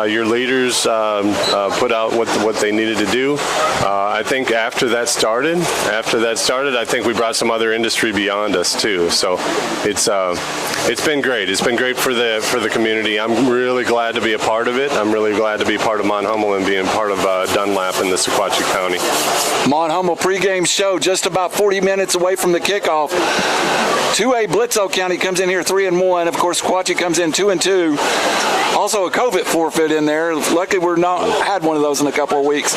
your leaders put out what they needed to do. I think after that started, I think we brought some other industry beyond us too. So it's been great. It's been great for the community. I'm really glad to be a part of it. I'm really glad to be part of Mount Hummel and being part of Dunlap in the Sequatchie County. Mount Hummel pregame show just about 40 minutes away from the kickoff. 2A Blitzo County comes in here 3-1. Of course, Sequatchie comes in 2-2. Also a COVID forfeit in there. Luckily, we're not had one of those in a couple of weeks.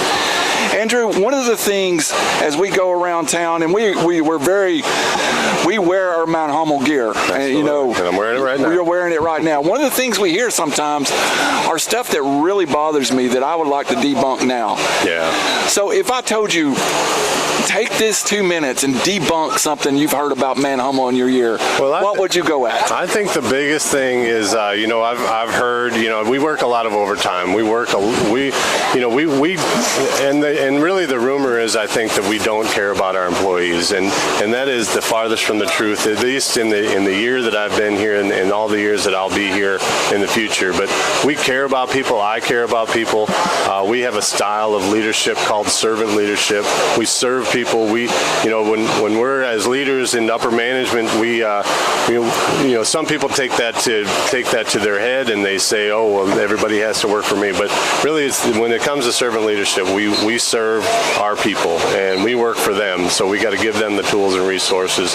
Andrew, one of the things as we go around town, and we wear our Mount Hummel gear. And, you know, and I'm wearing it right now. You're wearing it right now. One of the things we hear sometimes are stuff that really bothers me that I would like to debunk now. Yeah. So if I told you, take this 2 minutes and debunk something you've heard about Mount Hummel in your year, what would you go at? I think the biggest thing is, you know, I've heard, you know, we work a lot of overtime. And really the rumor is, I think, that we don't care about our employees, and that is the farthest from the truth, at least in the year that I've been here and all the years that I'll be here in the future. But we care about people. I care about people. We have a style of leadership called servant leadership. We serve people. We, you know, when we're as leaders in upper management, we you know, some people take that to their head and they say, oh, well, everybody has to work for me. But really, it's, when it comes to servant leadership, we serve our people and we work for them. So we got to give them the tools and resources.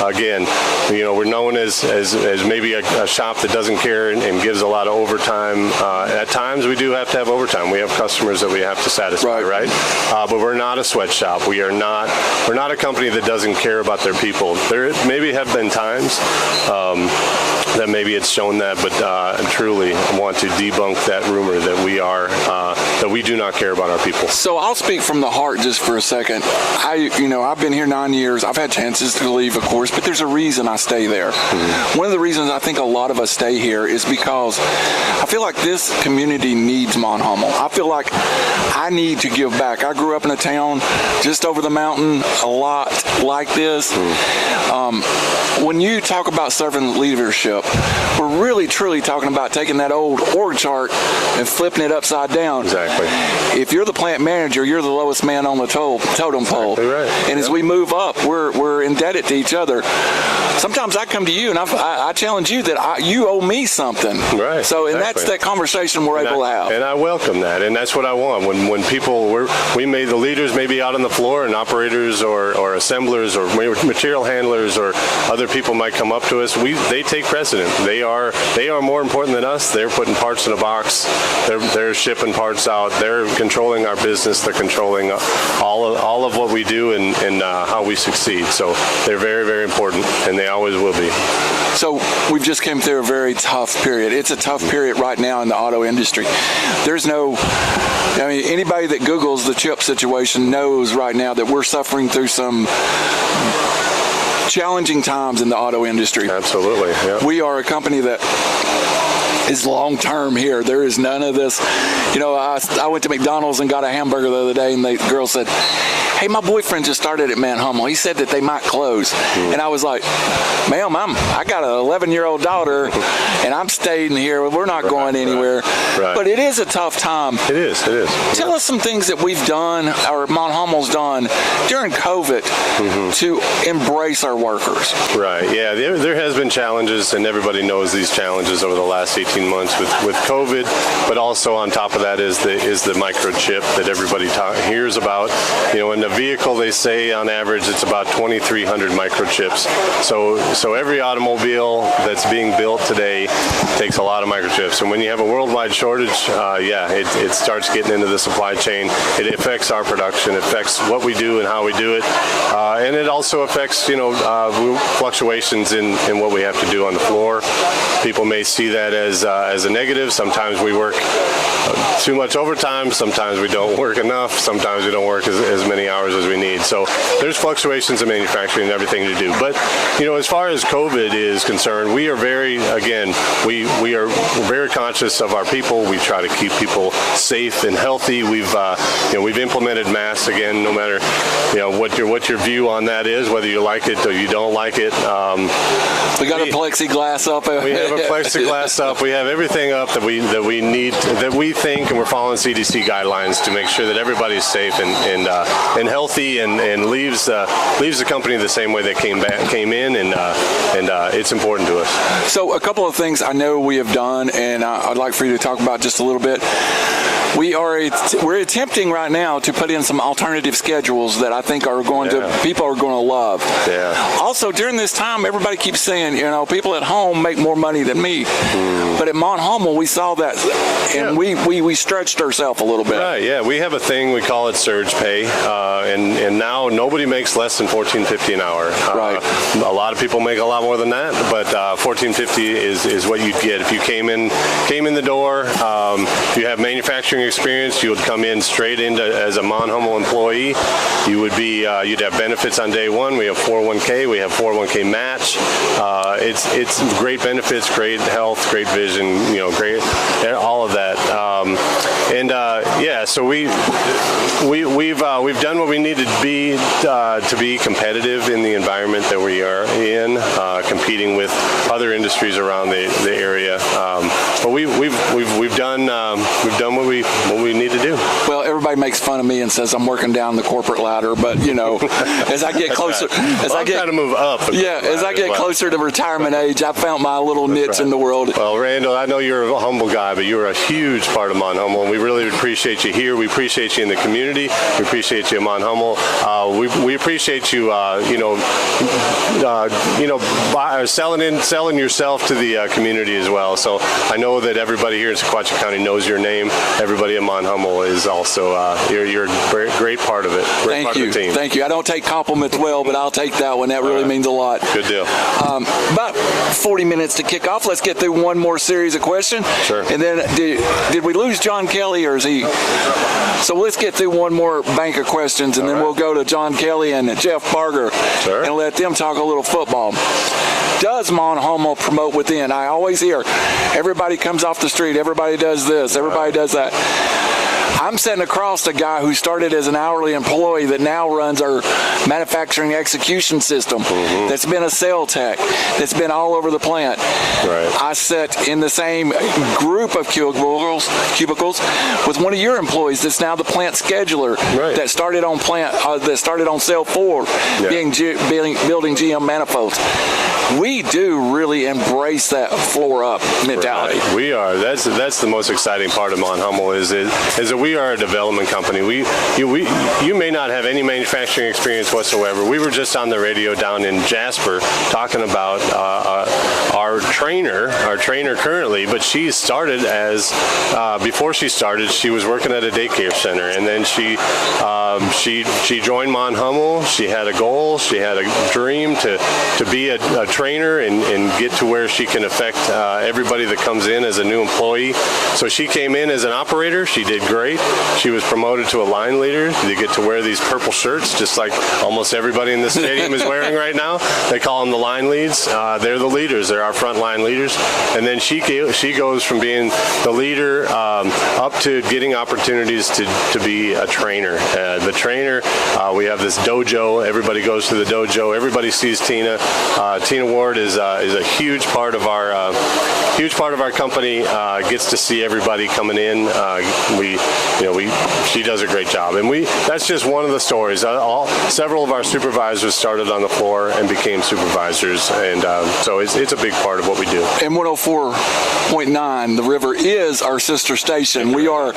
Again, you know, we're known as maybe a shop that doesn't care and gives a lot of overtime. At times, we do have to have overtime. We have customers that we have to satisfy, right? But we're not a sweatshop. We're not a company that doesn't care about their people. There maybe have been times that maybe it's shown that, but truly I want to debunk that rumor that we do not care about our people. So I'll speak from the heart just for a second. I've been here 9 years. I've had chances to leave, of course, but there's a reason I stay there. Mm-hmm. One of the reasons I think a lot of us stay here is because I feel like this community needs Mount Hummel. I feel like I need to give back. I grew up in a town just over the mountain, a lot like this. Mm-hmm. When you talk about servant leadership, we're really truly talking about taking that old org chart and flipping it upside down. Exactly. If you're the plant manager, you're the lowest man on the totem pole. Exactly right. And as we move up, we're indebted to each other. Sometimes I come to you and I challenge you that you owe me something. Right. So, and that's that conversation we're able to have. And I welcome that, and that's what I want. When people, the leaders may be out on the floor, and operators or assemblers or material handlers or other people might come up to us. They take precedent. They are more important than us. They're putting parts in a box. They're shipping parts out. They're controlling our business. They're controlling all of what we do and how we succeed. So they're very, very important, and they always will be. So we've just came through a very tough period. It's a tough period right now in the auto industry. Anybody that Googles the chip situation knows right now that we're suffering through some challenging times in the auto industry. Absolutely. Yeah. We are a company that is long-term here. There is none of this. You know, I went to McDonald's and got a hamburger the other day, and the girl said, hey, my boyfriend just started at Mount Hummel. He said that they might close. And I was like, ma'am, I got an 11-year-old daughter, and I'm staying here. We're not going anywhere. Right. But it is a tough time. It is. Tell us some things that we've done, or Mount Hummel's done, during COVID to embrace our workers. Right, yeah, there has been challenges, and everybody knows these challenges over the last 18 months with COVID, but also on top of that is the microchip that everybody hears about. You know, in the vehicle, they say on average it's about 2,300 microchips. So every automobile that's being built today takes a lot of microchips, and when you have a worldwide shortage, it starts getting into the supply chain. It affects our production, it affects what we do and how we do it, and it also affects, you know, fluctuations in what we have to do on the floor. People may see that as a negative. Sometimes we work too much overtime. Sometimes we don't work enough. Sometimes we don't work as many hours as we need. So there's fluctuations in manufacturing and everything to do. But, as far as COVID is concerned, we are we are very conscious of our people. We try to keep people safe and healthy. We've implemented masks again, no matter, what your view on that is, whether you like it or you don't like it. We got a plexiglass up. We have a plexiglass up. We have everything up that we need, that we think, and we're following CDC guidelines to make sure that everybody's safe and healthy and leaves the company the same way they came in, and it's important to us. So a couple of things I know we have done, and I'd like for you to talk about just a little bit. We're attempting right now to put in some alternative schedules that I think people are going to love. Yeah. Also, during this time, everybody keeps saying, people at home make more money than me. But at Mount Hummel, we saw that, and we stretched ourselves a little bit. Right. Yeah. We have a thing, we call it surge pay, and now nobody makes less than $14.50 an hour. Right. A lot of people make a lot more than that, but $14.50 is what you'd get if you came in the door. If you have manufacturing experience, you would come in straight into as a Mount Hummel employee. You would be you'd have benefits on day one. We have 401k. We have 401k match. It's great benefits, great health, great vision. Great all of that. So we've done what we need to be competitive in the environment that we are in, competing with other industries around the area. But we've done what we need to do. Well, everybody makes fun of me and says I'm working down the corporate ladder, but as I get closer, I'm trying to move up. As I get closer to retirement age, I found my little niche in the world. Well, Randall, I know you're a humble guy, but you're a huge part of Mount Hummel, and we really appreciate you here. We appreciate you in the community. We appreciate you at Mount Hummel. We appreciate you, selling yourself to the community as well. So I know that everybody here in Sequatchie County knows your name. Everybody at Mount Hummel is also you're a great part of it. Thank you. Thank you. I don't take compliments well, but I'll take that one. That really means a lot. Good deal. About 40 minutes to kick off. Let's get through one more series of questions. Sure. And then did we lose John Kelly, or is he? So let's get through one more bank of questions, and then we'll go to John Kelly and Jeff Barger, and let them talk a little football. Does Mount Hummel promote within? I always hear everybody comes off the street, everybody does this, everybody does that. I'm sitting across a guy who started as an hourly employee that now runs our manufacturing execution system, that's been a sales tech, that's been all over the plant. Right. I sit in the same group of cubicles with one of your employees that's now the plant scheduler, that started on cell 4, building GM manifolds. We do really embrace that floor up mentality. Right. We are. That's the most exciting part of Mount Hummel is that we are a development company. You may not have any manufacturing experience whatsoever. We were just on the radio down in Jasper talking about our trainer currently, but she started before she started, she was working at a daycare center, and then she joined Mount Hummel. She had a goal. She had a dream to be a trainer and get to where she can affect everybody that comes in as a new employee. So she came in as an operator. She did great. She was promoted to a line leader. They get to wear these purple shirts, just like almost everybody in the stadium is wearing right now. They call them the line leads. They're the leaders. They're our front line leaders. And then she goes from being the leader up to getting opportunities to be a trainer. The trainer, we have this dojo. Everybody goes to the dojo. Everybody sees Tina. Tina Ward is a huge part of our company. Gets to see everybody coming in. She does a great job, and that's just one of the stories. Several of our supervisors started on the floor and became supervisors, and so it's a big part of what we do. And 104.9, the River, is our sister station. We are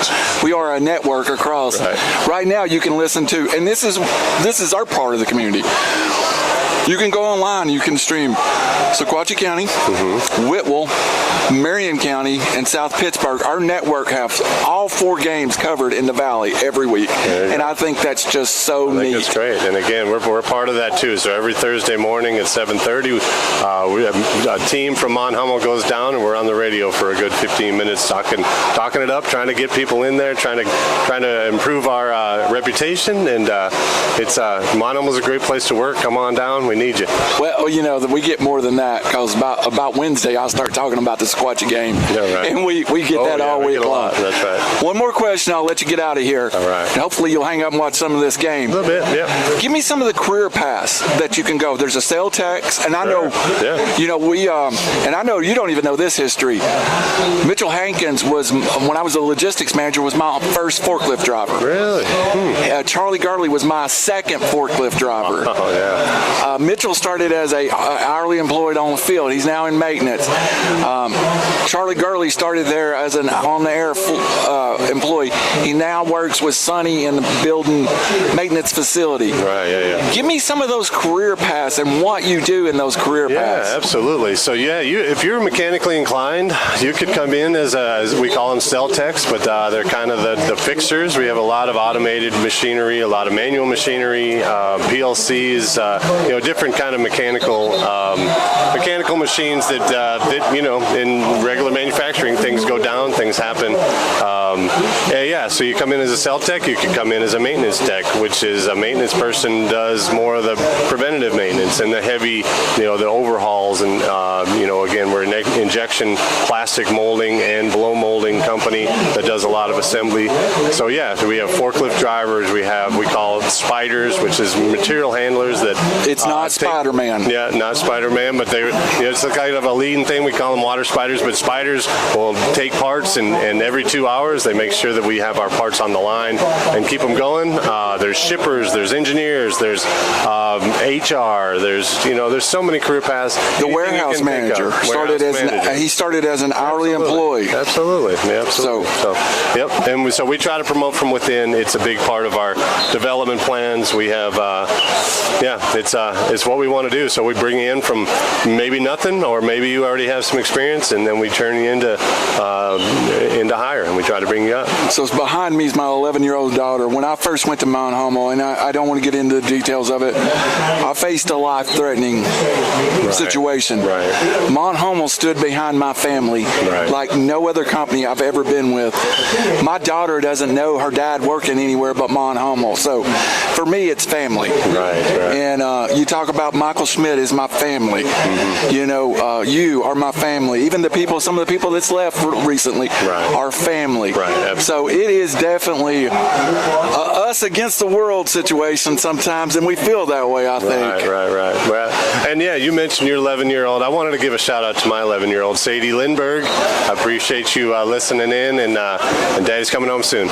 a network across. Right now, you can listen to, and this is our part of the community. You can go online, you can stream Sequatchie County, Whitwell, Marion County, and South Pittsburgh. Our network has all 4 games covered in the Valley every week, and I think that's just so neat. That's great. And again, we're part of that too. So every Thursday morning at 7:30, we have a team from Mount Hummel goes down, and we're on the radio for a good 15 minutes talking it up, trying to get people in there, trying to improve our reputation. And it's Mount Hummel's a great place to work. Come on down, we need you. Well, you know, we get more than that, because about Wednesday I'll start talking about the Sequatchie game, and we get that all week long. That's right. One more question, I'll let you get out of here. All right. And hopefully you'll hang up and watch some of this game. A little bit, yeah. Give me some of the career paths that you can go. There's a cell techs, and I know, you know, and I know you don't even know this history. Mitchell Hankins was, when I was a logistics manager, was my first forklift driver. Really? Charlie Garley was my second forklift driver. Oh, yeah. Mitchell started as a hourly employed on the field. He's now in maintenance. Charlie Gurley started there as an on-the-air employee. He now works with Sonny in the building maintenance facility. Right, yeah. Give me some of those career paths and what you do in those career paths. Yeah, absolutely. So if you're mechanically inclined, you could come in as we call them cell techs, but they're kind of the fixers. We have a lot of automated machinery, a lot of manual machinery, PLCs, different kind of mechanical machines that in regular manufacturing, things go down, things happen. So you come in as a cell tech, you could come in as a maintenance tech, which is a maintenance person does more of the preventative maintenance and the heavy, the overhauls. And, again, we're an injection plastic molding and blow molding company that does a lot of assembly. So we have forklift drivers. We call it spiders, which is material handlers that. It's not Spider-Man. Yeah, not Spider-Man, but it's kind of a leading thing. We call them water spiders, but spiders will take parts and every 2 hours they make sure that we have our parts on the line and keep them going. There's shippers, there's engineers, there's HR, there's so many career paths. The warehouse manager started as an hourly employee. Absolutely. Yeah, absolutely. And so we try to promote from within. It's a big part of our development plans. We have it's what we want to do. So we bring you in from maybe nothing, or maybe you already have some experience, and then we turn you into hire, and we try to bring you up. So behind me is my 11-year-old daughter. When I first went to Mount Hummel, and I don't want to get into the details of it, I faced a life-threatening situation. Right. Mount Hummel stood behind my family like no other company I've ever been with. My daughter doesn't know her dad working anywhere but Mount Hummel. So for me, it's family. Right. And you talk about Michael Schmidt is my family. You are my family. Even some of the people that's left recently are family. Right. So it is definitely us against the world situation sometimes, and we feel that way, I think. Right. Well, and you mentioned your 11-year-old. I wanted to give a shout out to my 11-year-old, Sadie Lindberg. I appreciate you listening in, and Daddy's coming home soon.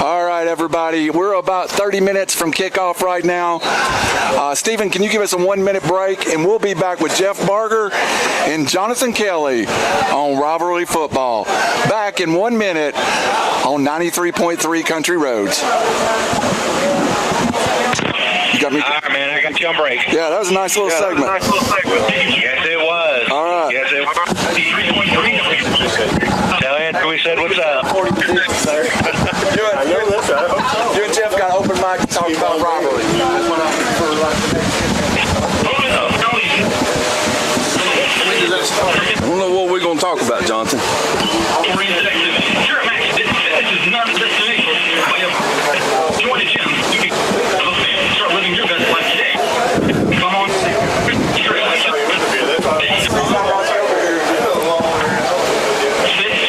All right, everybody. We're about 30 minutes from kickoff right now. Stephen, can you give us a 1-minute break, and we'll be back with Jeff Barger and Jonathan Kelly on Rivalry Football. Back in 1 minute on 93.3 Country Roads. You got me? All right, man. I got you on break. Yeah, that was a nice little segment. Yes, it was. All right. Yes, it was. Tell Andrew we said what's up. You and Jeff got open mic to talk about rivalry. I don't know what we're going to talk about, Jonathan. Join the gym. You can start living your best life today. Come on.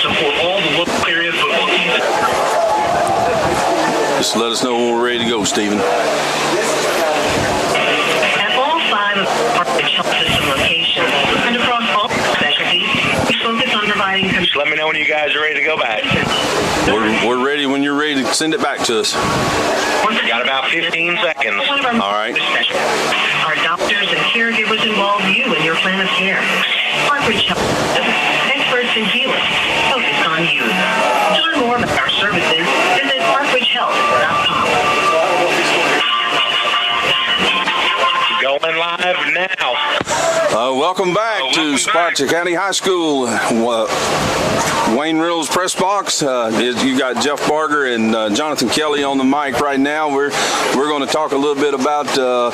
Support all the local area football teams. Just let us know when we're ready to go, Stephen. At all 5 of our health system locations and across all specialties, we focus on providing. Just let me know when you guys are ready to go back. We're ready when you're ready to send it back to us. Got about 15 seconds. All right. Our doctors and caregivers involve you in your plan of care. Parkridge Health, experts in healing, focused on you. To learn more about our services, visit parkridgehealth.com. Going live now. Welcome back to Sparta County High School. Wayne Reynolds press box. You got Jeff Barger and Jonathan Kelly on the mic right now. We're going to talk a little bit about the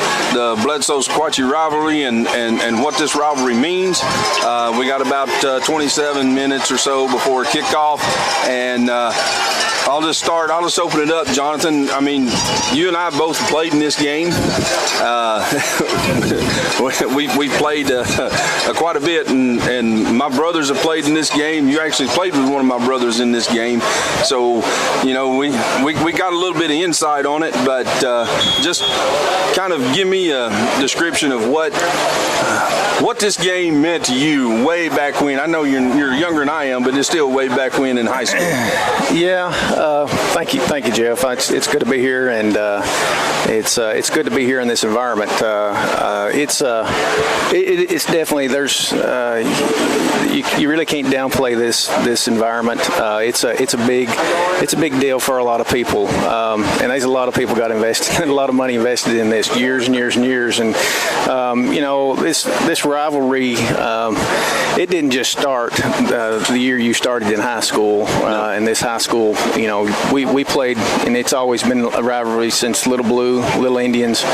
Bledsoe-Sequatchie rivalry and what this rivalry means. We got about 27 minutes or so before kickoff, and I'll just open it up, Jonathan. I mean, you and I both played in this game. We've played quite a bit, and my brothers have played in this game. You actually played with one of my brothers in this game, so you know we got a little bit of insight on it. But just kind of give me a description of what this game meant to you way back when. I know you're younger than I am, but it's still way back when in high school. Yeah, thank you, Jeff. It's good to be here, and it's good to be here in this environment. It's definitely you really can't downplay this environment. It's a big deal for a lot of people, and there's a lot of people got invested, a lot of money invested in this years and years and years, and you know this rivalry. It didn't just start the year you started in high school. In this high school, you know, we played, and it's always been a rivalry since Little Blue, Little Indians.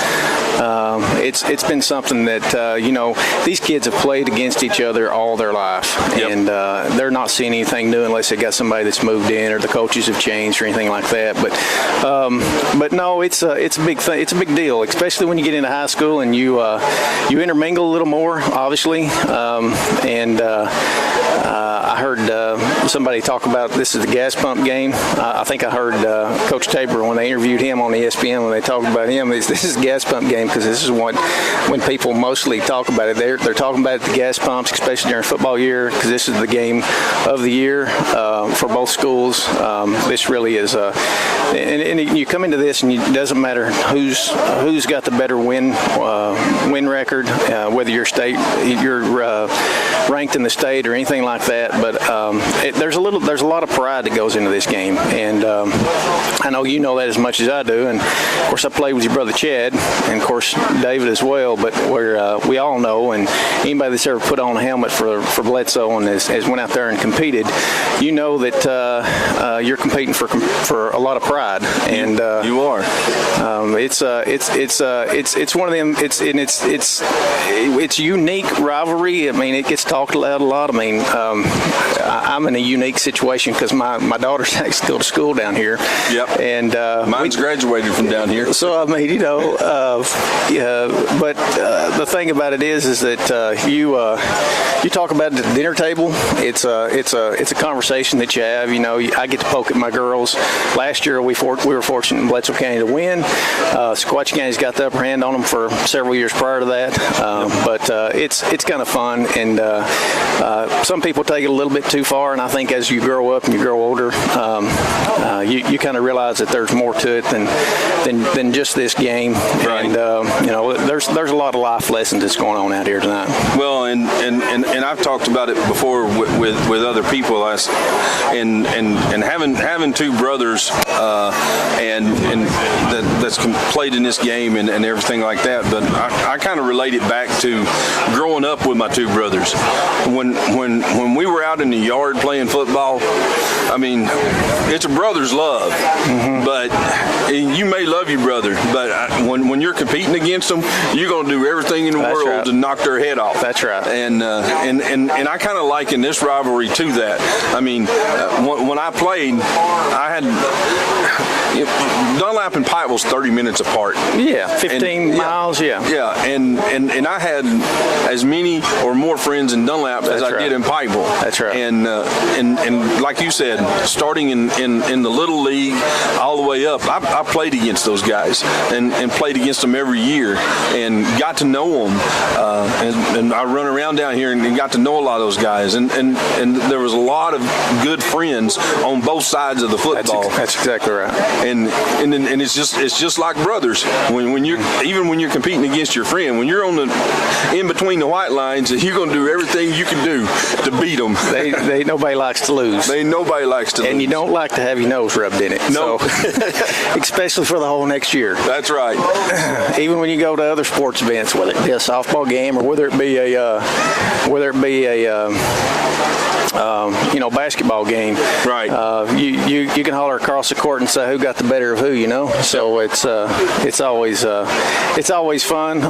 It's been something that you know, these kids have played against each other all their life, and they're not seeing anything new unless they got somebody that's moved in or the coaches have changed or anything like that. But no, it's a big thing. It's a big deal, especially when you get into high school and you intermingle a little more, obviously. I heard somebody talk about this is the gas pump game. I think I heard Coach Tabor when they interviewed him on ESPN, when they talked about him, this is gas pump game, because this is when people mostly talk about it. They're talking about the gas pumps, especially during football year, because this is the game of the year for both schools. This really is, and you come into this, and it doesn't matter who's got the better win record, whether you're ranked in the state or anything like that. But there's a lot of pride that goes into this game, and I know you know that as much as I do. And of course, I played with your brother Chad, and of course David as well. But we all know, and anybody that's ever put on a helmet for Bledsoe and has went out there and competed, you know that you're competing for a lot of pride. And you are. It's one of them. It's unique rivalry. I mean, it gets talked about a lot. I mean, I'm in a unique situation because my daughter's actually go to school down here. Yep. And mine's graduated from down here. So I mean, you know, but the thing about it is that you talk about the dinner table. It's a conversation that you have. You know, I get to poke at my girls. Last year we were fortunate in Bledsoe County to win. Sequatchie County's got the upper hand on them for several years prior to that. But it's kind of fun, and some people take it a little bit too far. And I think as you grow up and you grow older, you kind of realize that there's more to it than just this game. Right. And you know, there's a lot of life lessons that's going on out here tonight. Well, and I've talked about it before with other people. And having two brothers and that's played in this game and everything like that. But I kind of relate it back to growing up with my two brothers. When we were out in the yard playing football, I mean, it's a brother's love. Mm-hmm. But you may love your brother, but when you're competing against them, you're going to do everything in the world to knock their head off. That's right. And I kind of liken this rivalry to that. I mean, when I played, I had Dunlap and Pikeville's 30 minutes apart. Yeah, 15 miles. Yeah. Yeah, and I had as many or more friends in Dunlap as I did in Pikeville. That's right. And like you said, starting in the little league all the way up, I played against those guys and played against them every year and got to know them. And I run around down here and got to know a lot of those guys. And there was a lot of good friends on both sides of the football. That's exactly right. And it's just like brothers. When you're competing against your friend, when you're on the in between the white lines, you're gonna do everything you can do to beat them. They nobody likes to lose. Nobody likes to lose. And you don't like to have your nose rubbed in it. No. So, especially for the whole next year. That's right. Even when you go to other sports events, whether it be a softball game or whether it be a basketball game, Right. You can holler across the court and say who got the better of who, you know. So it's always fun.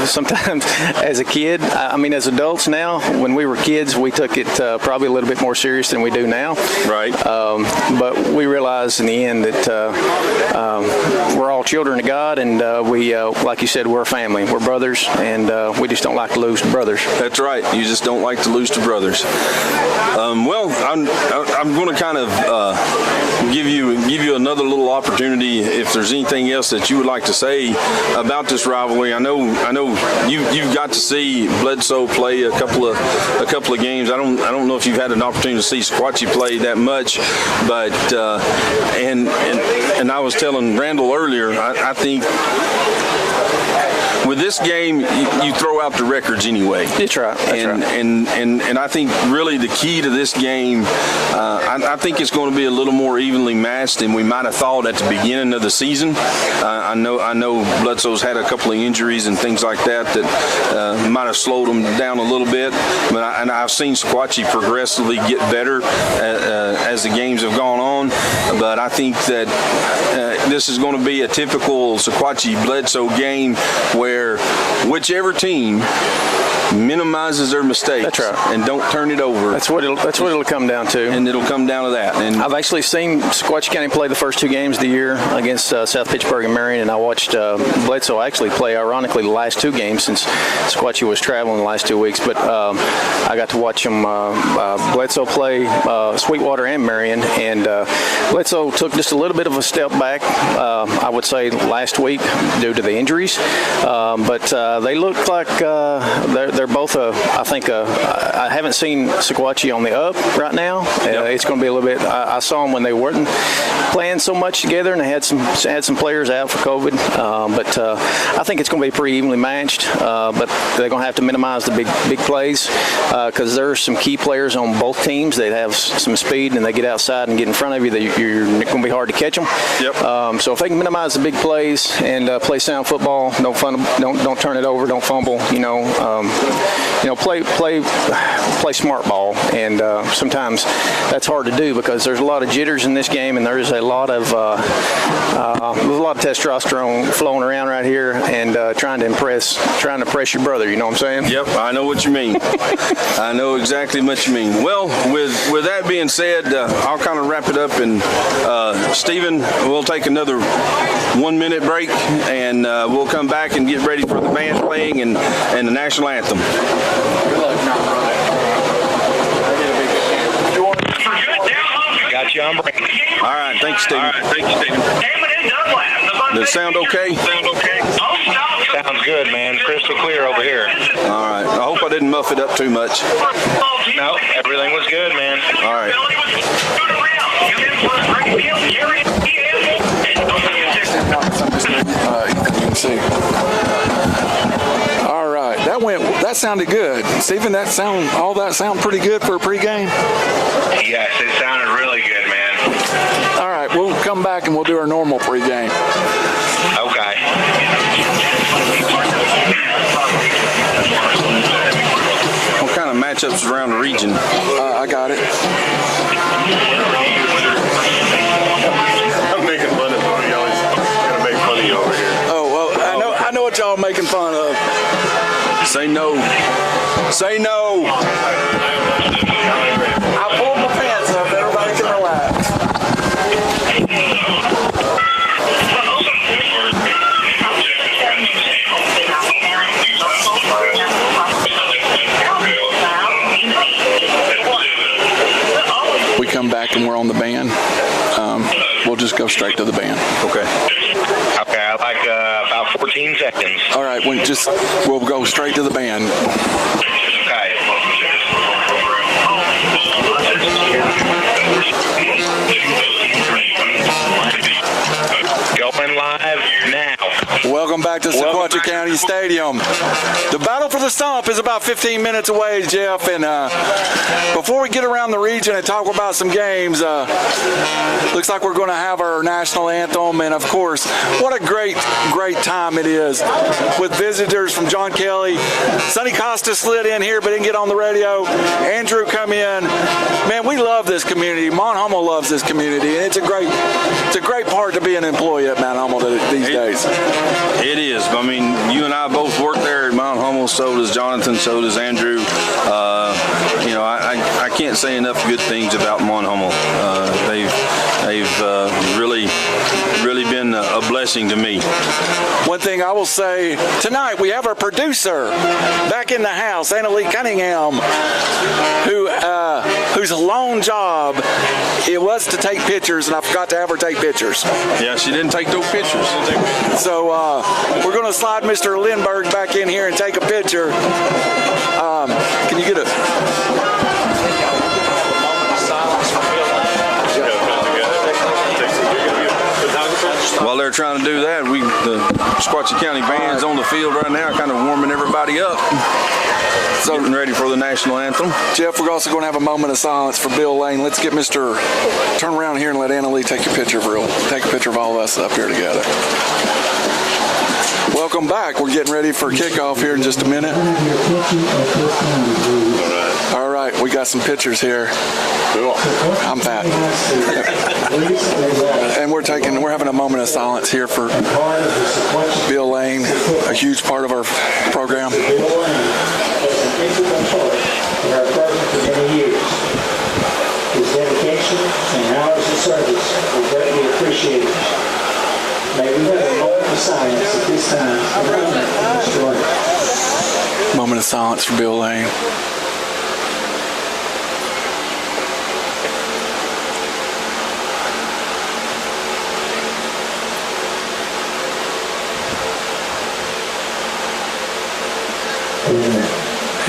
Sometimes as a kid, as adults now, when we were kids, we took it probably a little bit more serious than we do now. Right. But we realized in the end that we're all children of God, and we, like you said, we're a family. We're brothers, and we just don't like to lose to brothers. That's right. You just don't like to lose to brothers. Well, I'm going to kind of give you another little opportunity if there's anything else that you would like to say about this rivalry. I know you've got to see Bledsoe play a couple of games. I don't know if you've had an opportunity to see Sequatchie play that much, but and I was telling Randall earlier, I think with this game, you throw out the records anyway. That's right. And I think really the key to this game, I think it's going to be a little more evenly matched than we might have thought at the beginning of the season. I know Bledsoe's had a couple of injuries and things like that might have slowed him down a little bit. But I've seen Sequatchie progressively get better as the games have gone on. But I think that this is going to be a typical Sequatchie-Bledsoe game where whichever team minimizes their mistakes. That's right. And don't turn it over. That's what it'll come down to. And it'll come down to that. And I've actually seen Sequatchie County play the first two games of the year against South Pittsburgh and Marion, and I watched Bledsoe actually play, ironically, the last two games since Sequatchie was traveling the last 2 weeks. But I got to watch him, Bledsoe play Sweetwater and Marion, and Bledsoe took just a little bit of a step back, I would say, last week due to the injuries. But they look like they're both I haven't seen Sequatchie on the up right now. It's going to be a little bit. I saw them when they weren't playing so much together, and they had some players out for COVID. But I think it's going to be pretty evenly matched. But they're going to have to minimize the big plays because there's some key players on both teams. They have some speed, and they get outside and get in front of you. You're going to be hard to catch them. Yep. So if they can minimize the big plays and play sound football, don't turn it over, don't fumble. Play smart ball, and sometimes that's hard to do because there's a lot of jitters in this game, and there's a lot of testosterone flowing around right here, and trying to impress your brother. You know what I'm saying? Yep, I know what you mean. I know exactly what you mean. Well, with that being said, I'll kind of wrap it up, and Stephen, we'll take another 1 minute break, and we'll come back and get ready for the band playing and the national anthem. Got you on break. All right, thank you, Stephen. Does it sound okay? Sounds good, man. Crystal clear over here. All right. I hope I didn't muff it up too much. No, everything was good, man. All right. You can see. All right, that sounded good, Stephen. All that sound pretty good for a pregame. Yes, it sounded really good, man. All right, we'll come back and we'll do our normal pregame. Okay. What kind of matchups around the region? I got it. I'm making fun of you. Y'all gonna make fun of you over here. Oh well, I know what y'all are making fun of. Say no. Say no. I pulled my pants up. Everybody can relax. We come back and we're on the band. We'll just go straight to the band. Okay. Okay, I like about 14 seconds. All right, we'll go straight to the band. Okay. back to Sequatchie County Stadium. The battle for the stump is about 15 minutes away, Jeff. And before we get around the region and talk about some games, looks like we're going to have our national anthem. And of course, what a great time it is with visitors from John Kelly. Sonny Costa slid in here but didn't get on the radio. Andrew come in. Man, we love this community. Mount Hummel loves this community, and it's a great part to be an employee at Mount Hummel these days. It is. I mean, you and I both work there at Mount Hummel. So does Jonathan. So does Andrew. I can't say enough good things about Mount Hummel. They've really been a blessing to me. One thing I will say, tonight we have our producer back in the house, Anna Lee Cunningham, whose lone job it was to take pictures, and I forgot to have her take pictures. Yeah, she didn't take those pictures. So we're going to slide Mr. Lindbergh back in here and take a picture. Can you get a... While they're trying to do that, the Sequatchie County band's on the field right now, kind of warming everybody up. So getting ready for the national anthem. Jeff, we're also going to have a moment of silence for Bill Lane. Let's get turn around here and let Anna Lee take a picture of all of us up here together. Welcome back. We're getting ready for kickoff here in just a minute. All right, we got some pictures here. Cool. I'm fat. And we're having a moment of silence here for Bill Lane, a huge part of our program. His dedication and hours of service are greatly appreciated. May we have a moment of silence at this time. Moment of silence for Bill Lane.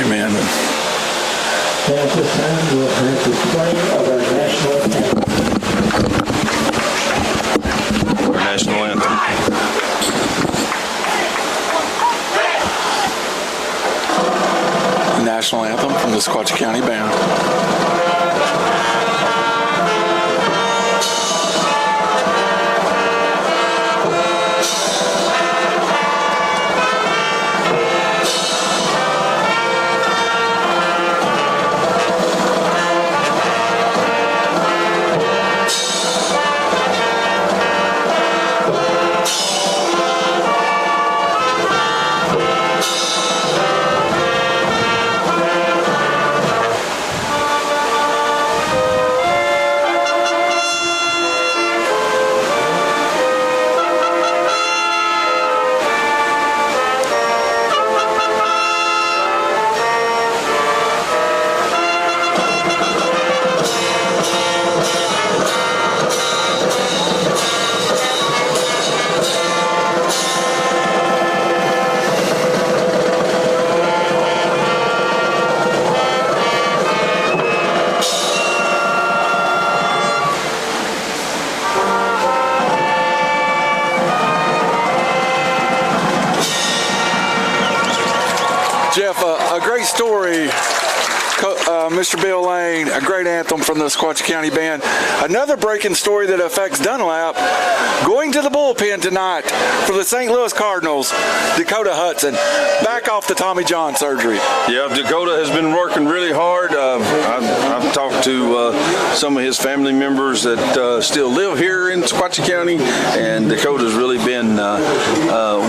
Amen. At this time, we'll have the playing of our national anthem. Our national anthem. The national anthem from the Sequatchie County Band. Jeff, a great story, Mr. Bill Lane, a great anthem from the Sequatchie County Band. Another breaking story that affects Dunlap, going to the bullpen tonight for the St. Louis Cardinals, Dakota Hudson, back off the Tommy John surgery. Yeah, Dakota has been working really hard. I've talked to some of his family members that still live here in Sequatchie County, and Dakota's really been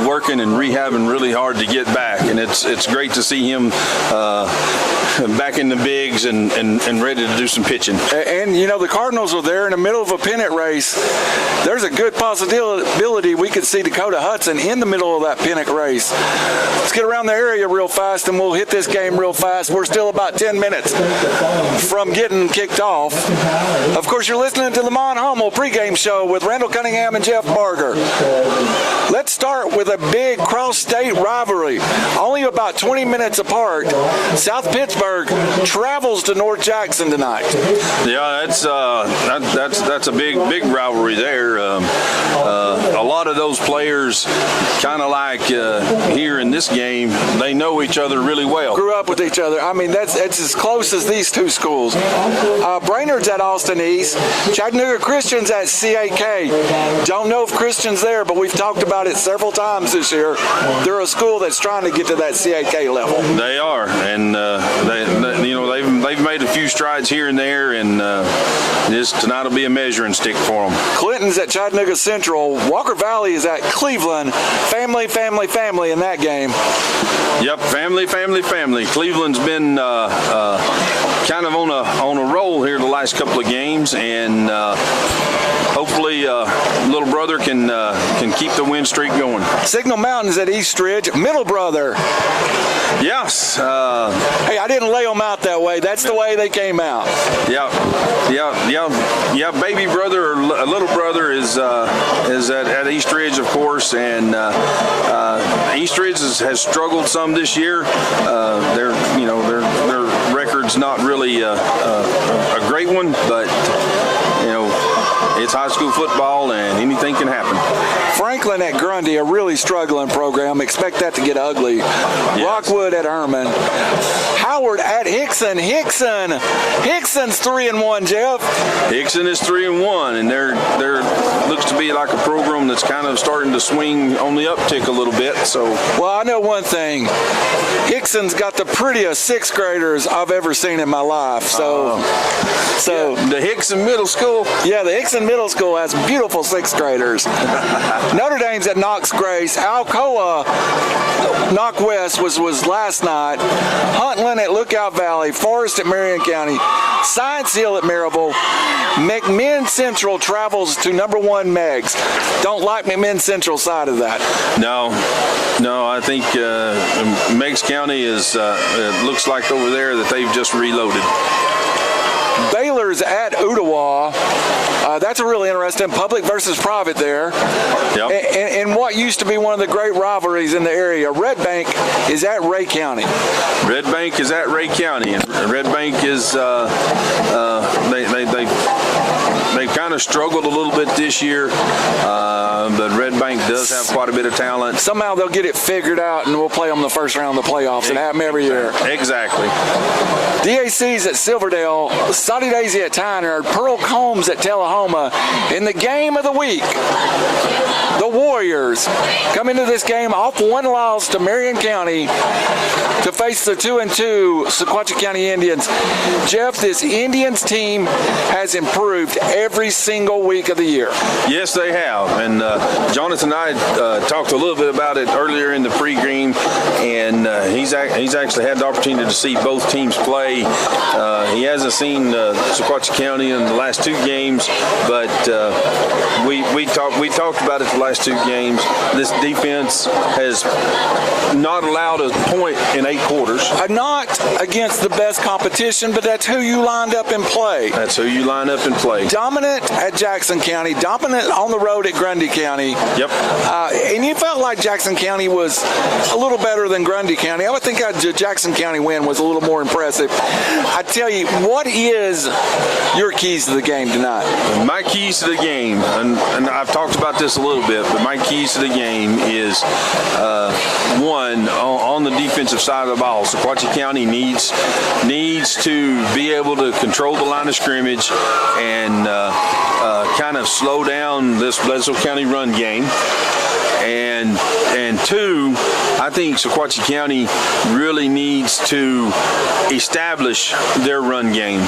working and rehabbing really hard to get back, and it's great to see him back in the bigs and ready to do some pitching. And you know, the Cardinals are there in the middle of a pennant race. There's a good possibility we could see Dakota Hudson in the middle of that pennant race. Let's get around the area real fast and we'll hit this game real fast. We're still about 10 minutes from getting kicked off. Of course, you're listening to the Mount Hummel pregame show with Randall Cunningham and Jeff Barger. Let's start with a big cross-state rivalry. Only about 20 minutes apart. South Pittsburgh travels to North Jackson tonight. Yeah, that's a big rivalry there. A lot lot of those players, kind of like here in this game, they know each other really well. Grew up with each other. I mean, that's as close as these two schools. Brainerd's at Austin East. Chattanooga Christian's at CAK. Don't know if Christian's there, but we've talked about it several times this year. They're a school that's trying to get to that CAK level. They are, and they've made a few strides here and there, and tonight will be a measuring stick for them. Clinton's at Chattanooga Central. Walker Valley is at Cleveland. Family in that game. Yep, family. Cleveland's been kind of on a roll here the last couple of games, and hopefully little brother can keep the win streak going. Signal Mountain's at East Ridge. Middle brother. Yes. Hey, I didn't lay them out that way. That's the way they came out. Yeah. Baby brother or little brother is at East Ridge, of course, and East Ridge has struggled some this year. Their record's not really a great one, but it's high school football and anything can happen. Franklin at Grundy, a really struggling program. Expect that to get ugly. Yes. Rockwood at Herman. Howard at Hickson. Hickson's 3-1, Jeff. Hickson is 3-1, and they're looks to be like a program that's kind of starting to swing on the uptick a little bit. So, well, I know one thing. Hickson's got the prettiest sixth graders I've ever seen in my life. So the Hickson Middle School. Yeah, the Hickson Middle School has beautiful sixth graders. Notre Dame's at Knox Grace. Alcoa, Knock West was last night. Huntland at Lookout Valley. Forest at Marion County. Science Hill at Maryville. McMinn Central travels to #1 Megs. Don't like McMinn Central side of that. No, I think Meigs County is. It looks like over there that they've just reloaded. Baylor's at Ottawa. That's a really interesting public versus private there. Yep. And what used to be one of the great rivalries in the area, Red Bank is at Ray County. Red Bank is at Ray County, and Red Bank is they kind of struggled a little bit this year, but Red Bank does have quite a bit of talent. Somehow they'll get it figured out, and we'll play them the first round of the playoffs. It happens every year. Exactly. DAC's at Silverdale, Soddy Daisy at Tyner, Pearl Combs at Tullahoma. In the game of the week, the Warriors come into this game off one loss to Marion County to face the 2-2 Sequatchie County Indians. Jeff, this Indians team has improved every single week of the year. Yes, they have. And Jonathan and I talked a little bit about it earlier in the pregame, and he's actually had the opportunity to see both teams play. He hasn't seen Sequatchie County in the last two games, but we talked about it the last two games. This defense has not allowed a point in 8 quarters. Not against the best competition, but that's who you lined up and play. That's who you line up and play. Dominant at Jackson County, dominant on the road at Grundy County. Yep. And you felt like Jackson County was a little better than Grundy County. I would think a Jackson County win was a little more impressive. I tell you, what is your keys to the game tonight? My keys to the game, and I've talked about this a little bit, but my keys to the game is one, on the defensive side of the ball. Sequatchie County needs to be able to control the line of scrimmage and kind of slow down this Bledsoe County run game. And two, I think Sequatchie County really needs to establish their run game.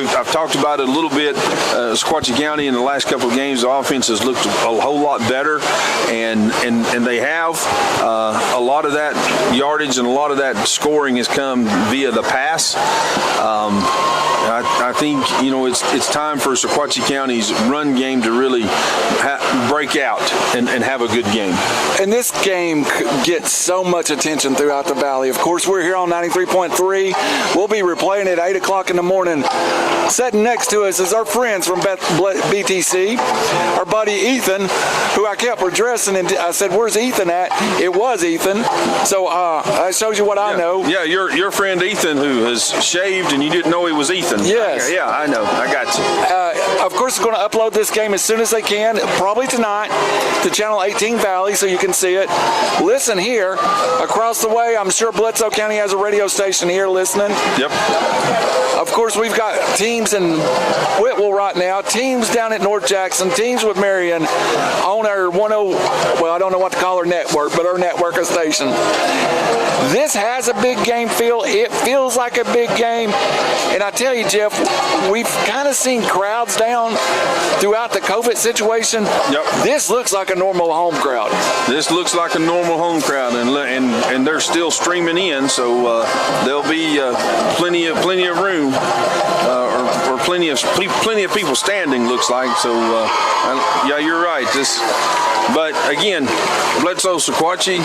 I've talked about it a little bit. Sequatchie County in the last couple of games, the offense has looked a whole lot better, and they have. A lot of that yardage and a lot of that scoring has come via the pass. I think it's time for Sequatchie County's run game to really break out and have a good game. And this game gets so much attention throughout the Valley. Of course, we're here on 93.3. We'll be replaying at 8 o'clock in the morning. Sitting next to us is our friends from BTC, our buddy Ethan, who I kept addressing, and I said, "Where's Ethan at?" It was Ethan. So that shows you what I know. Yeah, your friend Ethan, who has shaved and you didn't know he was Ethan. Yes. Yeah, I know. I got you. Of course, we're going to upload this game as soon as they can, probably tonight, to Channel 18 Valley so you can see it. Listen here. Across the way, I'm sure Bledsoe County has a radio station here listening. Yep. Of course, we've got teams in Whitwell right now, teams down at North Jackson, teams with Marion on our I don't know what to call our network, but our network of station. This has a big game feel. It feels like a big game. And I tell you, Jeff, we've kind of seen crowds down throughout the COVID situation. Yep. This looks like a normal home crowd. This looks like a normal home crowd, and they're still streaming in, so there'll be plenty of room, or plenty of people standing. Looks like so. Yeah, you're right. But again, Bledsoe Sequatchie,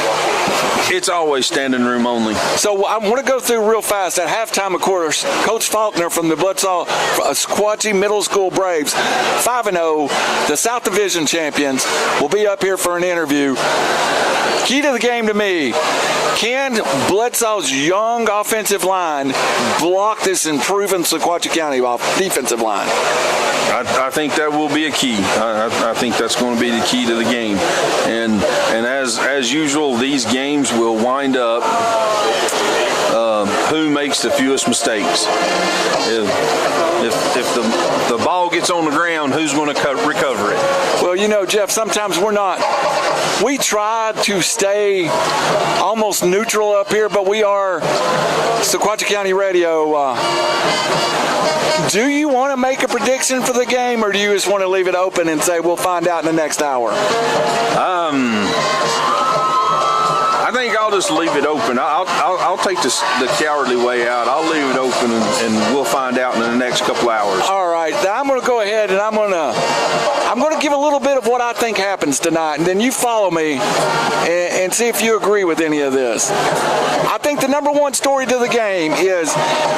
it's always standing room only. So I want to go through real fast. At halftime, of course, Coach Faulkner from the Bledsoe Sequatchie Middle School Braves, 5-0, the South Division champions, will be up here for an interview. Key to the game to me, can Bledsoe's young offensive line block this improving Sequatchie County defensive line? I think that will be a key. I think that's going to be the key to the game. And as usual, these games will wind up who makes the fewest mistakes. If the ball gets on the ground, who's going to recover it? Well, you know, Jeff, sometimes we try to stay almost neutral up here, but we are Sequatchie County Radio. Do you want to make a prediction for the game, or do you just want to leave it open and say we'll find out in the next hour? I think I'll just leave it open. I'll take the cowardly way out. I'll leave it open, and we'll find out in the next couple hours. All right. Now I'm going to go ahead and I'm going to give a little bit of what I think happens tonight, and then you follow me and see if you agree with any of this. I think the number one story to the game is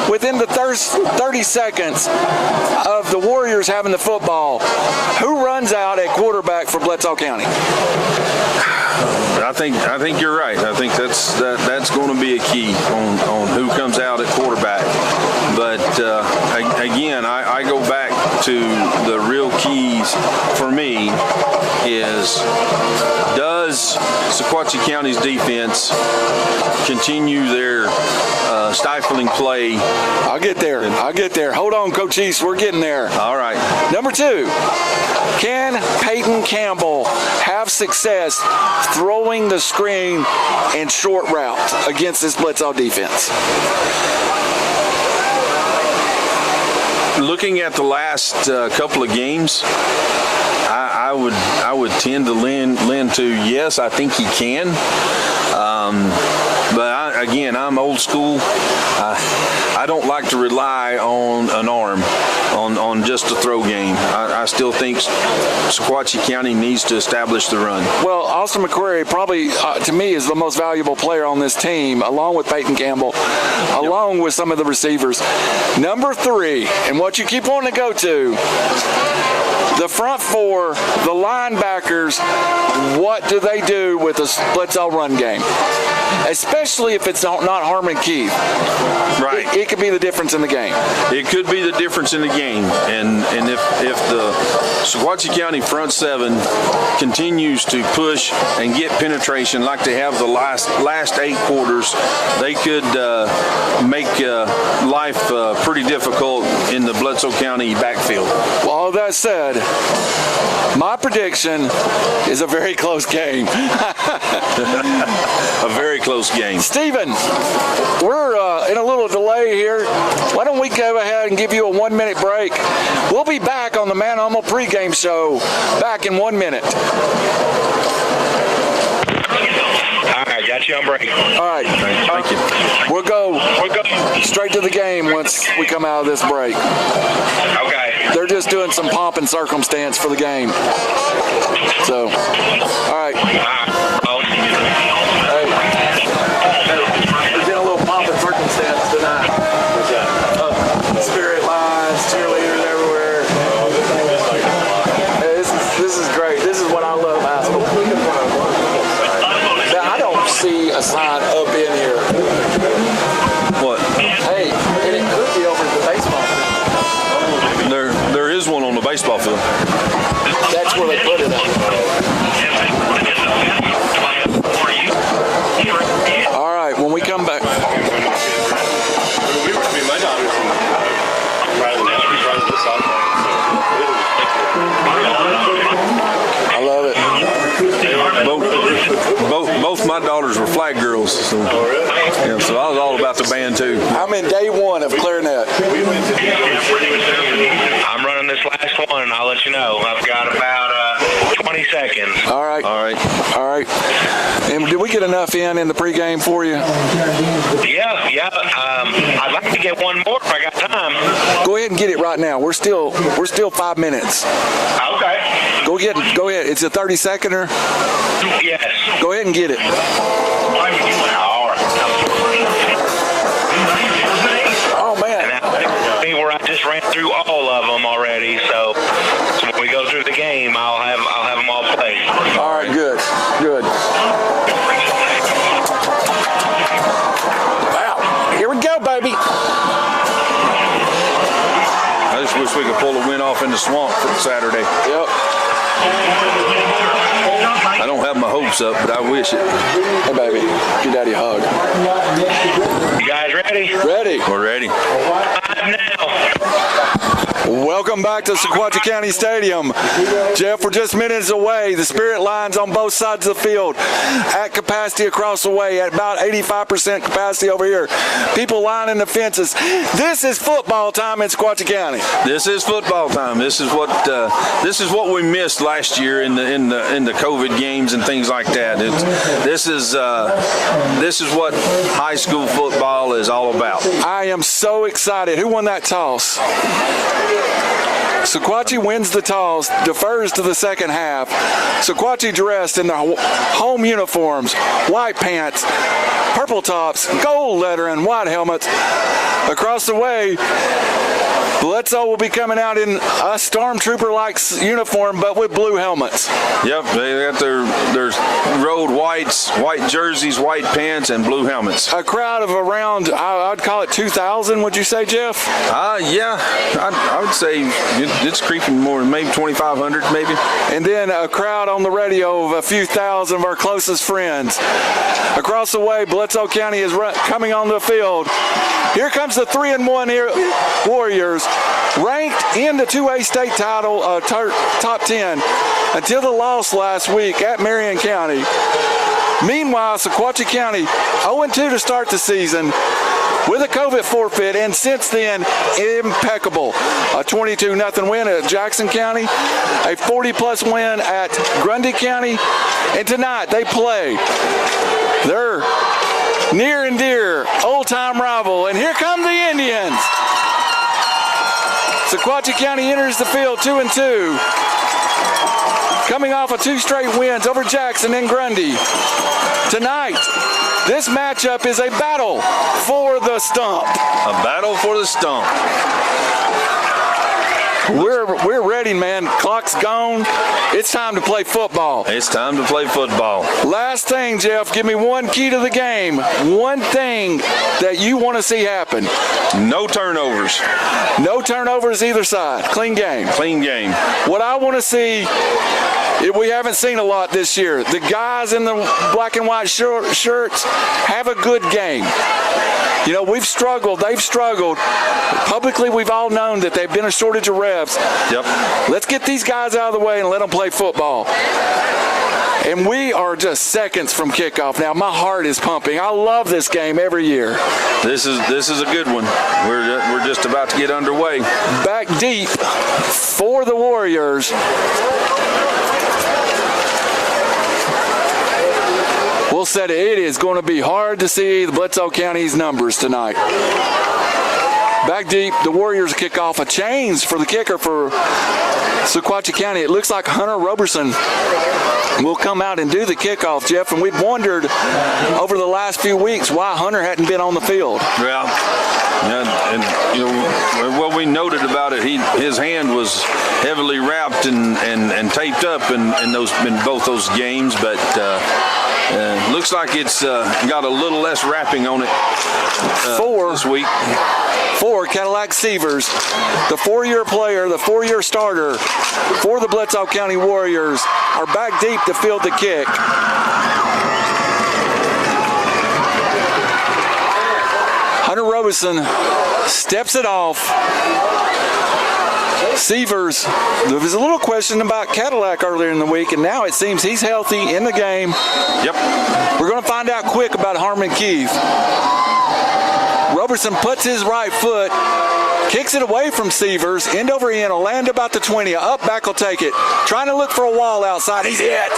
within the 30 seconds of the Warriors having the football, who runs out at quarterback for Bledsoe County? I think you're right. I think that's going to be a key on who comes out at quarterback. But again, I go back to the real keys for me is, does Sequatchie County's defense continue their stifling play? I'll get there. Hold on, Coach East. We're getting there. All right. Number two, can Peyton Campbell have success throwing the screen and short routes against this Bledsoe defense? Looking at the last couple of games, I would tend to lend to yes. I think he can, but I'm old school. I don't like to rely on an arm, on just a throw game. I still think Sequatchie County needs to establish the run. Well, Austin McQuarrie probably, to me, is the most valuable player on this team, along with Peyton Campbell, along with some of the receivers. Number three, and what you keep wanting to go to, the front four, the linebackers, what do they do with a Bledsoe run game? Especially if it's not Harmon Keith. Right. It could be the difference in the game. It could be the difference in the game. And if the Sequatchie County front seven continues to push and get penetration like they have the last 8 quarters, they could make life pretty difficult in the Bledsoe County backfield. Well, all that said, my prediction is a very close game. A very close game. Steven, we're in a little delay here. Why don't we go ahead and give you a 1-minute break? We'll be back on the Man Hummel pregame show back in 1 minute. All right, got you on break. All right. Thank you. We'll go straight to the game once we come out of this break. Okay. They're just doing some pomp and circumstance for the game. So, all right. Hey, we're getting a little pomp and circumstance tonight. Spirit lines, cheerleaders everywhere. Hey, this is great. This is what I love basketball. Now, I don't see a sign up in here. What? Hey, it could be over at the baseball field. There is one on the baseball field. That's where they put it at. All right, when we come back. My daughter's right in the softball. I love it. Both my daughters were flag girls, so, yeah, so I was all about the band too. I'm in day one of clarinet. I'm running this last one, and I'll let you know. I've got about 20 seconds. All right. All right. All right. And did we get enough in the pregame for you? Yeah. I'd like to get one more if I got time. Go ahead and get it right now. We're still 5 minutes. Okay. Go ahead. It's a 30-seconder. Yes. Go ahead and get it. All right. Oh man. And I think where I just ran through all of them already, so when we go through the game, I'll have them all played. All right. Good. Wow. Here we go, baby. I just wish we could pull a win off in the swamp for Saturday. Yep. I don't have my hopes up, but I wish it. Hey, baby. Give Daddy a hug. You guys ready? Ready. We're ready. Time now. Welcome back to Sequatchie County Stadium. Jeff, we're just minutes away. The Spirit lines on both sides of the field at capacity across the way, at about 85% capacity over here. People lining the fences. This is football time in Sequatchie County. This is football time. This is what we missed last year in the COVID games and things like that. This is what high school football is all about. I am so excited. Who won that toss? Sequatchie wins the toss, defers to the second half. Sequatchie dressed in their home uniforms, white pants, purple tops, gold lettering, white helmets. Across the way, Bledsoe will be coming out in a stormtrooper-like uniform, but with blue helmets. Yep, they got their road whites, white jerseys, white pants, and blue helmets. A crowd of around, I'd call it 2,000, would you say, Jeff? Yeah, I would say it's creeping more, maybe 2,500, maybe. And then a crowd on the radio of a few thousand of our closest friends. Across the way, Bledsoe County is coming on the field. Here comes the 3-1 Warriors, ranked in the 2A state title top 10 until the loss last week at Marion County. Meanwhile, Sequatchie County 0-2 to start the season with a COVID forfeit, and since then, impeccable. A 22-0 win at Jackson County, a 40-plus win at Grundy County, and tonight they play their near and dear old-time rival, and here come the Indians. Sequatchie County enters the field 2-2, coming off of 2 straight wins over Jackson and Grundy. Tonight, this matchup is a battle for the stump. A battle for the stump. We're ready, man. Clock's gone. It's time to play football. It's time to play football. Last thing, Jeff, give me one key to the game. One thing that you want to see happen. No turnovers. No turnovers either side. Clean game. Clean game. What I want to see, we haven't seen a lot this year. The guys in the black and white shirts have a good game. You know, we've struggled. They've struggled. Publicly, we've all known that they've been a shortage of reps. Yep. Let's get these guys out of the way and let them play football. And we are just seconds from kickoff now. My heart is pumping. I love this game every year. This is a good one. We're just about to get underway. Back deep for the Warriors. We'll say it is going to be hard to see the Bledsoe County's numbers tonight. Back deep, the Warriors kick off. A change for the kicker for Sequatchie County. It looks like Hunter Roberson will come out and do the kickoff, Jeff, and we've wondered over the last few weeks why Hunter hadn't been on the field. Well, and you know what we noted about it, his hand was heavily wrapped and taped up in both those games, but looks like it's got a little less wrapping on it this week. For Cadillac Seavers, the 4-year player, the 4-year starter for the Bledsoe County Warriors, are back deep to field the kick. Hunter Robeson steps it off. Seavers, there was a little question about Cadillac earlier in the week, and now it seems he's healthy in the game. Yep. We're going to find out quick about Harmon Keith. Roberson puts his right foot, kicks it away from Seavers, end over end, will land about the 20, up back will take it. Trying to look for a wall outside, he's hit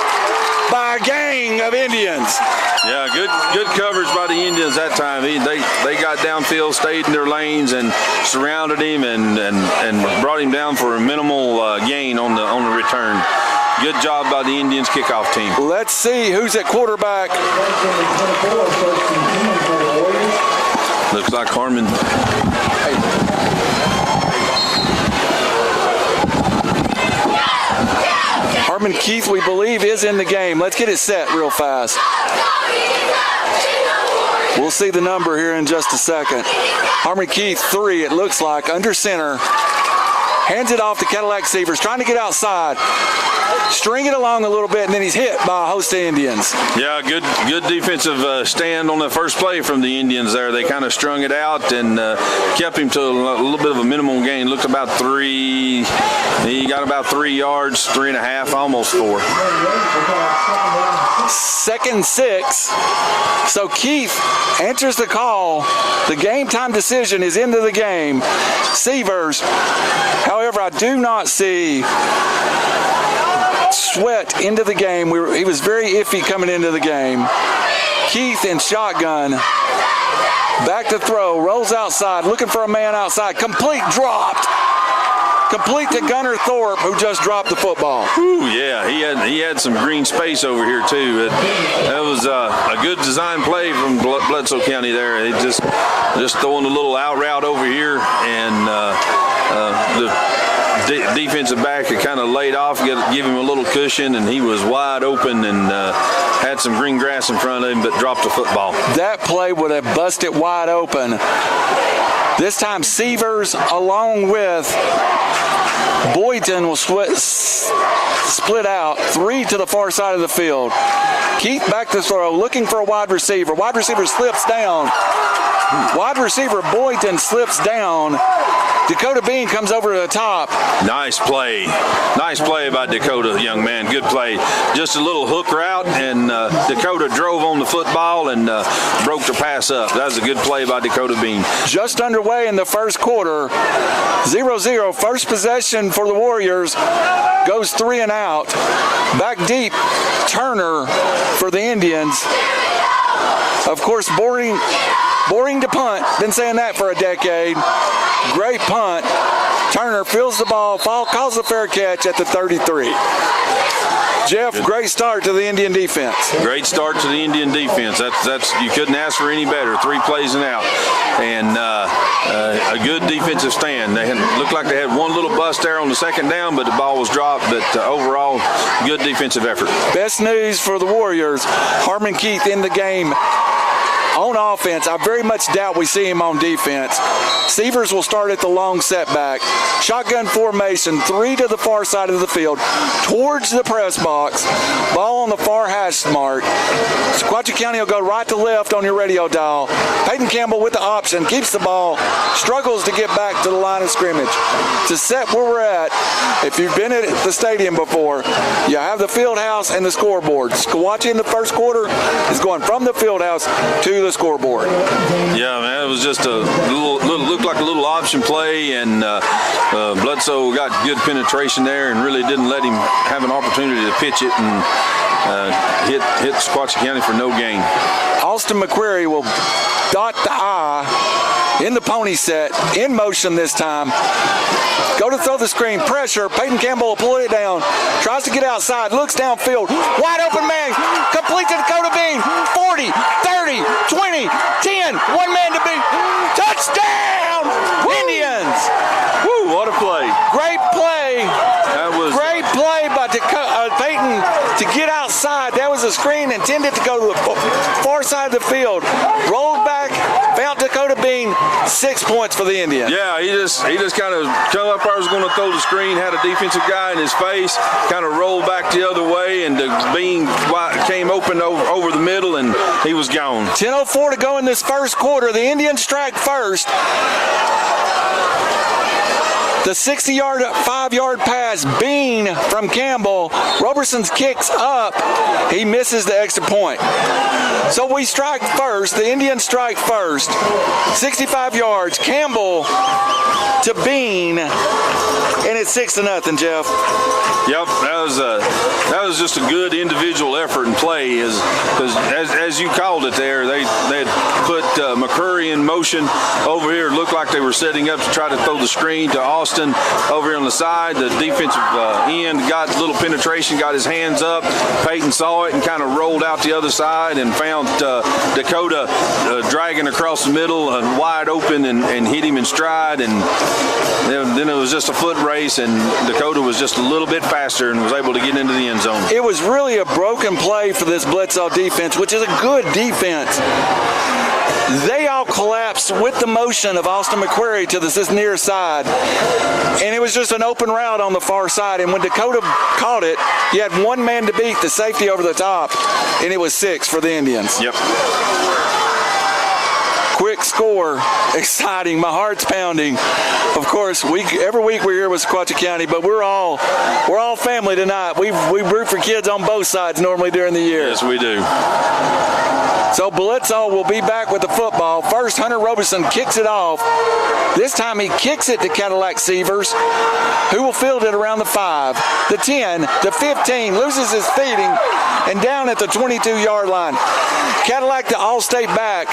by a gang of Indians. Yeah, good coverage by the Indians that time. They got downfield, stayed in their lanes, and surrounded him and brought him down for a minimal gain on the return. Good job by the Indians kickoff team. Let's see who's at quarterback. Looks like Harmon. Harmon Keith, we believe, is in the game. Let's get it set real fast. We'll see the number here in just a second. Harmon Keith, 3, it looks like, under center. Hands it off to Cadillac Seavers, trying to get outside. String it along a little bit, and then he's hit by a host of Indians. Yeah, good defensive stand on the first play from the Indians there. They kind of strung it out and kept him to a little bit of a minimum gain. Looked about 3. He got about 3 yards, 3.5, almost 4. 2nd and 6. So Keith answers the call. The game time decision is into the game. Seavers, however, I do not see Sweat into the game. He was very iffy coming into the game. Keith in shotgun. Back to throw. Rolls outside. Looking for a man outside. Complete dropped. Complete to Gunnar Thorpe, who just dropped the football. Ooh, yeah, he had some green space over here too. That was a good design play from Bledsoe County there. He just throwing a little out route over here, and the defensive back had kind of laid off, give him a little cushion, and he was wide open and had some green grass in front of him, but dropped the football. That play would have busted wide open. This time Seavers along with Boyton will split out, 3 to the far side of the field. Keith back to throw, looking for a wide receiver. Wide receiver slips down. Wide receiver Boyton slips down. Dakota Bean comes over to the top. Nice play. Nice play by Dakota, young man. Good play. Just a little hook route, and Dakota drove on the football and broke the pass up. That was a good play by Dakota Bean. Just underway in the first quarter. 0-0. First possession for the Warriors. Goes 3 and out. Back deep, Turner for the Indians. Of course, boring to punt. Been saying that for a decade. Great punt. Turner fills the ball, calls a fair catch at the 33. Jeff, great start to the Indian defense. Great start to the Indian defense. That's you couldn't ask for any better. 3 plays and out, and a good defensive stand. They looked like they had one little bust there on the second down, but the ball was dropped. But overall, good defensive effort. Best news for the Warriors: Harmon Keith in the game. On offense, I very much doubt we see him on defense. Seavers will start at the long setback. Shotgun formation, 3 to the far side of the field, towards the press box. Ball on the far hash mark. Sequatchie County will go right to left on your radio dial. Peyton Campbell with the option, keeps the ball, struggles to get back to the line of scrimmage. To set where we're at, if you've been at the stadium before, you have the field house and the scoreboard. Sequatchie in the first quarter is going from the field house to the scoreboard. Yeah, man, it was just looked like a little option play, and Bledsoe got good penetration there and really didn't let him have an opportunity to pitch it and hit Sequatchie County for no gain. Austin McQuarrie will dot the I in the pony set, in motion this time. Go to throw the screen, pressure. Peyton Campbell will pull it down. Tries to get outside, looks downfield. Wide open man, complete to Dakota Bean. 40, 30, 20, 10. One man to beat. Touchdown! Indians! Woo, what a play. Great play. That was Great play by Peyton to get outside. That was a screen intended to go to the far side of the field. Rolled back, found Dakota Bean. 6 points for the Indians. Yeah, he just kind of come up there, was going to throw the screen, had a defensive guy in his face, kind of rolled back the other way, and the Bean came open over the middle, and he was gone. 10:04 to go in this first quarter. The Indians strike first. The 60-yard, 5-yard pass, Bean from Campbell. Roberson's kicks up. He misses the extra point. So we strike first. The Indians strike first. 65 yards. Campbell to Bean. And it's 6-0, Jeff. Yep, that was just a good individual effort and play. Because as you called it there, they had put McCurry in motion over here. It looked like they were setting up to try to throw the screen to Austin over here on the side. The defensive end got a little penetration, got his hands up. Peyton saw it and kind of rolled out the other side and found Dakota dragging across the middle and wide open and hit him in stride. And then it was just a foot race, and Dakota was just a little bit faster and was able to get into the end zone. It was really a broken play for this Bledsoe defense, which is a good defense. They all collapsed with the motion of Austin McQuarrie to this near side, and it was just an open route on the far side. And when Dakota caught it, he had one man to beat, the safety over the top, and it was 6 for the Indians. Yep. Quick score, exciting. My heart's pounding. Of course, every week we're here with Sequatchie County, but we're all family tonight. We root for kids on both sides normally during the year. Yes, we do. So Bledsoe will be back with the football. First, Hunter Roberson kicks it off. This time he kicks it to Cadillac Sievers, who will field it around the 5, the 10, the 15, loses his feeding, and down at the 22-yard line. Cadillac, the all-state back,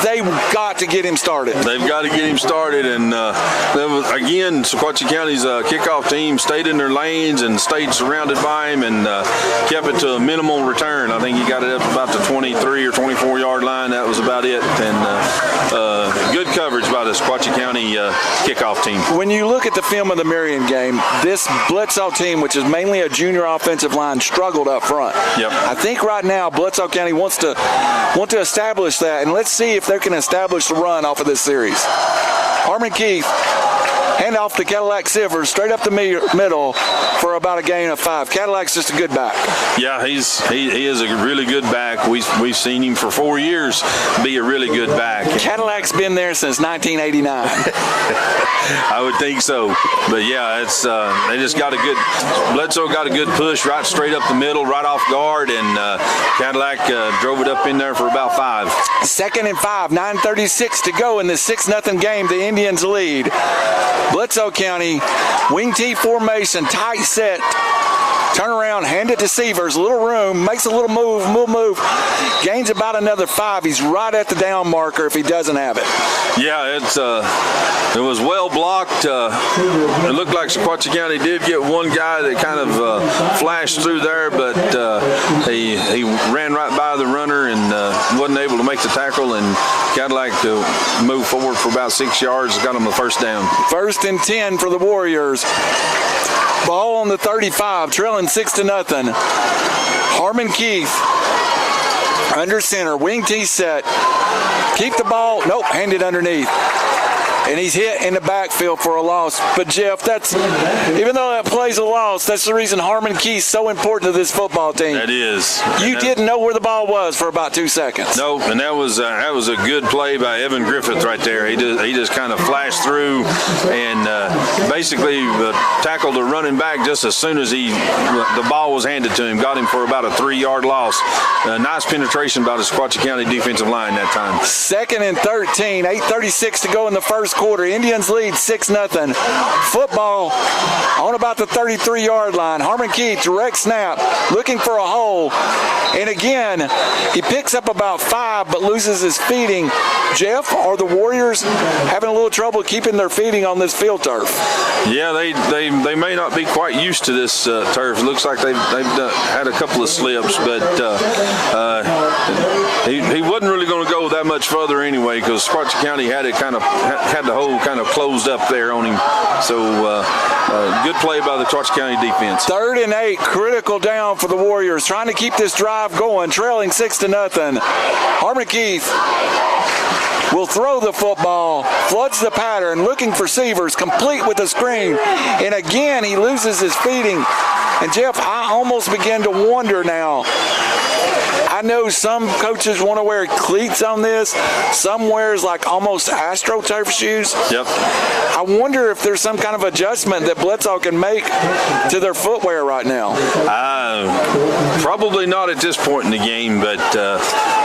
they've got to get him started. They've got to get him started, and again, Sequatchie County's kickoff team stayed in their lanes and stayed surrounded by him and kept it to a minimal return. I think he got it up about the 23 or 24-yard line. That was about it, and good coverage by the Sequatchie County kickoff team. When you look at the film of the Marion game, this Bledsoe team, which is mainly a junior offensive line, struggled up front. Yep. I think right now Bledsoe County wants to establish that, and let's see if they can establish the run off of this series. Harmon Keith, hand off to Cadillac Sievers, straight up the middle for about a gain of 5. Cadillac's just a good back. Yeah, he is a really good back. We've seen him for 4 years be a really good back. Cadillac's been there since 1989. I would think so. But yeah, it's they just got a good, Bledsoe got a good push right straight up the middle, right off guard, and Cadillac drove it up in there for about 5. 2nd and 5, 9:36 to go in this 6-0 game. The Indians lead. Bledsoe County, wing T formation, tight set. Turn around, hand it to Sievers, little room, makes a little move, gains about another 5. He's right at the down marker if he doesn't have it. Yeah, it was well blocked. It looked like Sequatchie County did get one guy that kind of flashed through there, but he ran right by the runner and wasn't able to make the tackle, and Cadillac moved forward for about 6 yards, got him the first down. 1st and 10 for the Warriors. Ball on the 35, trailing 6-0. Harmon Keith under center, wing T set. Keep the ball. Nope, hand it underneath. And he's hit in the backfield for a loss. But Jeff, even though that play's a loss, that's the reason Harmon Keith's so important to this football team. That is. You didn't know where the ball was for about 2 seconds. No, and that was a good play by Evan Griffith right there. He just kind of flashed through and basically tackled the running back just as soon as the ball was handed to him. Got him for about a 3-yard loss. Nice penetration by the Sequatchie County defensive line that time. 2nd and 13, 8:36 to go in the first quarter. Indians lead 6-0. Football on about the 33-yard line. Harmon Keith, direct snap, looking for a hole. And again, he picks up about 5 but loses his feeding. Jeff, are the Warriors having a little trouble keeping their feeding on this field turf? Yeah, they may not be quite used to this turf. It looks like they've had a couple of slips, but he wasn't really going to go that much further anyway, because Sparta County had the hole kind of closed up there on him. So good play by the Sparta County defense. 3rd and 8, critical down for the Warriors, trying to keep this drive going, trailing 6-0. Harmon Keith will throw the football, floods the pattern, looking for Severs, complete with the screen, and again he loses his feeding. And Jeff, I almost begin to wonder now. I know some coaches want to wear cleats on this. Some wears like almost AstroTurf shoes. Yep. I wonder if there's some kind of adjustment that Bledsoe can make to their footwear right now. Probably not at this point in the game, but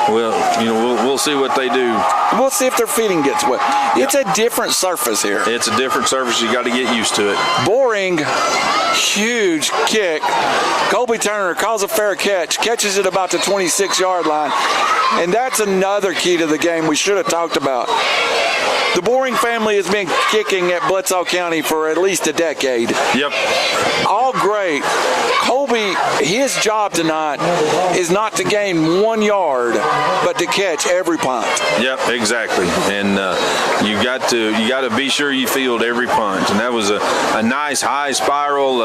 we'll see what they do. We'll see if their feeding gets wet. It's a different surface here. It's a different surface. You got to get used to it. Boring, huge kick. Colby Turner calls a fair catch, catches it about the 26-yard line, and that's another key to the game we should have talked about. The Boring family has been kicking at Bledsoe County for at least a decade. Yep. All great. Colby, his job tonight is not to gain 1 yard, but to catch every punt. Yep, exactly. And you got to be sure you field every punt. And that was a nice high spiral,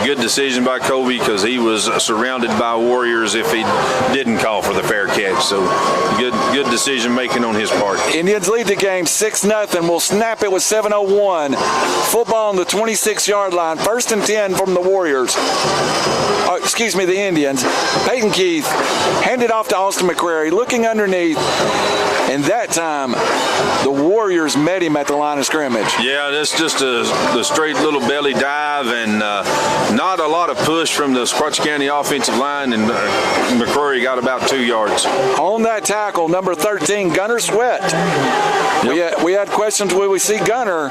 good decision by Colby, because he was surrounded by Warriors if he didn't call for the fair catch. So good decision making on his part. Indians lead the game 6-0. We'll snap it with 7:01. Football on the 26-yard line. 1st and 10 from the Warriors. The Indians. Peyton Keith handed off to Austin McCrary, looking underneath, and that time the Warriors met him at the line of scrimmage. Yeah, that's just the straight little belly dive, and not a lot of push from the Sparta County offensive line, and McCrory got about 2 yards. On that tackle, number 13, Gunner Sweat. Yep. We had questions, will we see Gunner?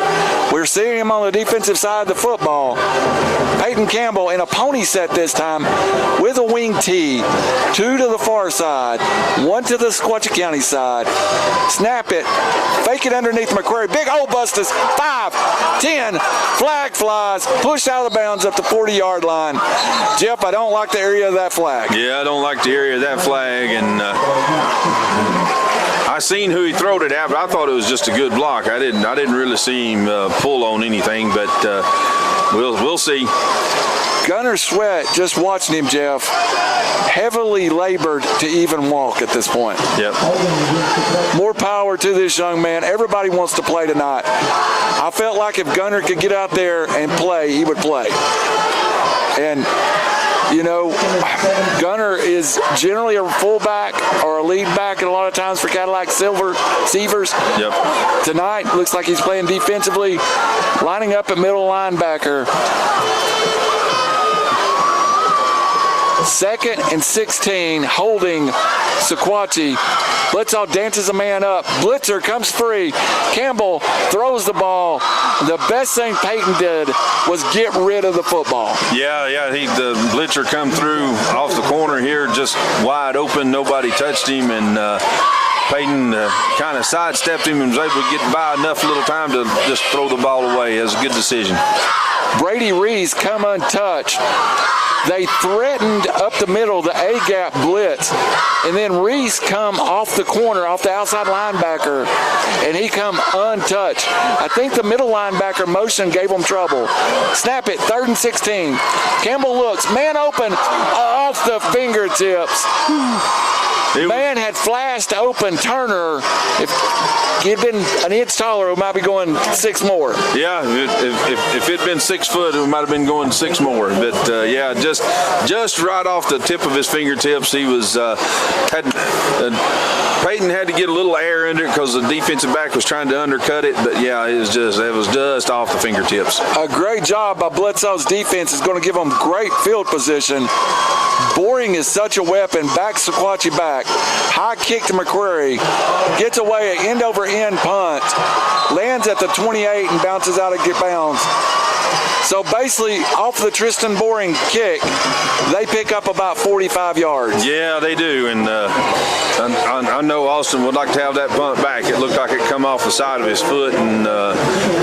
We're seeing him on the defensive side of the football. Peyton Campbell in a pony set this time with a wing tee. 2 to the far side, 1 to the Squatchy County side. Snap it, fake it underneath McCrary. Big hole bustus, 5, 10, flag flies, pushed out of bounds up the 40-yard line. Jeff, I don't like the area of that flag. Yeah, I don't like the area of that flag, and I seen who he throwed it at, but I thought it was just a good block. I didn't really see him pull on anything, but we'll see. Gunner Sweat, just watching him, Jeff, heavily labored to even walk at this point. Yep. More power to this young man. Everybody wants to play tonight. I felt like if Gunner could get out there and play, he would play. And Gunner is generally a fullback or a lead back a lot of times for Cadillac Severs. Yep. Tonight, looks like he's playing defensively, lining up at middle linebacker. 2nd and 16, holding Sequatchie. Bledsoe dances a man up. Blitzer comes free. Campbell throws the ball. The best thing Peyton did was get rid of the football. Yeah, the blitzer come through off the corner here, just wide open. Nobody touched him, and Peyton kind of sidestepped him and was able to get by enough little time to just throw the ball away. It was a good decision. Brady Rees come untouched. They threatened up the middle, the A-gap blitz, and then Reese come off the corner, off the outside linebacker, and he come untouched. I think the middle linebacker motion gave him trouble. Snap it, 3rd and 16. Campbell looks, man open, off the fingertips. Man had flashed open Turner. If he had been an inch taller, it might be going 6 more. Yeah, if it'd been 6 foot, it might have been going 6 more. But just right off the tip of his fingertips, he was Peyton had to get a little air under it because the defensive back was trying to undercut it. But yeah, it was just off the fingertips. A great job by Bledsoe's defense is going to give them great field position. Boring is such a weapon. Back Sequatchie back. High kick to McQuarrie. Gets away, an end-over-end punt. Lands at the 28 and bounces out of bounds. So basically, off the Tristan Boring kick, they pick up about 45 yards. Yeah, they do. And I know Austin would like to have that punt back. It looked like it come off the side of his foot, and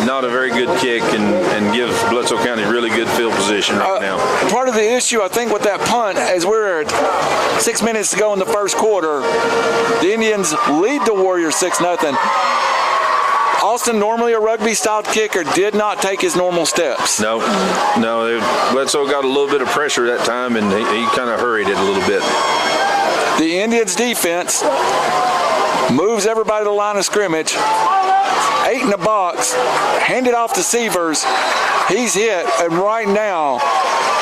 not a very good kick, and gives Bledsoe County really good field position right now. Part of the issue, I think, with that punt, as we're at 6 minutes to go in the first quarter, the Indians lead the Warriors 6-0. Austin, normally a rugby-style kicker, did not take his normal steps. No. Bledsoe got a little bit of pressure that time, and he kind of hurried it a little bit. The Indians' defense moves everybody to the line of scrimmage. 8 in the box, handed off to Severs. He's hit, and right now,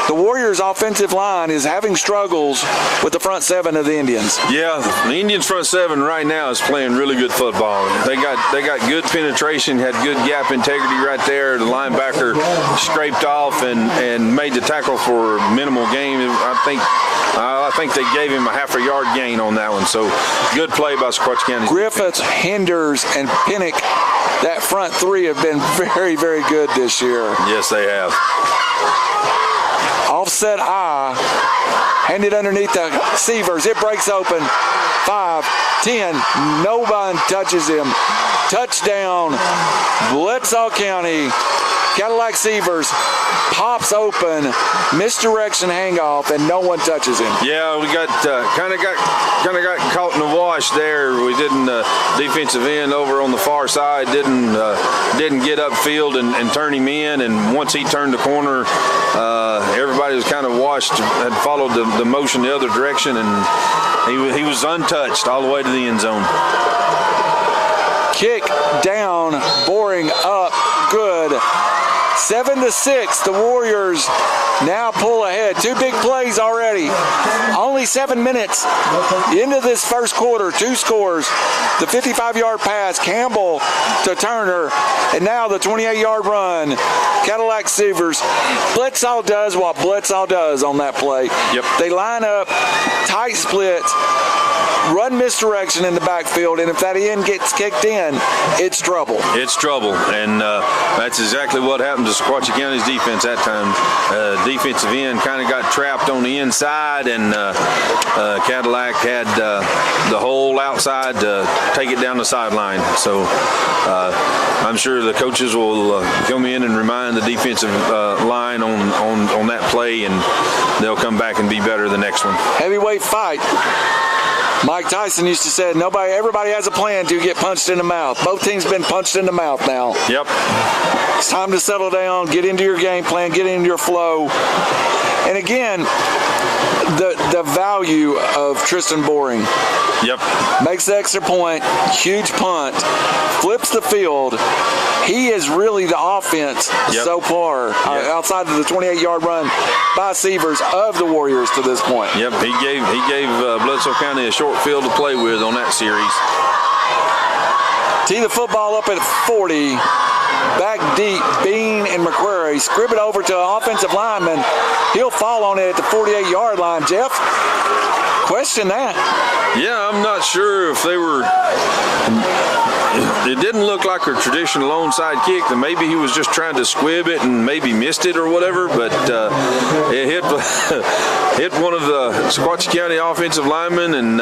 the Warriors' offensive line is having struggles with the front seven of the Indians. Yeah, the Indians' front seven right now is playing really good football. They got good penetration, had good gap integrity right there. The linebacker scraped off and made the tackle for minimal gain. I think they gave him a half a yard gain on that one. So good play by Sequatchie County. Griffith, Henders, and Pinnock, that front three have been very, very good this year. Yes, they have. Offset eye, handed underneath the Severs. It breaks open. 5, 10, no one touches him. Touchdown, Bledsoe County. Cadillac Severs pops open, misdirection hangoff, and no one touches him. Yeah, we got kind of got caught in the wash there. We didn't defensive end over on the far side didn't get upfield and turn him in. And once he turned the corner, everybody was kind of washed, had followed the motion the other direction, and he was untouched all the way to the end zone. Kick down, Boring up, good. 7-6, the Warriors now pull ahead. 2 big plays already. Only 7 minutes into this first quarter. 2 scores. The 55-yard pass, Campbell to Turner, and now the 28-yard run. Cadillac Severs. Bledsoe does what Bledsoe does on that play. Yep. They line up, tight splits, run misdirection in the backfield, and if that end gets kicked in, it's trouble. It's trouble, and that's exactly what happened to Sequatchie County's defense that time. Defensive end kind of got trapped on the inside, and Cadillac had the hole outside to take it down the sideline. So I'm sure the coaches will come in and remind the defensive line on that play, and they'll come back and be better the next one. Heavyweight fight. Mike Tyson used to say, everybody has a plan to get punched in the mouth. Both teams been punched in the mouth now. Yep. It's time to settle down, get into your game plan, get into your flow. And again, the value of Tristan Boring. Yep. Makes the extra point, huge punt, flips the field. He is really the offense so far, outside of the 28-yard run by Severs of the Warriors to this point. Yep, he gave Bledsoe County a short field to play with on that series. Tee the football up at 40. Back deep, Bean and McQuarrie scrib it over to an offensive lineman. He'll fall on it at the 48-yard line. Jeff, question that. Yeah, I'm not sure if they were. It didn't look like a traditional onside kick. Then maybe he was just trying to squib it and maybe missed it or whatever. But it hit one of the Sequatchie County offensive linemen, and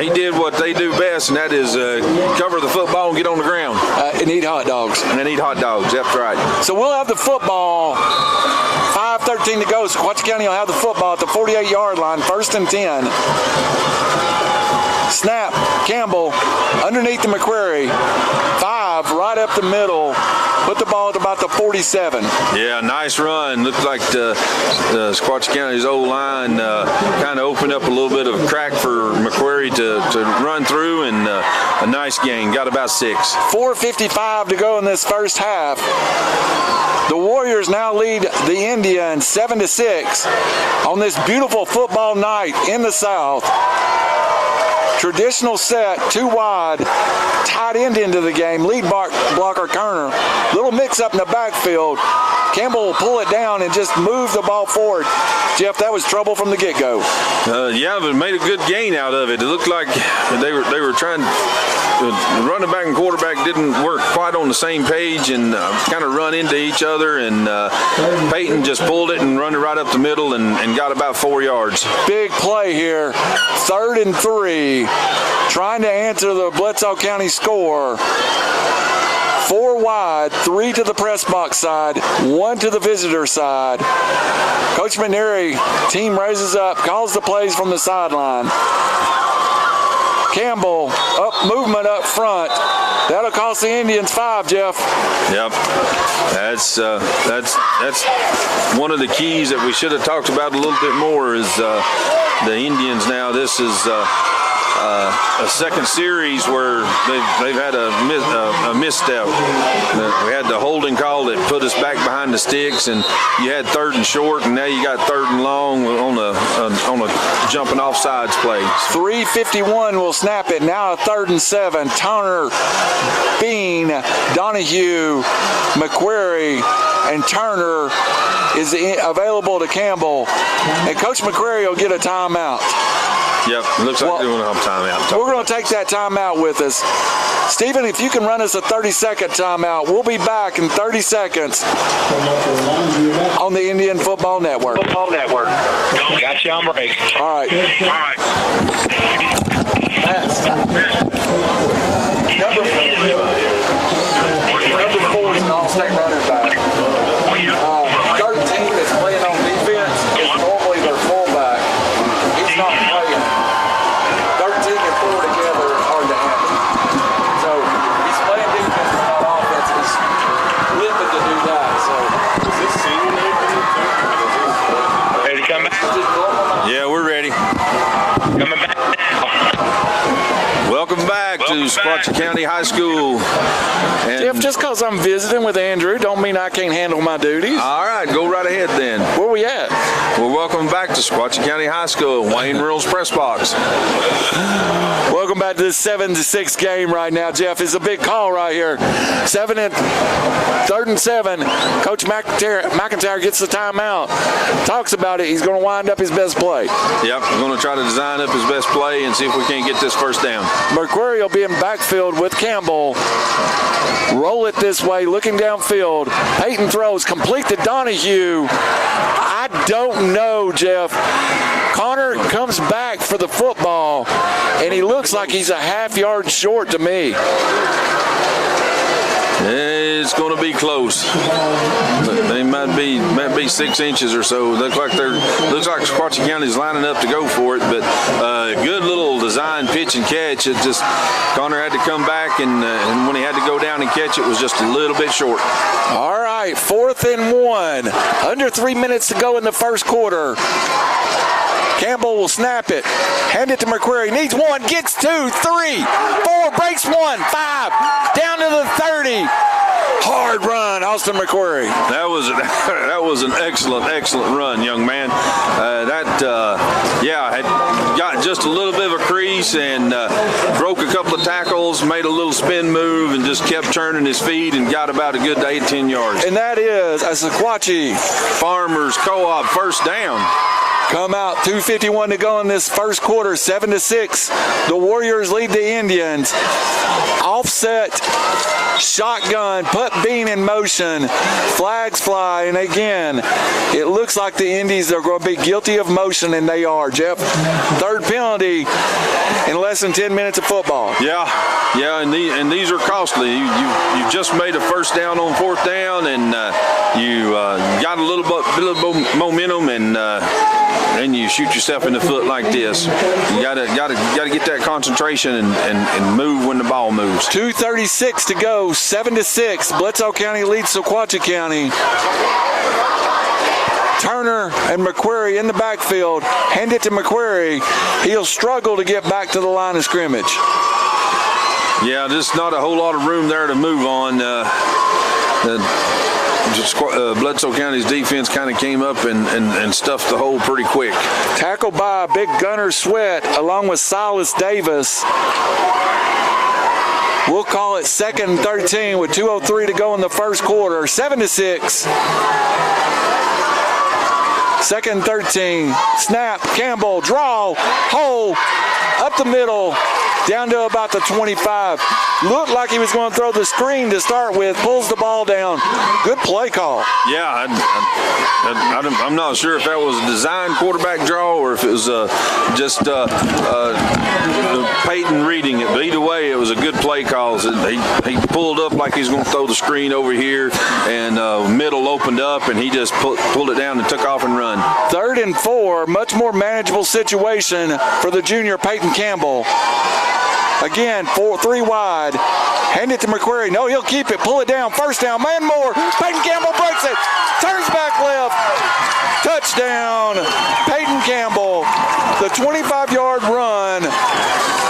he did what they do best, and that is cover the football and get on the ground. And eat hot dogs. And eat hot dogs. That's right. So we'll have the football. 5:13 to go. Sequatchie County will have the football at the 48-yard line. 1st and 10. Snap, Campbell, underneath the McQuarrie. 5, right up the middle. Put the ball at about the 47. Yeah, nice run. Looked like the Sequatchie County's old line kind of opened up a little bit of a crack for McQuarrie to run through, and a nice gain. Got about 6. 4:55 to go in this first half. The Warriors now lead the Indians 7-6 on this beautiful football night in the South. Traditional set, 2 wide, tight end into the game. Lead blocker Turner. Little mix up in the backfield. Campbell will pull it down and just move the ball forward. Jeff, that was trouble from the get-go. Yeah, but made a good gain out of it. It looked like they were trying. The running back and quarterback didn't work quite on the same page and kind of run into each other. And Peyton just pulled it and run it right up the middle and got about 4 yards. Big play here. 3rd and 3. Trying to answer the Bledsoe County score. 4 wide, 3 to the press box side, 1 to the visitor side. Coach McNary, team raises up, calls the plays from the sideline. Campbell, movement up front. That'll cost the Indians 5, Jeff. Yep, that's one of the keys that we should have talked about a little bit more is the Indians now. This is a second series where they've had a misstep. We had the holding call that put us back behind the sticks, and you had 3rd and short, and now you got 3rd and long on a jumping offsides play. 3:51 will snap it. Now a 3rd and 7. Turner, Bean, Donahue, McQuarrie, and Turner is available to Campbell, and Coach McQuarrie will get a timeout. Yep, looks like they're going to have timeout. We're going to take that timeout with us. Stephen, if you can run us a 30-second timeout, we'll be back in 30 seconds on the Indian Football Network. Got you on break. All right. Number 4 is an all-state running back. 13 that's playing on defense is normally their fullback. He's not playing. 13 and 4 together is hard to handle. So he's playing defense and not offense. He's limping to do that. So is this season Ready to come back? Yeah, we're ready. Coming back now. Welcome back to Sequatchie County High School. And Jeff, just because I'm visiting with Andrew don't mean I can't handle my duties. all right, go right ahead then. Where we at? Well, welcome back to Sequatchie County High School, Wayne Rules Press Box. Welcome back to this 7-6 game right now, Jeff. It's a big call right here. 3rd and 7. Coach McIntyre gets the timeout. Talks about it. He's going to wind up his best play. Yep, we're going to try to design up his best play and see if we can't get this first down. McQuarrie will be in backfield with Campbell. Roll it this way, looking downfield. Peyton throws, complete to Donahue. I don't know, Jeff. Connor comes back for the football, and he looks like he's a half yard short to me. It's going to be close. They might be 6 inches or so. Looks like Sequatchie County's lining up to go for it, but good little design pitch and catch. It just Connor had to come back, and when he had to go down and catch, it was just a little bit short. All right, 4th and 1. Under 3 minutes to go in the first quarter. Campbell will snap it. Hand it to McQuarrie. Needs 1, gets 2, 3, 4, breaks 1, 5, down to the 30. Hard run, Austin McQuarrie. That was an excellent run, young man. Had got just a little bit of a crease and broke a couple of tackles, made a little spin move, and just kept turning his feet and got about a good 8-10 yards. And that is a Sequatchie Farmers Co-op first down. come out. 2:51 to go in this first quarter, 7-6. The Warriors lead the Indians. Offset, shotgun, put Bean in motion. Flags fly, and again, it looks like the Indies are going to be guilty of motion, and they are, Jeff. Third penalty in less than 10 minutes of football. Yeah, and these are costly. You just made a first down on fourth down, and you got a little bit momentum, and you shoot yourself in the foot like this. You gotta get that concentration and move when the ball moves. 2:36 to go, 7-6. Bledsoe County leads Sequatchie County. Turner and McQuarrie in the backfield. Hand it to McQuarrie. He'll struggle to get back to the line of scrimmage. Yeah, just not a whole lot of room there to move on. Bledsoe County's defense kind of came up and stuffed the hole pretty quick. Tackled by Big Gunner Sweat along with Silas Davis. We'll call it 2nd and 13 with 2:03 to go in the first quarter. 7-6. 2nd and 13. Snap, Campbell, draw, hole, up the middle, down to about the 25. Looked like he was going to throw the screen to start with, pulls the ball down. Good play call. Yeah, I'm not sure if that was a design quarterback draw or if it was just Peyton reading it. But either way, it was a good play call. He pulled up like he was going to throw the screen over here, and middle opened up, and he just pulled it down and took off and run. 3rd and 4, much more manageable situation for the junior Peyton Campbell. Again, 3 wide. Hand it to McQuarrie. No, he'll keep it. Pull it down. First down. Man more. Peyton Campbell breaks it. Turns back left. Touchdown. Peyton Campbell. The 25-yard run.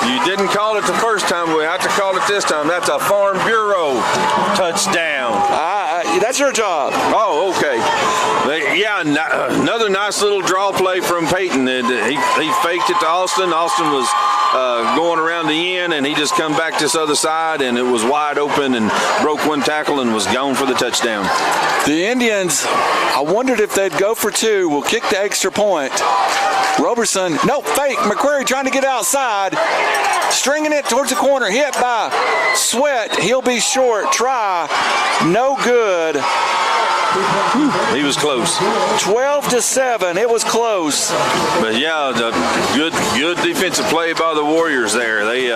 You didn't call it the first time. We have to call it this time. That's a Farm Bureau touchdown. That's your job. Oh, okay. Yeah, another nice little draw play from Peyton. He faked it to Austin. Austin was going around the end, and he just come back this other side, and it was wide open and broke one tackle and was gone for the touchdown. The Indians, I wondered if they'd go for 2. We'll kick the extra point. Roberson, no, fake. McQuarrie trying to get outside. Stringing it towards the corner. Hit by Sweat. He'll be short. Try. No good. He was close. 12-7. It was close. But yeah, the good defensive play by the Warriors there. They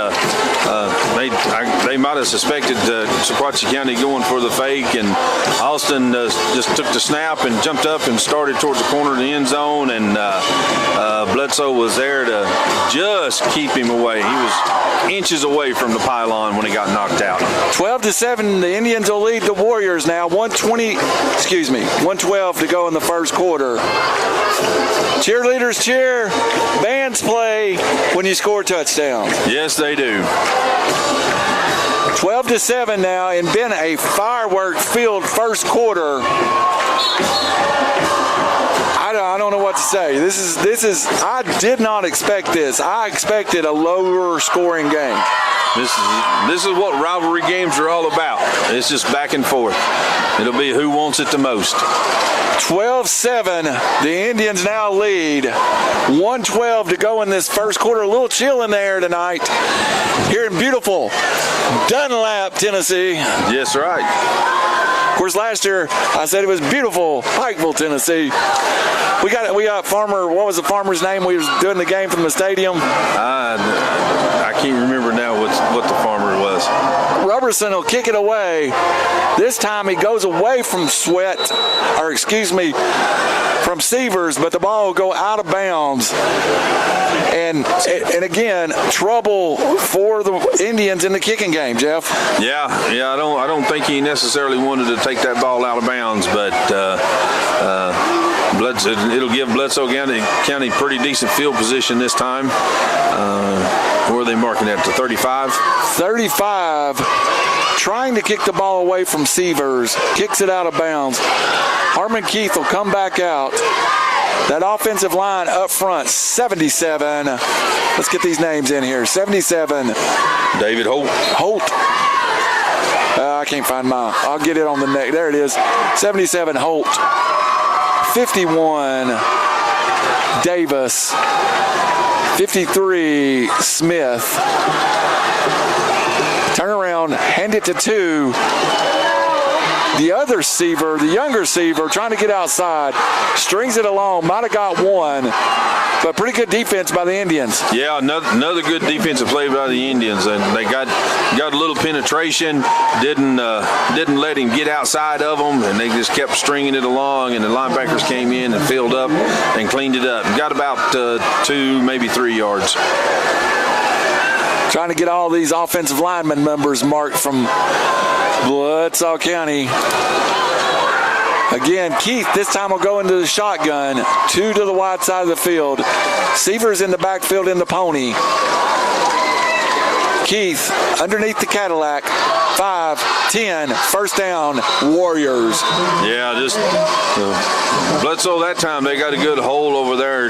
might have suspected Sequatchie County going for the fake, and Austin just took the snap and jumped up and started towards the corner of the end zone, and Bledsoe was there to just keep him away. He was inches away from the pylon when he got knocked out. 12-7. The Indians will lead the Warriors now. 112 to go in the first quarter. Cheerleaders cheer, bands play when you score touchdowns. Yes, they do. 12-7 now, and been a firework-filled first quarter. I don't know what to say. This is. I did not expect this. I expected a lower scoring game. This is what rivalry games are all about. It's just back and forth. It'll be who wants it the most. 12-7. The Indians now lead. 1:12 to go in this first quarter. A little chill in the air tonight here in beautiful Dunlap, Tennessee. Yes, right. Of course, last year I said it was beautiful Pikeville, Tennessee. We got Farmer. What was the farmer's name? We was doing the game from the stadium. I can't remember now what the farmer was. Roberson will kick it away. This time he goes away from from Severs, but the ball will go out of bounds. And again, trouble for the Indians in the kicking game, Jeff. Yeah. I don't think he necessarily wanted to take that ball out of bounds, but it'll give Bledsoe County pretty decent field position this time. Where are they marking at? To 35? 35. Trying to kick the ball away from Severs. Kicks it out of bounds. Harmon Keith will come back out. That offensive line up front, 77. Let's get these names in here. 77. David Holt. I can't find mine. I'll get it on the neck. There it is. 77 Holt. 51 Davis. 53 Smith. Turn around, hand it to 2. The other Seaver, the younger Seaver, trying to get outside, strings it along, might have got 1, but pretty good defense by the Indians. Yeah, another good defensive play by the Indians, and they got a little penetration, didn't let him get outside of them, and they just kept stringing it along, and the linebackers came in and filled up and cleaned it up. Got about 2, maybe 3 yards. Trying to get all these offensive lineman members marked from Bledsoe County. Again, Keith this time will go into the shotgun. 2 to the wide side of the field. Severs in the backfield in the pony. Keith underneath the Cadillac. 5-10, first down, Warriors. Yeah, just Bledsoe that time, they got a good hole over there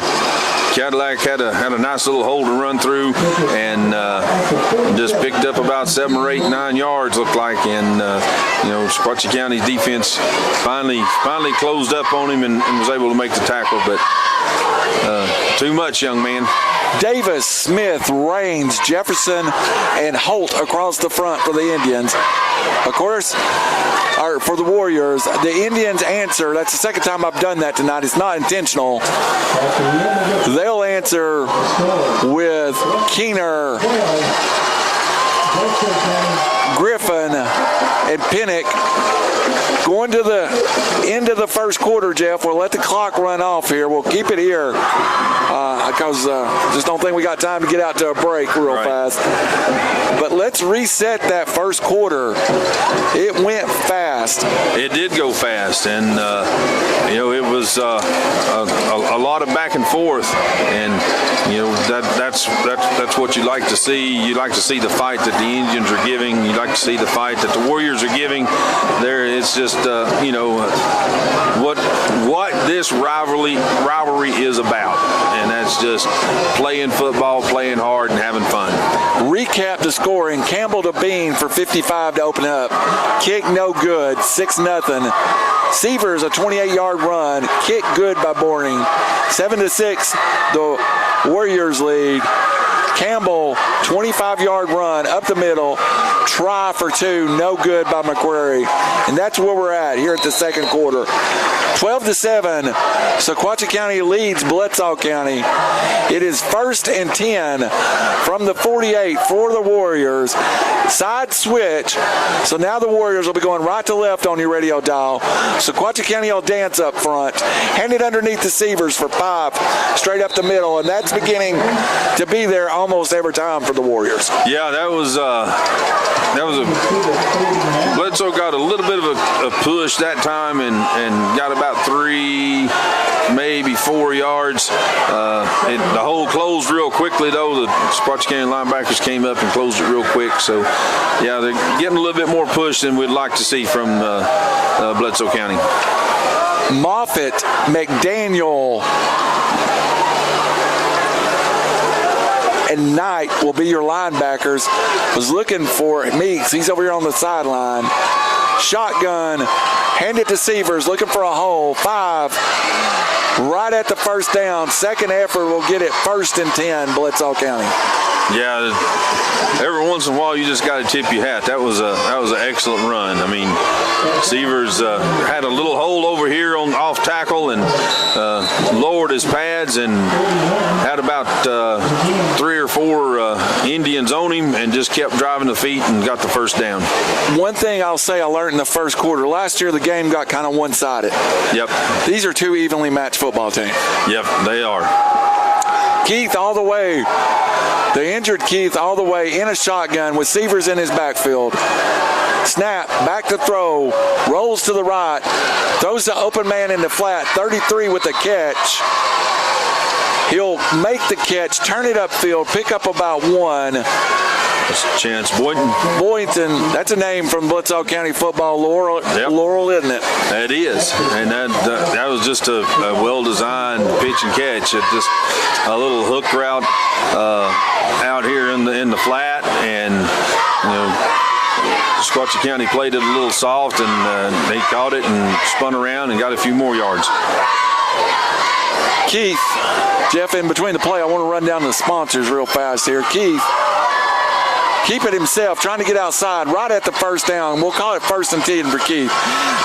Cadillac had a nice little hole to run through, and just picked up about 7 or 8, 9 yards, looked like, and Sequatchie County's defense finally closed up on him and was able to make the tackle, but too much, young man. Davis, Smith, Raines, Jefferson, and Holt across the front for the Indians. Of course, for the Warriors, the Indians answer. That's the second time I've done that tonight. It's not intentional. They'll answer with Keener, Griffin, and Pinnock. Going to the end of the first quarter, Jeff. We'll let the clock run off here. We'll keep it here because just don't think we got time to get out to a break real fast. But let's reset that first quarter. It went fast. It did go fast, and it was a lot of back and forth, and that's what you like to see. You like to see the fight that the Indians are giving. You like to see the fight that the Warriors are giving. It's just what this rivalry is about, and that's just playing football, playing hard, and having fun. Recap the scoring. Campbell to Bean for 55 to open up. Kick no good, 6-0. Severs a 28-yard run. Kick good by Bourning. 7-6. The Warriors lead. Campbell, 25-yard run up the middle, try for 2, no good by McQuarrie. And that's where we're at here at the second quarter. 12-7, Sequatchie County leads Bledsoe County. It is 1st and 10 from the 48 for the Warriors. Side switch. So now the Warriors will be going right to left on your radio dial. Sequatchie County will dance up front. Hand it underneath the Severs for 5, straight up the middle. And that's beginning to be there almost every time for the Warriors. Yeah, that was Bledsoe got a little bit of a push that time and got about 3, maybe 4 yards. The hole closed real quickly, though. The Sequatchie County linebackers came up and closed it real quick. So, yeah, they're getting a little bit more push than we'd like to see from Bledsoe County. Moffitt, McDaniel, and Knight will be your linebackers. Was looking for Meeks. He's over here on the sideline. Shotgun. Hand it to Severs. Looking for a hole. 5. Right at the first down. Second effort will get it 1st and 10, Bledsoe County. Yeah, every once in a while you just got to tip your hat. That was an excellent run. I mean, Severs had a little hole over here on off tackle and lowered his pads and had about 3 or 4 Indians on him and just kept driving the feet and got the first down. One thing I'll say I learned in the first quarter, last year the game got kind of one-sided. Yep. These are 2 evenly matched football teams. Yep, they are. Keith all the way. The injured Keith all the way in a shotgun with Severs in his backfield. Snap, back to throw, rolls to the right, throws the open man in the flat, 33 with the catch. He'll make the catch, turn it upfield, pick up about 1. That's a chance. Boynton, that's a name from Bledsoe County football. Laurel, yep. Laurel, isn't it? It is, and that was just a well-designed pitch and catch. It just a little hook route out here in the flat, and Sequatchie County played it a little soft, and they caught it and spun around and got a few more yards. Keith, Jeff, in between the play, I want to run down the sponsors real fast here. Keith, keep it himself, trying to get outside right at the first down. We'll call it 1st and 10 for Keith.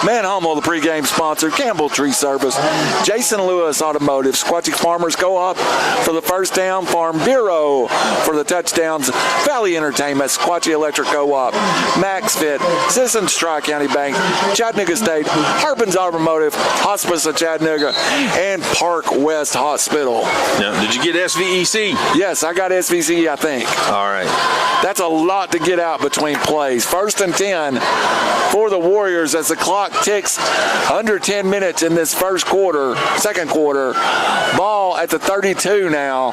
Man Hummel, the pregame sponsor. Campbell Tree Service. Jason Lewis Automotive. Sequatchie Farmers Co-op for the first down. Farm Bureau for the touchdowns. Valley Entertainment. Sequatchie Electric Co-op. Max Fit. Citizens Tri-County Bank. Chattanooga State. Harbin's Automotive. Hospice of Chattanooga. And Park West Hospital. Now, did you get SVEC? Yes, I got SVC, I think. All right. That's a lot to get out between plays. 1st and 10 for the Warriors as the clock ticks under 10 minutes in this second quarter. Ball at the 32 now.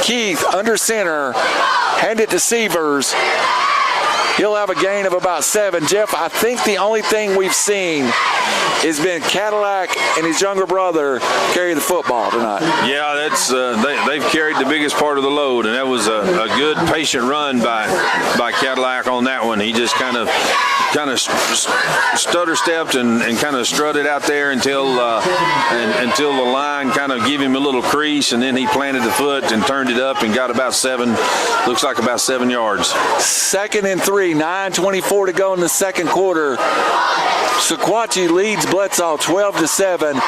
Keith under center. Hand it to Severs. He'll have a gain of about 7. Jeff, I think the only thing we've seen has been Cadillac and his younger brother carry the football tonight. Yeah, that's they've carried the biggest part of the load, and that was a good patient run by Cadillac on that one. He just kind of stutter stepped and kind of strutted out there until the line kind of gave him a little crease, and then he planted the foot and turned it up and got about 7 yards. 2nd and 3, 9:24 to go in the second quarter. Sequatchie leads Bledsoe 12-7.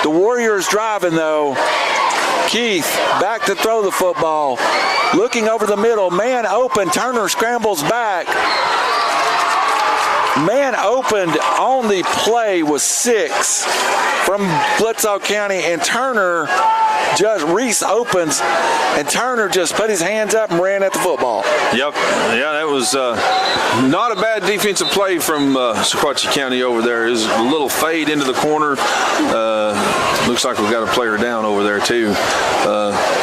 The Warriors driving though. Keith back to throw the football. Looking over the middle, man open. Turner scrambles back. Man opened on the play was 6 from Bledsoe County, and Turner, Reese opens, and Turner just put his hands up and ran at the football. Yep. Yeah, that was not a bad defensive play from Sequatchie County over there. It was a little fade into the corner. Looks like we've got a player down over there, too.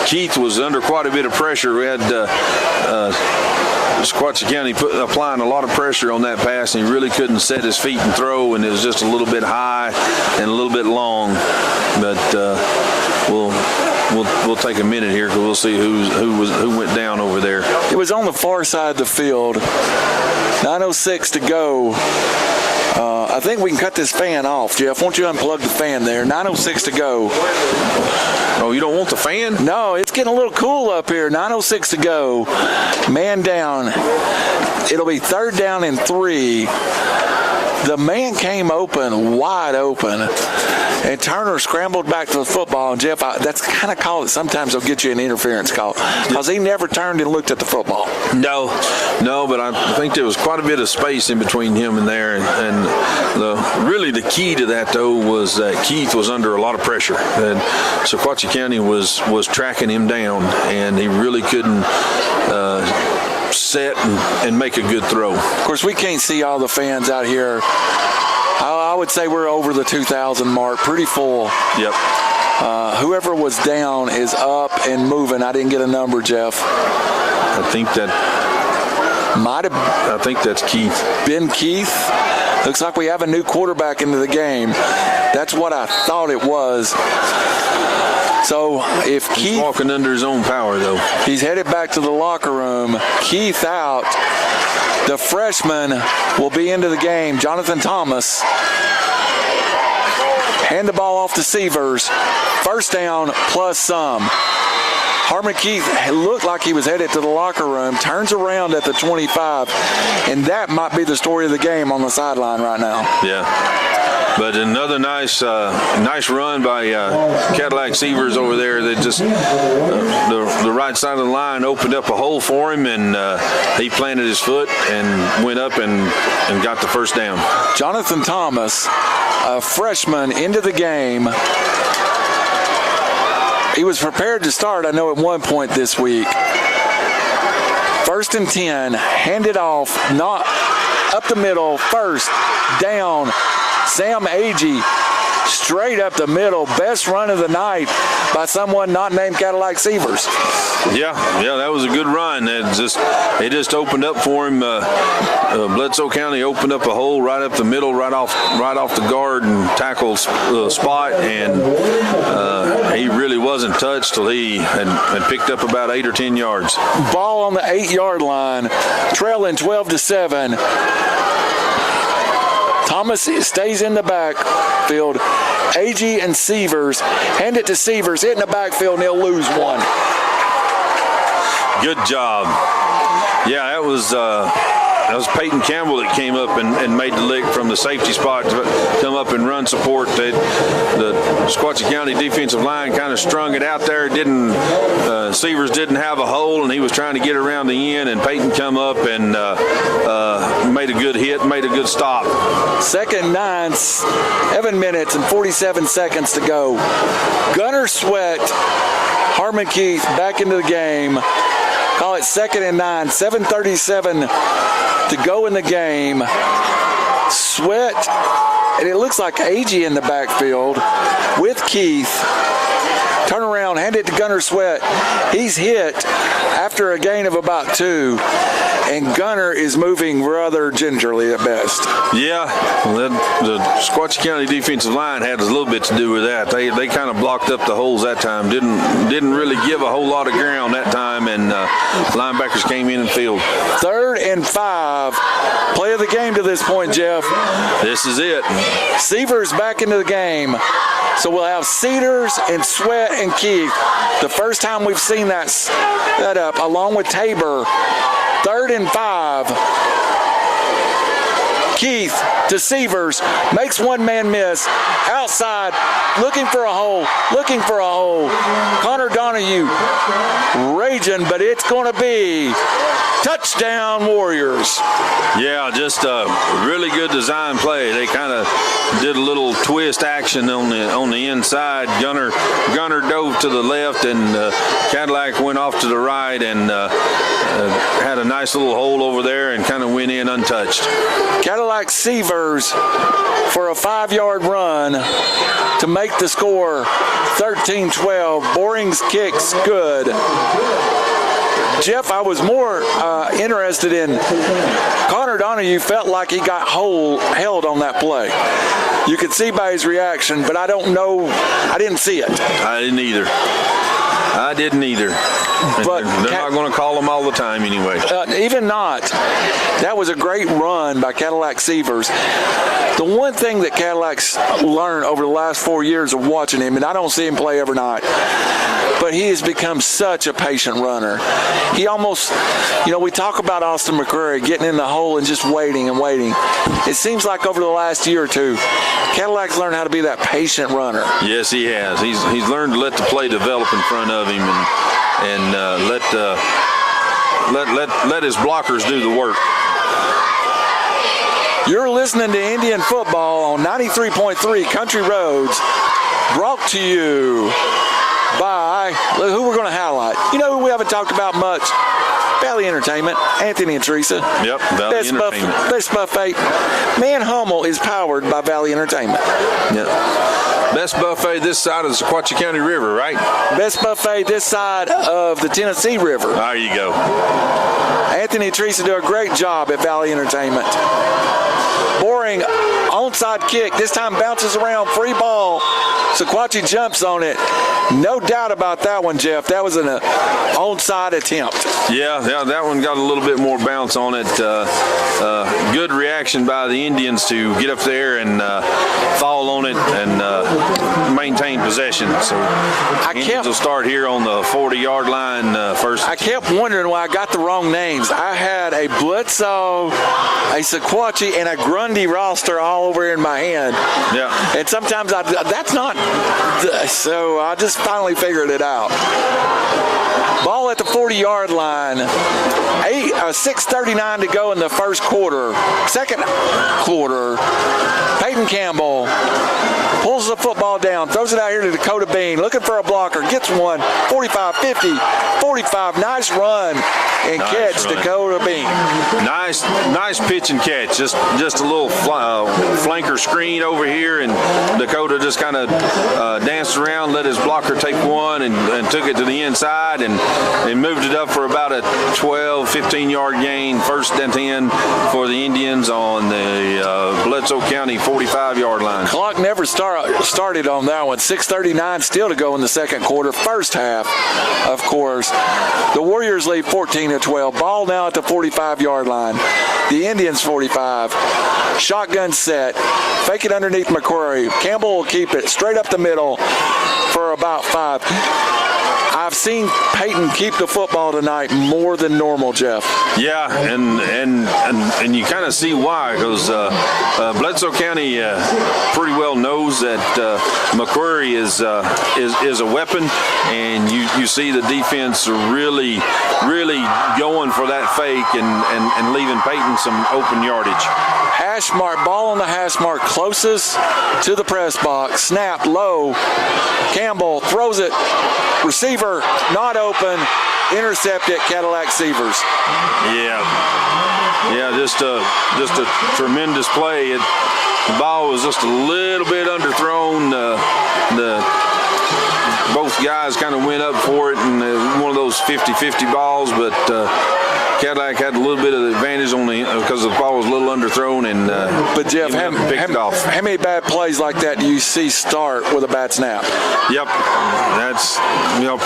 Keith was under quite a bit of pressure. We had Sequatchie County applying a lot of pressure on that pass, and he really couldn't set his feet and throw, and it was just a little bit high and a little bit long. But we'll take a minute here because we'll see who went down over there. It was on the far side of the field. 9:06 to go. I think we can cut this fan off, Jeff. Won't you unplug the fan there? 9:06 to go. Oh, you don't want the fan? No, it's getting a little cool up here. 9:06 to go. Man down. It'll be 3rd down and 3. The man came open, wide open, and Turner scrambled back to the football. And Jeff, that's the kind of call that sometimes will get you an interference call because he never turned and looked at the football. No, but I think there was quite a bit of space in between him and there. And really the key to that, though, was that Keith was under a lot of pressure. And Sequatchie County was tracking him down, and he really couldn't set and make a good throw. Of course, we can't see all the fans out here. I would say we're over the 2,000 mark, pretty full. Yep. Whoever was down is up and moving. I didn't get a number, Jeff. I think that's Keith. Ben Keith. Looks like we have a new quarterback into the game. That's what I thought it was. So if Keith... He's walking under his own power, though. He's headed back to the locker room. Keith out. The freshman will be into the game. Jonathan Thomas. Hand the ball off to Severs. 1st down plus some. Harmon Keith looked like he was headed to the locker room, turns around at the 25, and that might be the story of the game on the sideline right now. Yeah. But another nice run by Cadillac Severs over there. That just the right side of the line opened up a hole for him, and he planted his foot and went up and got the 1st down. Jonathan Thomas, a freshman, into the game. He was prepared to start, I know, at one point this week. 1st and 10, handed off, not up the middle, 1st down. Sam Agee straight up the middle. Best run of the night by someone not named Cadillac Severs. Yeah, that was a good run. It just opened up for him. Bledsoe County opened up a hole right up the middle, right off the guard and tackle spot, and he really wasn't touched till he had picked up about 8 or 10 yards. Ball on the 8-yard line, trailing 12-7. Thomas stays in the backfield. Agee and Severs hand it to Severs, hit in the backfield, and he'll lose one. Good job. Yeah, that was Peyton Campbell that came up and made the lick from the safety spot to come up and run support. The Sequatchie County defensive line kind of strung it out there. Severs didn't have a hole, and he was trying to get around the end, and Peyton come up and made a good hit, made a good stop. 2nd and 9, 7 minutes and 47 seconds to go. Gunner Sweat, Harmon Keith back into the game. Call it 2nd and 9, 7:37 to go in the game. Sweat, and it looks like Agee in the backfield with Keith. Turn around down, hand it to Gunner Sweat. He's hit after a gain of about 2, and Gunner is moving rather gingerly at best. Yeah, the Sequatchie County defensive line had a little bit to do with that. They kind of blocked up the holes that time. Didn't really give a whole lot of ground that time, and linebackers came in and filled. 3rd and 5. Play of the game to this point, Jeff. This is it. Seavers back into the game. So we'll have Cedars and Sweat and Keith. The first time we've seen that set up, along with Tabor. 3rd and 5. Keith to Seavers, makes one man miss. Outside, looking for a hole. Connor Donahue raging, but it's going to be touchdown Warriors. Yeah, just a really good design play. They kind of did a little twist action on the inside. Gunner dove to the left, and Cadillac went off to the right, and had a nice little hole over there and kind of went in untouched. Cadillac Seavers for a 5-yard run to make the score 13-12. Boring's kick's good. Jeff, I was more interested in Connor Donahue. Felt like he got held on that play. You could see by his reaction, but I don't know. I didn't see it. I didn't either. But they're not going to call them all the time anyway. Even not. That was a great run by Cadillac Seavers. The one thing that Cadillac's learned over the last 4 years of watching him, and I don't see him play every night, but he has become such a patient runner. He almost, we talk about Austin McCurry getting in the hole and just waiting and waiting. It seems like over the last year or two, Cadillac's learned how to be that patient runner. Yes, he has. He's learned to let the play develop in front of him and let his blockers do the work. You're listening to Indian Football on 93.3 Country Roads, brought to you by who we're going to highlight. You know who we haven't talked about much? Valley Entertainment, Anthony and Teresa. Yep, Valley Entertainment. Best buffet. Man Hummel is powered by Valley Entertainment. Yep. Best buffet this side of the Sequatchie County River, right? Best buffet this side of the Tennessee River. There you go. Anthony and Teresa do a great job at Valley Entertainment. Boring onside kick. This time bounces around, free ball. Sequatchie jumps on it. No doubt about that one, Jeff. That was an onside attempt. Yeah, that one got a little bit more bounce on it. Good reaction by the Indians to get up there and fall on it and maintain possession. So Indians will start here on the 40-yard line first. I kept wondering why I got the wrong names. I had a Bledsoe, a Sequatchie, and a Grundy roster all over in my hand. Yeah. And sometimes that's not. So I just finally figured it out. Ball at the 40-yard line. 6:39 to go in the second quarter. Peyton Campbell pulls the football down, throws it out here to Dakota Bean, looking for a blocker, gets one, 45, 50, 45, nice run and catch, Dakota Bean. Nice pitch and catch, just a little flanker screen over here, and Dakota just kind of danced around, let his blocker take one, and took it to the inside, and moved it up for about a 12, 15-yard gain, 1st and 10 for the Indians on the Bledsoe County 45-yard line. Clock never started on that one. 6:39 still to go in the second quarter. First half, of course. The Warriors lead 14-12. Ball now at the 45-yard line. The Indians 45. Shotgun set. Fake it underneath McQuarrie. Campbell will keep it straight up the middle for about 5. I've seen Peyton keep the football tonight more than normal, Jeff. Yeah, and you kind of see why, because Bledsoe County pretty well knows that McQuarrie is a weapon, and you see the defense really going for that fake and leaving Peyton some open yardage. Hash mark, ball on the hash mark, closest to the press box. Snap low. Campbell throws it. Receiver not open. Intercepted. Cadillac Seavers. Yeah, just a tremendous play. The ball was just a little bit underthrown. Both guys kind of went up for it, and one of those 50-50 balls, but Cadillac had a little bit of the advantage on because the ball was a little underthrown, and but Jeff, picked it off. How many bad plays like that do you see start with a bad snap? Yep, that's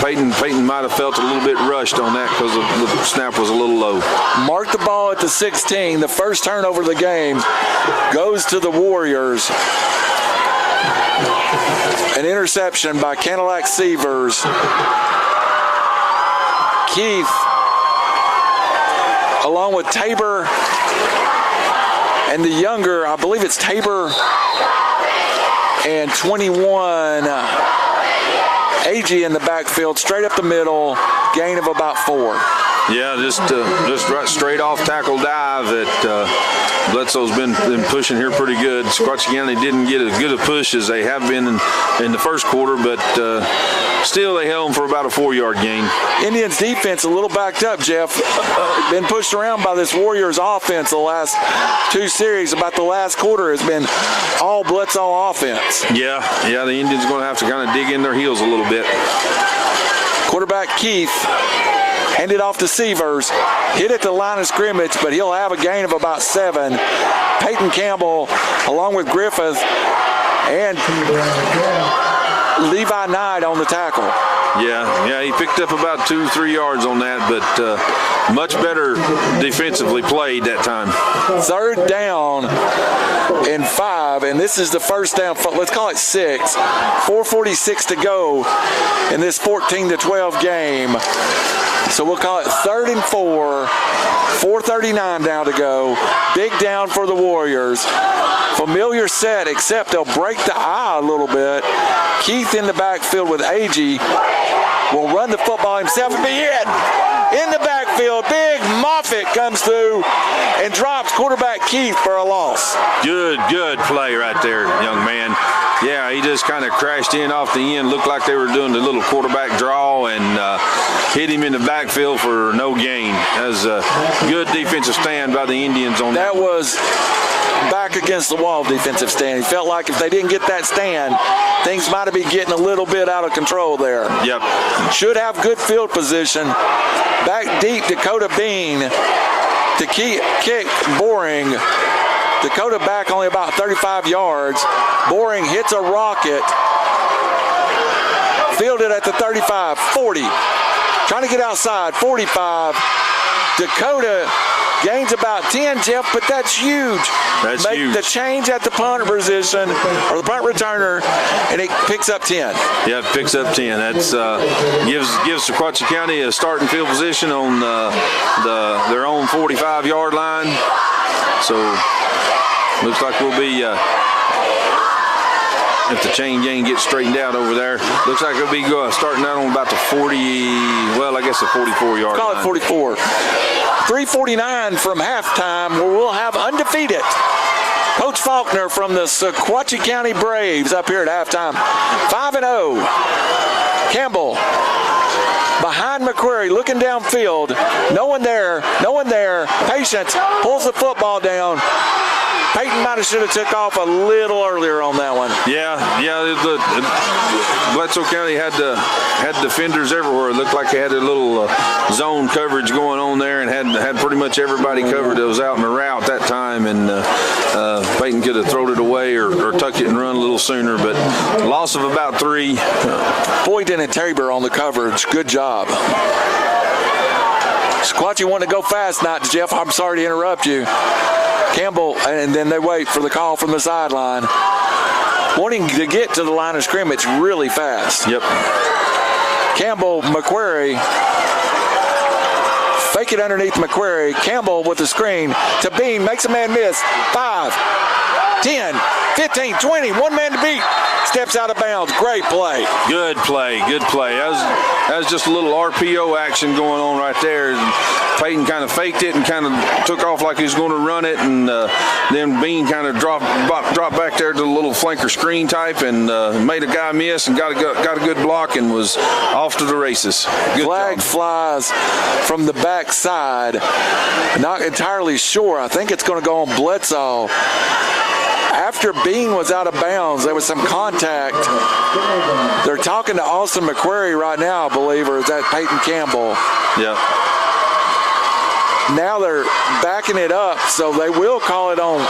Peyton might have felt a little bit rushed on that because the snap was a little low. Mark the ball at the 16. The first turnover of the game goes to the Warriors. An interception by Cadillac Severs. Keith, along with Tabor and the younger, I believe it's Tabor and 21, AG in the backfield, straight up the middle, gain of about 4. Yeah, just right straight off tackle dive that Bledsoe's been pushing here pretty good. Sequatchie County didn't get as good a push as they have been in the first quarter, but still they held them for about a 4-yard gain. Indians defense a little backed up, Jeff. Been pushed around by this Warriors offense the last 2 series. About the last quarter has been all Bledsoe offense. Yeah, the Indians are going to have to kind of dig in their heels a little bit. Quarterback Keith handed off to Severs, hit at the line of scrimmage, but he'll have a gain of about 7. Peyton Campbell, along with Griffith and Levi Knight on the tackle. Yeah, he picked up about 2-3 yards on that, but much better defensively played that time. 3rd down and 5, and this is the first down, let's call it 6. 4:46 to go in this 14-12 game. So we'll call it 3rd and 4, 4:39 down to go. Big down for the Warriors. Familiar set, except they'll break the eye a little bit. Keith in the backfield with AG will run the football himself and be in the backfield. Big Moffitt comes through and drops quarterback Keith for a loss. Good play right there, young man. Yeah, he just kind of crashed in off the end. Looked like they were doing the little quarterback draw and hit him in the backfield for no gain. That was a good defensive stand by the Indians on that. That was back against the wall defensive stand. He felt like if they didn't get that stand, things might have been getting a little bit out of control there. Yep. Should have good field position. Back deep, Dakota Bean to kick Boring. Dakota back only about 35 yards. Boring hits a rocket. Fielded at the 35, 40. Trying to get outside, 45. Dakota gains about 10, Jeff, but that's huge. That's huge. The change at the punt position, or the punt returner, and it picks up 10. Yeah, it picks up 10. That's gives Sequatchie County a starting field position on their own 45-yard line. So looks like we'll be, if the chain gang gets straightened out over there, looks like it'll be starting out on about the 40, well, I guess the 44-yard line. Call it 44. 3:49 from halftime, where we'll have undefeated Coach Faulkner from the Sequatchie County Braves up here at halftime. 5-0. Campbell behind McQuarrie, looking downfield. No one there. Patience pulls the football down. Peyton might have should have took off a little earlier on that one. Yeah. Bledsoe County had defenders everywhere. It looked like they had a little zone coverage going on there, and had pretty much everybody covered that was out in the route that time. And Peyton could have thrown it away or tucked it and run a little sooner, but loss of about 3. Boyden and Tabor on the coverage. Good job. Sequatchie wanted to go fast tonight, Jeff. I'm sorry to interrupt you. Campbell, and then they wait for the call from the sideline. Wanting to get to the line of scrimmage really fast. Yep. Campbell, McQuarrie. Fake it underneath McQuarrie. Campbell with the screen to Bean. Makes a man miss. 5, 10, 15, 20. One man to beat. Steps out of bounds. Great play. Good play. That was just a little RPO action going on right there. Peyton kind of faked it and kind of took off like he was going to run it, and then Bean kind of dropped back there to the little flanker screen type and made a guy miss and got a good block and was off to the races. Good Flag job. flies from the backside. Not entirely sure. I think it's going to go on Bledsoe. After Bean was out of bounds, there was some contact They're talking to Austin McQuarrie right now, I believe, or is that Peyton Campbell? Yeah. Now they're backing it up, so they will call it on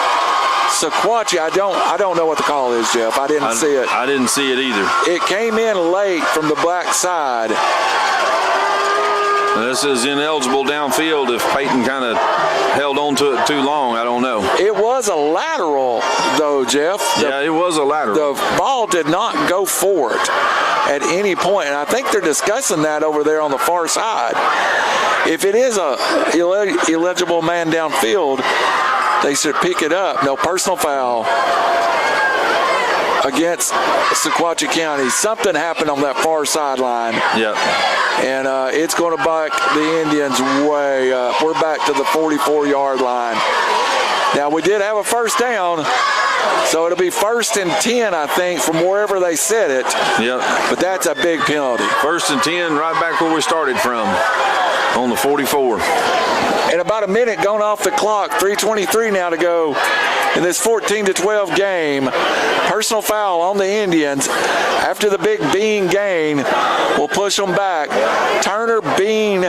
Sequatchie. I don't know what the call is, Jeff. I didn't see it. I didn't see it either. It came in late from the black side. This is ineligible downfield if Peyton kind of held on to it too long. I don't know. It was a lateral, though, Jeff. Yeah, it was a lateral. The ball did not go for it at any point, and I think they're discussing that over there on the far side. If it is a illegible man downfield, they should pick it up. No personal foul against Sequatchie County. Something happened on that far sideline. Yep. And it's going to back the Indians way up. We're back to the 44-yard line. Now, we did have a first down, so it'll be 1st and 10, I think, from wherever they set it. Yep. But that's a big penalty. 1st and 10, right back where we started from, on the 44. And about a minute gone off the clock, 3:23 now to go in this 14-12 game. Personal foul on the Indians. After the big Bean gain, we'll push them back. Turner, Bean,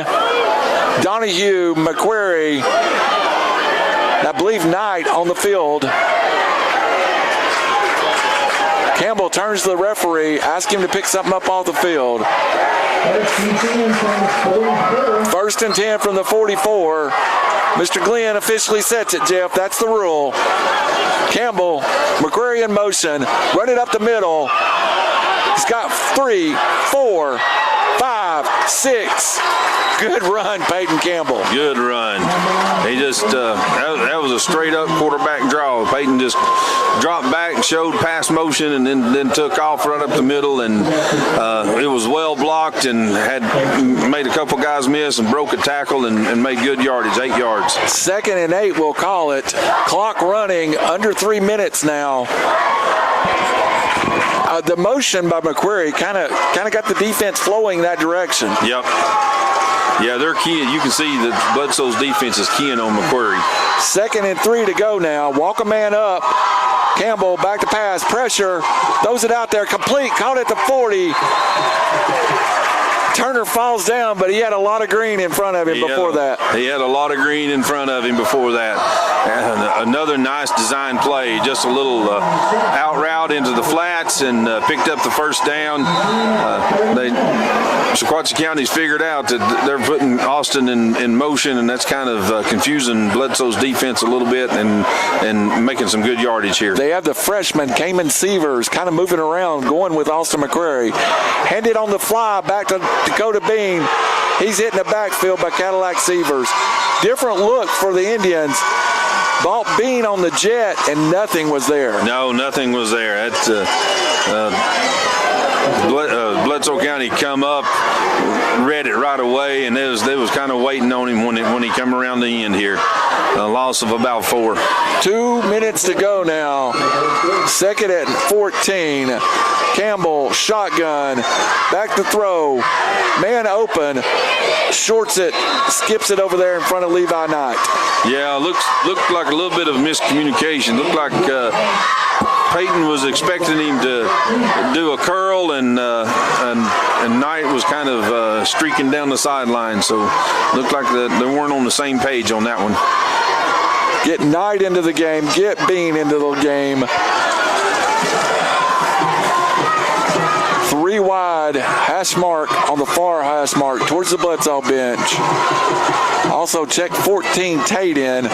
Donahue, McQuarrie, I believe Knight on the field. Campbell turns to the referee, asks him to pick something up off the field. 1st and 10 from the 44. Mr. Glenn officially sets it, Jeff. That's the rule. Campbell, McQuarrie in motion. Run it up the middle. He's got 3, 4, 5, 6. Good run, Peyton Campbell. Good run. He just, that was a straight up quarterback draw. Peyton just dropped back and showed pass motion and then took off right up the middle, and it was well blocked and had made a couple guys miss and broke a tackle and made good yardage, 8 yards. 2nd and 8, we'll call it. Clock running, under 3 minutes now. The motion by McQuarrie kind of got the defense flowing that direction. Yep. Yeah, they're keying. You can see that Bledsoe's defense is keying on McQuarrie. 2nd and 3 to go now. Walk a man up. Campbell back to pass. Pressure. Throws it out there. Complete. Caught at the 40. Turner falls down, but he had a lot of green in front of him before that. He had a lot of green in front of him before that. And another nice design play, just a little out route into the flats and picked up the first down. Sequatchie County's figured out that they're putting Austin in motion, and that's kind of confusing Bledsoe's defense a little bit and making some good yardage here. They have the freshman, Cayman Sievers, kind of moving around, going with Austin McQuarrie. Handed on the fly back to Dakota Bean. He's hitting the backfield by Cadillac Sievers. Different look for the Indians. Bought Bean on the jet, and nothing was there. No, nothing was there. That's Bledsoe County come up, read it right away, and they was kind of waiting on him when he come around the end here. A loss of about 4. 2 minutes to go now. 2nd and 14. Campbell, shotgun, back to throw. Man open, shorts it, skips it over there in front of Levi Knight. Yeah, looked like a little bit of miscommunication. Looked like Peyton was expecting him to do a curl, and Knight was kind of streaking down the sideline. So looked like they weren't on the same page on that one. Get Knight into the game, get Bean into the game. 3 wide, hash mark on the far hash mark towards the Bledsoe bench. Also check 14 Tate in.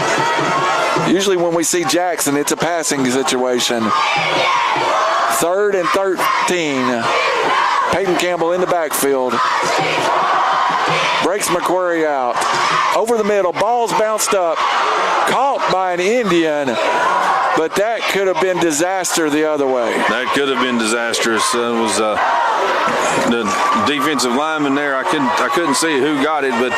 Usually when we see Jackson, it's a passing situation. 3rd and 13. Peyton Campbell in the backfield. Breaks McQuarrie out. Over the middle, ball's bounced up. Caught by an Indian, but that could have been disaster the other way. That could have been disastrous. It was the defensive lineman there. I couldn't see who got it, but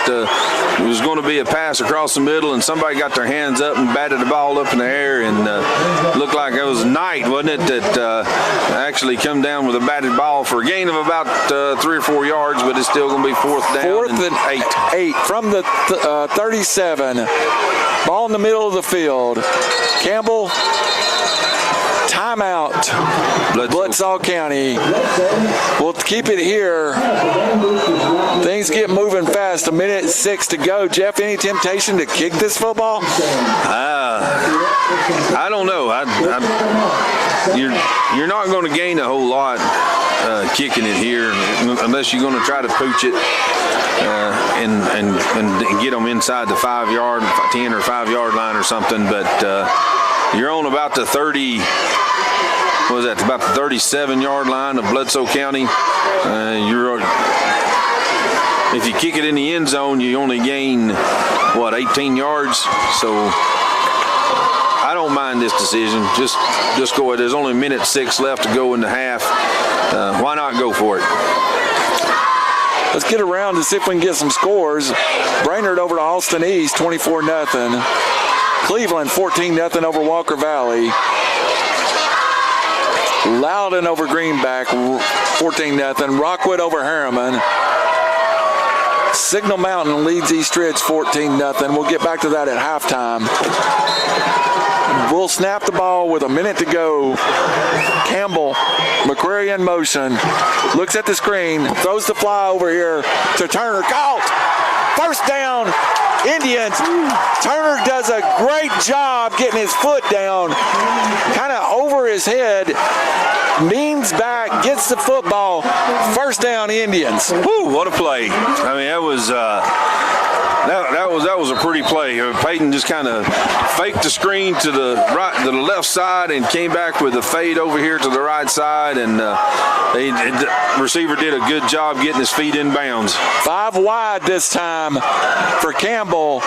it was going to be a pass across the middle, and somebody got their hands up and batted the ball up in the air, and looked like it was Knight, wasn't it, that actually come down with a batted ball for a gain of about 3 or 4 yards, but it's still going to be 4th down. 4th and 8 from the 37. Ball in the middle of the field. Campbell, Timeout. Bledsoe County. We'll keep it here. Things get moving fast. 1:06 to go. Jeff, any temptation to kick this football? I don't know. You're not going to gain a whole lot kicking it here unless you're going to try to pooch it and get them inside the 5-yard, 10 or 5-yard line or something. But you're on about the 30. What was that? About the 37-yard line of Bledsoe County. If you kick it in the end zone, you only gain 18 yards. So I don't mind this decision. Just go ahead. There's only 1:06 left to go in the half. Why not go for it? Let's get around to see if we can get some scores. Brainerd over to Austin East, 24-0. Cleveland, 14-0 over Walker Valley. Loudon over Greenback, 14-0. Rockwood over Harriman. Signal Mountain leads East Ridge 14-0. We'll get back to that at halftime. We'll snap the ball with 1 minute to go. Campbell, McCrary in motion. Looks at the screen. Throws the fly over here to Turner. Caught! First down, Indians. Turner does a great job getting his foot down, kind of over his head. Leans back, gets the football. First down, Indians. Woo, what a play. I mean, that was a pretty play. Peyton just kind of faked the screen to the right, to the left side, and came back with a fade over here to the right side, and the receiver did a good job getting his feet in bounds. 5 wide this time for Campbell.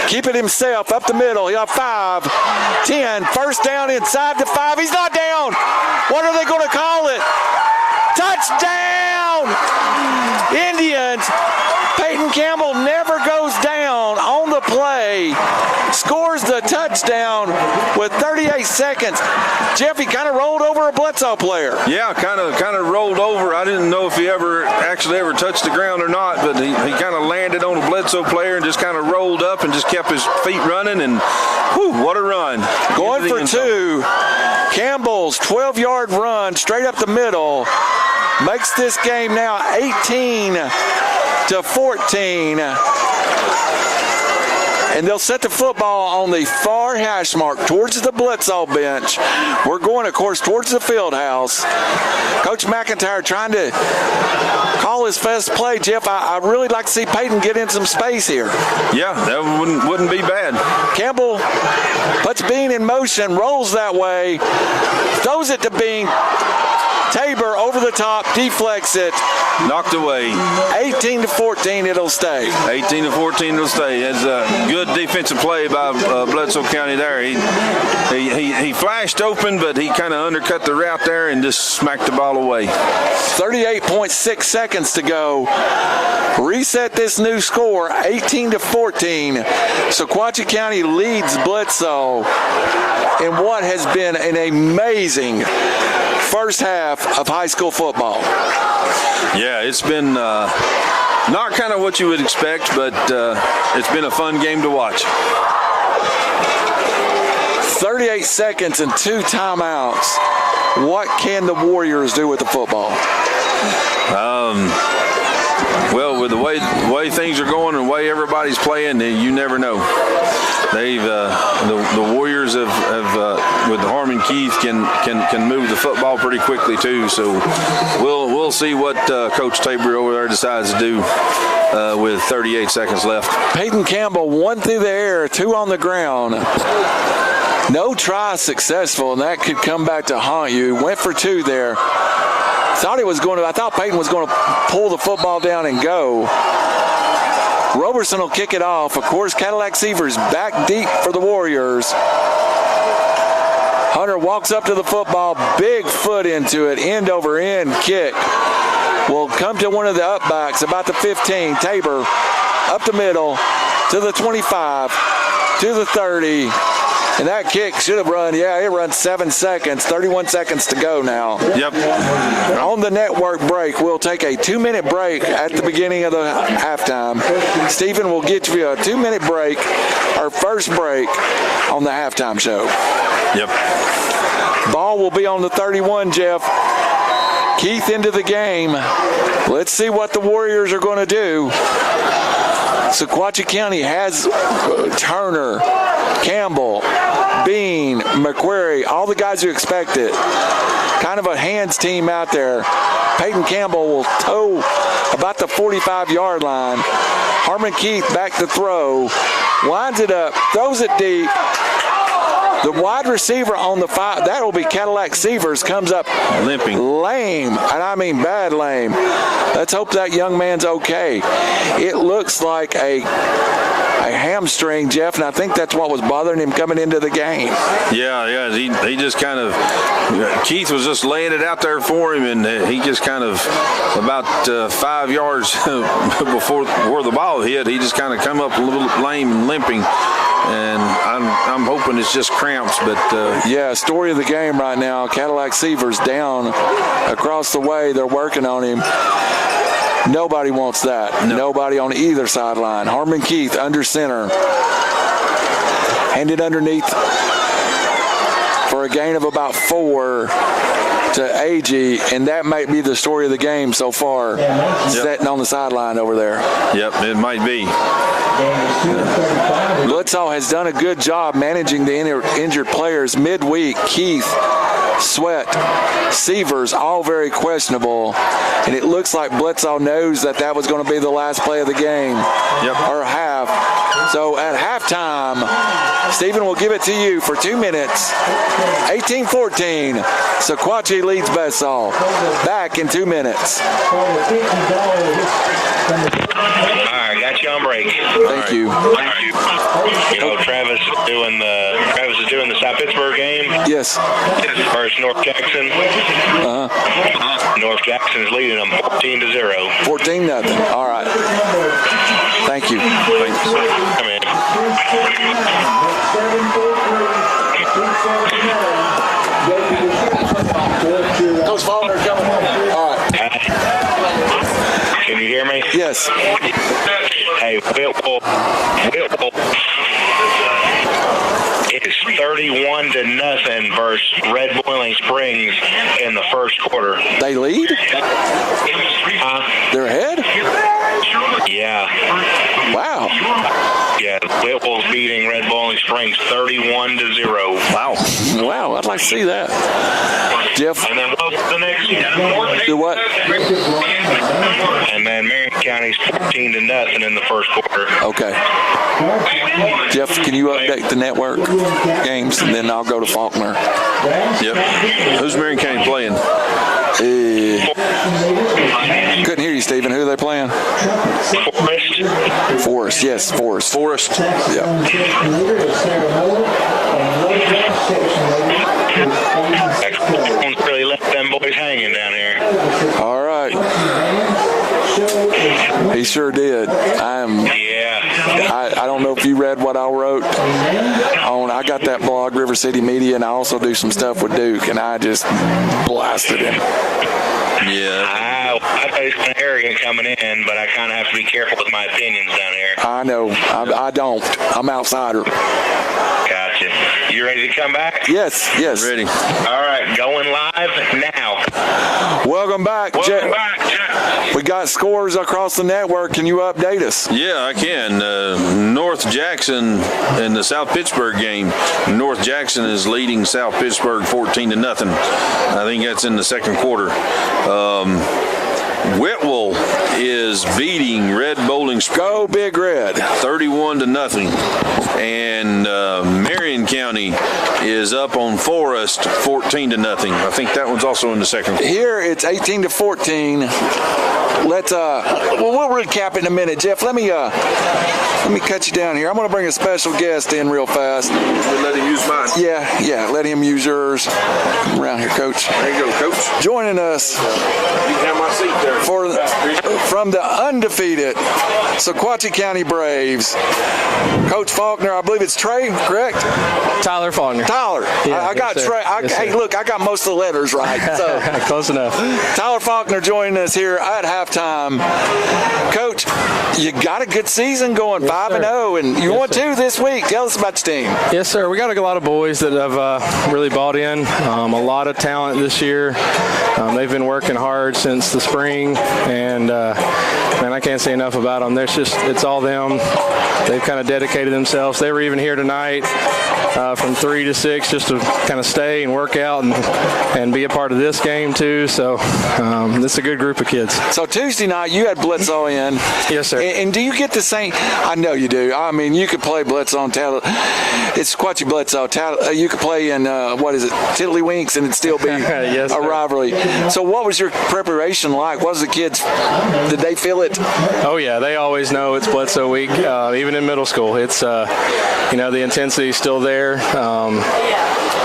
Keep it himself up the middle. He'll have 5, 10. First down inside the 5. He's not down. What are they going to call it? Touchdown! Indians. Peyton Campbell never goes down on the play. Scores the touchdown with 38 seconds. Jeffy kind of rolled over a Bledsoe player. Yeah, kind of rolled over. I didn't know if he ever touched the ground or not, but he kind of landed on a Bledsoe player and just kind of rolled up and just kept his feet running, and whew, what a run. Going for 2. Campbell's 12-yard run straight up the middle makes this game now 18-14. And they'll set the football on the far hash mark towards the Bledsoe bench. We're going, of course, towards the field house. Coach McIntyre trying to call his best play. Jeff, I really like to see Peyton get in some space here. Yeah, that wouldn't be bad. Campbell puts Bean in motion, rolls that way, throws it to Bean. Tabor over the top, deflects it. Knocked away. 18-14, it'll stay. 18-14, it'll stay. That's a good defensive play by Bledsoe County there. He flashed open, but he kind of undercut the route there and just smacked the ball away. 38.6 seconds to go. Reset this new score, 18-14. Sequatchie County leads Bledsoe in what has been an amazing first half of high school football. Yeah, it's been not kind of what you would expect, but it's been a fun game to watch. 38 seconds and 2 timeouts. What can the Warriors do with the football? Well, with the way things are going and the way everybody's playing, you never know. They've the Warriors have with Harmon Keith can move the football pretty quickly too. So we'll see what Coach Tabor over there decides to do with 38 seconds left. Peyton Campbell, 1 through the air, 2 on the ground. No try successful, and that could come back to haunt you. Went for 2 there. I thought Peyton was going to pull the football down and go. Roberson will kick it off. Of course, Cadillac Seavers back deep for the Warriors. Hunter walks up to the football, big foot into it, end over end kick. Will come to one of the upbacks, about the 15. Tabor up the middle to the 25, to the 30. And that kick should have run, it runs 7 seconds, 31 seconds to go now. Yep. On the network break, we'll take a 2-minute break at the beginning of the halftime. Stephen will get you a 2-minute break, our first break on the halftime show. Yep. Ball will be on the 31, Jeff. Keith into the game. Let's see what the Warriors are going to do. Sequatchie County has Turner, Campbell, Bean, McQuarrie, all the guys you expected. Kind of a hands team out there. Peyton Campbell will toe about the 45-yard line. Harmon Keith back to throw. Winds it up, throws it deep. The wide receiver on the 5, that will be Cadillac Severs, comes up limping. Lame, and I mean bad lame. Let's hope that young man's okay. It looks like a hamstring, Jeff, and I think that's what was bothering him coming into the game. Yeah, he just kind of, Keith was just laying it out there for him, and he just kind of, about 5 yards before where the ball hit, he just kind of come up a little lame and limping. And I'm hoping it's just cramps, but yeah, story of the game right now. Cadillac Severs down across the way. They're working on him. Nobody wants that. No. Nobody on either sideline. Harmon Keith under center. Handed underneath for a gain of about 4 to AG, and that might be the story of the game so far. Sitting on the sideline over there. Yep, it might be. Blitzall has done a good job managing the injured players midweek. Keith, Sweat, Severs, all very questionable. And it looks like Blitzall knows that was going to be the last play of the game. Or half. So at halftime, Stephen will give it to you for 2 minutes. 18-14. Sequatchie leads Bessall. Back in 2 minutes. All right, got you on break. Thank you. You know, Travis is doing the South Pittsburgh game. Yes. Versus North Jackson. North Jackson is leading them 14-0. 14-0. All right. Thank you. Come in. Coach Faulkner coming in. All right. Can you hear me? Yes. Hey, Footbal. It's 31-0 versus Red Boiling Springs in the first quarter. They lead? They're ahead? Yeah. Wow. Yeah, Whitwell's beating Red Boiling Springs 31-0. Wow. Wow, I'd like to see that. Jeff? And then what's the next? Do what? And then Marion County's 14-0 in the first quarter. Okay. Jeff, can you update the network games, and then I'll go to Faulkner. Yep. Who's Marion County playing? Couldn't hear you, Stephen. Who are they playing? Forest. Yes, Forest. Forest. Yeah. Don't really let them boys hanging down here. All right. He sure did. I don't know if you read what I wrote I got that blog, River City Media, and I also do some stuff with Duke, and I just blasted him. Yeah. I thought he's kind of arrogant coming in, but I kind of have to be careful with my opinions down here. I know. I don't. I'm outsider. Gotcha. You ready to come back? Yes. Ready. All right, going live now. Welcome back, Jeff. We got scores across the network. Can you update us? Yeah, I can. North Jackson in the South Pittsburgh game. North Jackson is leading South Pittsburgh 14-0. I think that's in the second quarter. Whitwell is beating Red Bowling Springs. Go Big Red. 31-0. And Marion County is up on Forest 14-0. I think that one's also in the second quarter. Here it's 18-14. Let's we'll recap it in a minute. Jeff, let me cut you down here. I'm going to bring a special guest in real fast. Let him use mine. Yeah, let him use yours. Come around here, Coach. There you go, Coach. Joining us You can have my seat there. from the undefeated Sequatchie County Braves, Coach Faulkner. I believe it's Trey, correct? Tyler Faulkner. Tyler. Yeah, I got yes, Trey. Yes, hey, look, I got most of the letters right. So close enough. Tyler Faulkner joining us here at halftime. Coach, you got a good season going, 5-0, and you won 2 this week. Tell us about your team. Yes, sir. We got a lot of boys that have really bought in. A lot of talent this year. They've been working hard since the spring, and man, I can't say enough about them. It's all them. They've kind of dedicated themselves. They were even here tonight from 3 to 6 just to kind of stay and work out and be a part of this game too. So this is a good group of kids. So Tuesday night you had Bledsoe in. Yes, sir. And do you get the same? I know you do. I mean, you could play Bledsoe on it's Sequatchie Bledsoe. You could play in Tiddlywinks, and it'd still be yes, a rivalry. So what was your preparation like? What was the kids? Did they feel it? Oh yeah, they always know it's Bledsoe week. Even in middle school, it's the intensity is still there.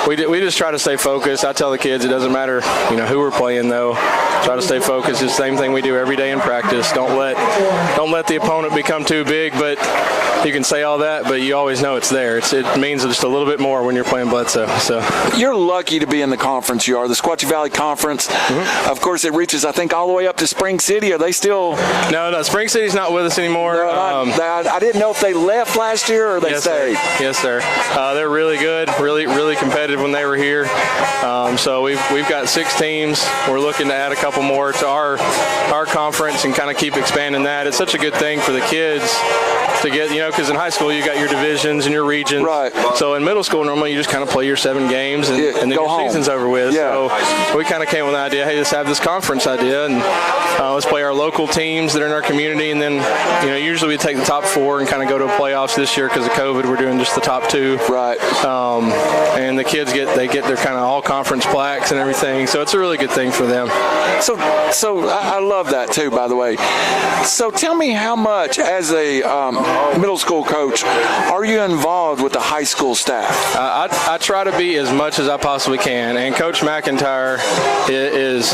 We just try to stay focused. I tell the kids it doesn't matter who we're playing though. Try to stay focused. It's the same thing we do every day in practice. Don't let the opponent become too big. But you can say all that, but you always know it's there. It means just a little bit more when you're playing Bledsoe. So you're lucky to be in the conference. You are the Sequatchie Valley Conference. Mm-hmm. Of course, it reaches I think all the way up to Spring City. Are they still? No. Spring City's not with us anymore. No, I didn't know if they left last year or they stayed. Yes, sir. They're really good, really competitive when they were here. So we've got 6 teams. We're looking to add a couple more to our conference and kind of keep expanding that. It's such a good thing for the kids to get, because in high school you got your divisions and your regions. Right. So in middle school normally you just kind of play your 7 games and then your season's over with. Yeah. So we kind of came with the idea, hey, let's have this conference idea and let's play our local teams that are in our community, and then usually we take the top 4 and kind of go to playoffs. This year because of COVID we're doing just the top 2. Right. And the kids get their kind of all conference plaques and everything, so it's a really good thing for them. So I love that too, by the way. So tell me, how much as a middle school coach are you involved with the high school staff? I try to be as much as I possibly can, and Coach McIntyre is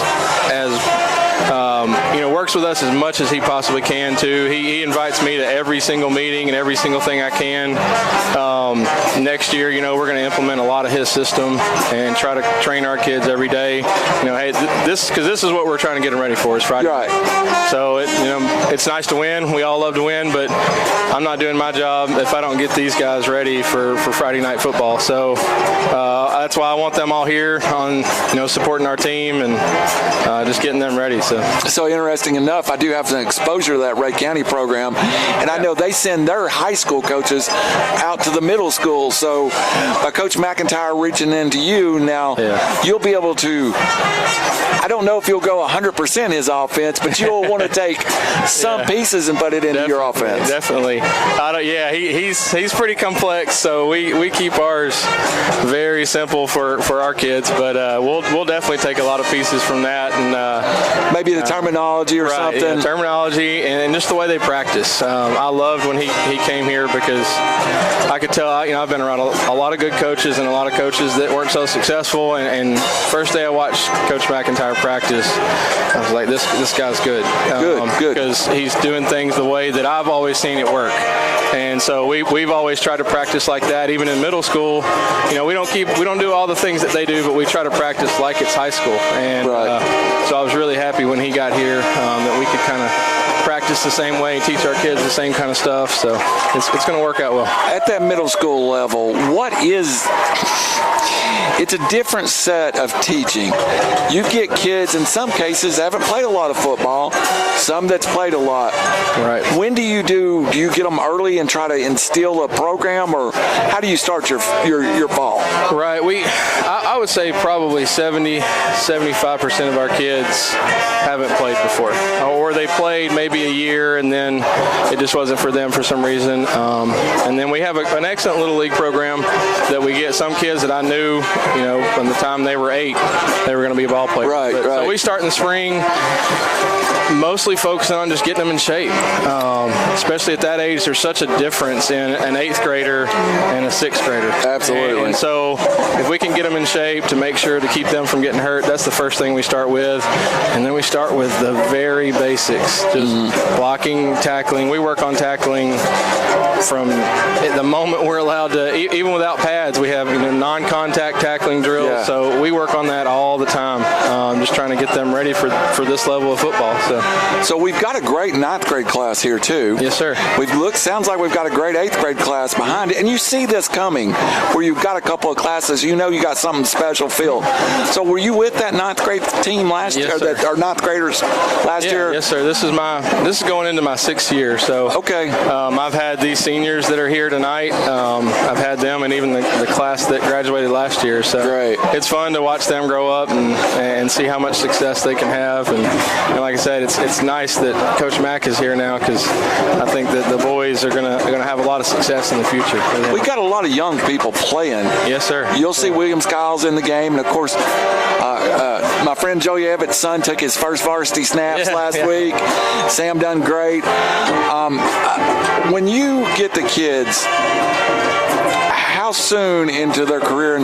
works with us as much as he possibly can too. He invites me to every single meeting and every single thing I can. Next year, we're going to implement a lot of his system and try to train our kids every day. Hey, this is what we're trying to get them ready for. It's Friday. Right. So it's nice to win. We all love to win, but I'm not doing my job if I don't get these guys ready for Friday night football. So that's why I want them all here on supporting our team and just getting them ready. So interesting enough, I do have an exposure to that Ray County program, and I know they send their high school coaches out to the middle school. So by Coach McIntyre reaching into you now, you'll be able to, I don't know if you'll go 100% his offense, but you'll want to take some pieces and put it into your offense. Definitely. He's pretty complex, so we keep ours very simple for our kids, but we'll definitely take a lot of pieces from that, and maybe the terminology or something. Yeah, terminology and just the way they practice. I loved when he came here because I could tell. I've been around a lot of good coaches and a lot of coaches that weren't so successful. And first day I watched Coach McIntyre practice, I was like, this guy's good. Good. Because he's doing things the way that I've always seen it work. And so we've always tried to practice like that. Even in middle school, we don't do all the things that they do, but we try to practice like it's high school. And so I was really happy when he got here that we could kind of practice the same way, teach our kids the same kind of stuff. So it's going to work out well. At that middle school level, it's a different set of teaching. You get kids, in some cases, that haven't played a lot of football, some that's played a lot. Right. When do you get them early and try to instill a program, or how do you start your fall? Right. I would say probably 70-75% of our kids haven't played before, or they played maybe a year and then it just wasn't for them for some reason. And then we have an excellent little league program that we get some kids that I knew, from the time they were 8, they were going to be a ball player. Right. So we start in the spring. mostly focusing on just getting them in shape. Especially at that age, there's such a difference in an 8th grader and a 6th grader. Absolutely. And so if we can get them in shape to make sure to keep them from getting hurt, that's the first thing we start with. And then we start with the very basics, just blocking, tackling. We work on tackling from the moment we're allowed to, even without pads. We have non-contact tackling drills. Yeah. So we work on that all the time, just trying to get them ready for this level of football. So we've got a great 9th grade class here too. Yes, sir. Sounds like we've got a great 8th grade class behind it, and you see this coming, where you've got a couple of classes. You got something special filled. So were you with that 9th grade team last year, or 9th graders last year? Yes, sir. This is going into my 6th year. So okay. I've had these seniors that are here tonight. I've had them, and even the class that graduated last year. So great. It's fun to watch them grow up and see how much success they can have. And like I said, it's nice that Coach Mack is here now, because I think that the boys are gonna have a lot of success in the future. We got a lot of young people playing. Yes, sir. You'll see Williams Kyle's in the game, and of course, my friend Joey Evans' son took his first varsity snaps last week. Sam done great. When you get the kids, how soon into their career in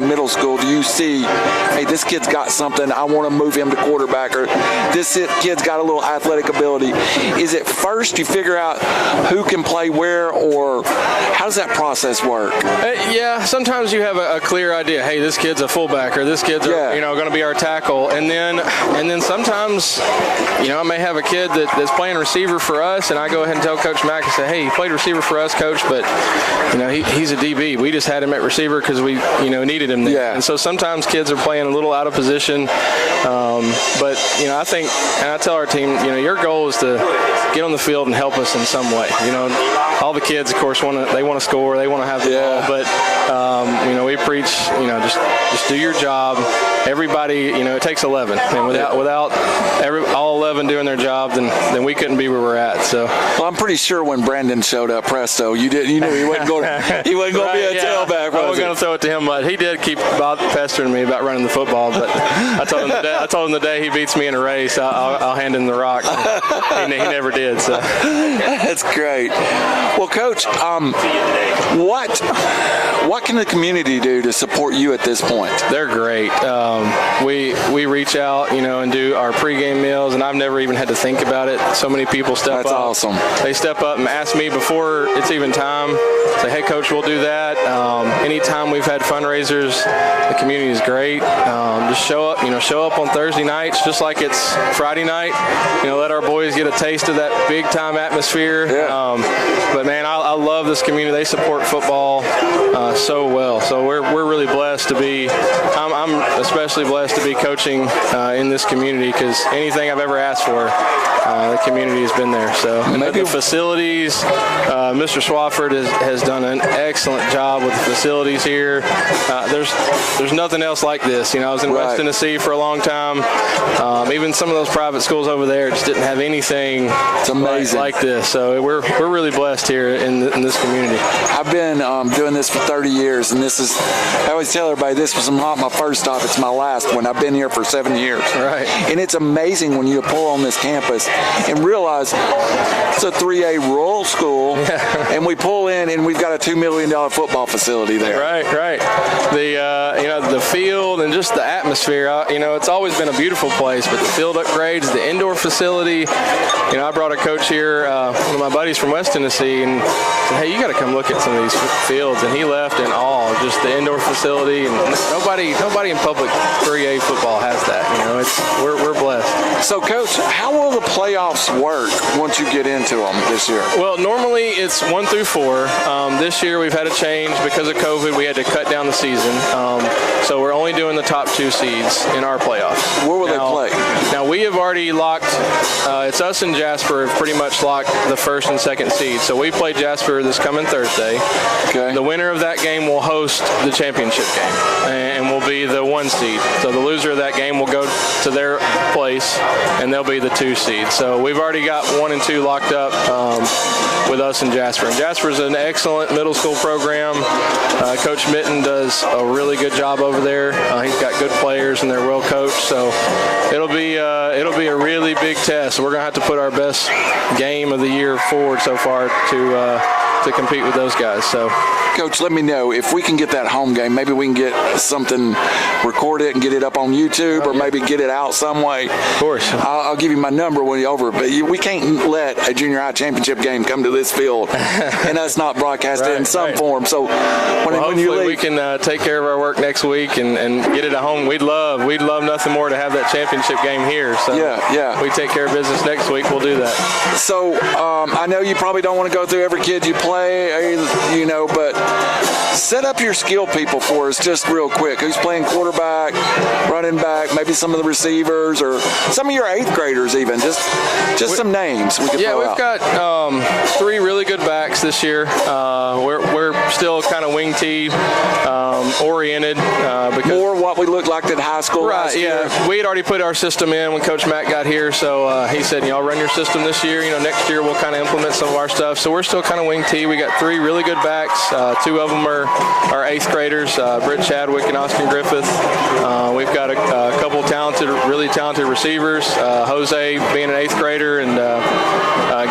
middle school do you see, hey, this kid's got something, I want to move him to quarterback, or this kid's got a little athletic ability? Is it first you figure out who can play where, or how does that process work? Yeah, sometimes you have a clear idea, hey, this kid's a fullback, or this kid's going to be our tackle, and then sometimes I may have a kid that's playing receiver for us, and I go ahead and tell Coach Mack and say, hey, he played receiver for us, Coach, but he's a DB. We just had him at receiver because we needed him there. Yeah. And so sometimes kids are playing a little out of position, but I think, and I tell our team, your goal is to get on the field and help us in some way. All the kids, of course, want to score, they want to have the ball, but we preach, just do your job. Everybody, it takes 11, and without all 11 doing their job, then we couldn't be where we're at. So, well, I'm pretty sure when Brandon showed up, presto, you knew he wasn't going to be a tailback. I wasn't going to throw it to him, but he did keep pestering me about running the football. But I told him the day he beats me in a race, I'll hand him the rock. He never did. So that's great. Well, Coach, what can the community do to support you at this point? They're great. We reach out, and do our pregame meals, and I've never even had to think about it. So many people step up. That's awesome. They step up and ask me before it's even time. Say, hey, Coach, we'll do that. Anytime we've had fundraisers, the community is great. Just show up on Thursday nights, just like it's Friday night. Let our boys get a taste of that big time atmosphere. Yeah. But man, I love this community. They support football so well. So we're really blessed to be. I'm especially blessed to be coaching in this community, because anything I've ever asked for, the community has been there. So the facilities, Mr. Swafford has done an excellent job with the facilities here. There's nothing else like this. I was in West Tennessee for a long time. Even some of those private schools over there just didn't have anything like this. So we're really blessed here in this community. I've been doing this for 30 years, and I always tell everybody, this was not my first stop, it's my last one. I've been here for 7 years. Right. And it's amazing when you pull on this campus and realize it's a 3A rural school, and we pull in and we've got a $2 million football facility there. Right. The field and just the atmosphere. It's always been a beautiful place, but the field upgrades, the indoor facility. I brought a coach here, one of my buddies from West Tennessee, and said, hey, you got to come look at some of these fields. And he left in awe, just the indoor facility. And nobody in public 3A football has that. We're blessed. So, Coach, how will the playoffs work once you get into them this year? Well, normally it's 1 through 4. This year we've had a change because of COVID. We had to cut down the season. So we're only doing the top 2 seeds in our playoffs. Where will they play? Now we have already locked. It's us and Jasper have pretty much locked the first and second seed. So we play Jasper this coming Thursday. Okay. The winner of that game will host the championship game and will be the 1 seed. So the loser of that game will go to their place, and they'll be the 2 seed. So we've already got 1 and 2 locked up with us in Jasper. And Jasper's an excellent middle school program. Coach Mitten does a really good job over there. He's got good players, and they're well coached. So it'll be a really big test. We're gonna have to put our best game of the year forward so far to compete with those guys. So, Coach, let me know if we can get that home game. Maybe we can get something, record it and get it up on YouTube, or maybe get it out some way. Of course. I'll give you my number when you're over. But we can't let a junior high championship game come to this field and us not broadcast it in some form. So when you leave, we can take care of our work next week and get it at home. We'd love nothing more to have that championship game here. So yeah. we take care of business next week, we'll do that. So I know you probably don't want to go through every kid you play, but set up your skill people for us just real quick. Who's playing quarterback, running back, maybe some of the receivers, or some of your 8th graders even. Just some names we could throw we've out. got 3 really good backs this year. We're still kind of wing tee oriented. Because more what we looked like at high school last year. We had already put our system in when Coach Matt got here, so he said, run your system this year. Next year we'll kind of implement some of our stuff. So we're still kind of wing tee. We got 3 really good backs. 2 of them are our 8th graders, Britt Chadwick and Austin Griffith. We've got a couple really talented receivers, Jose being an 8th grader and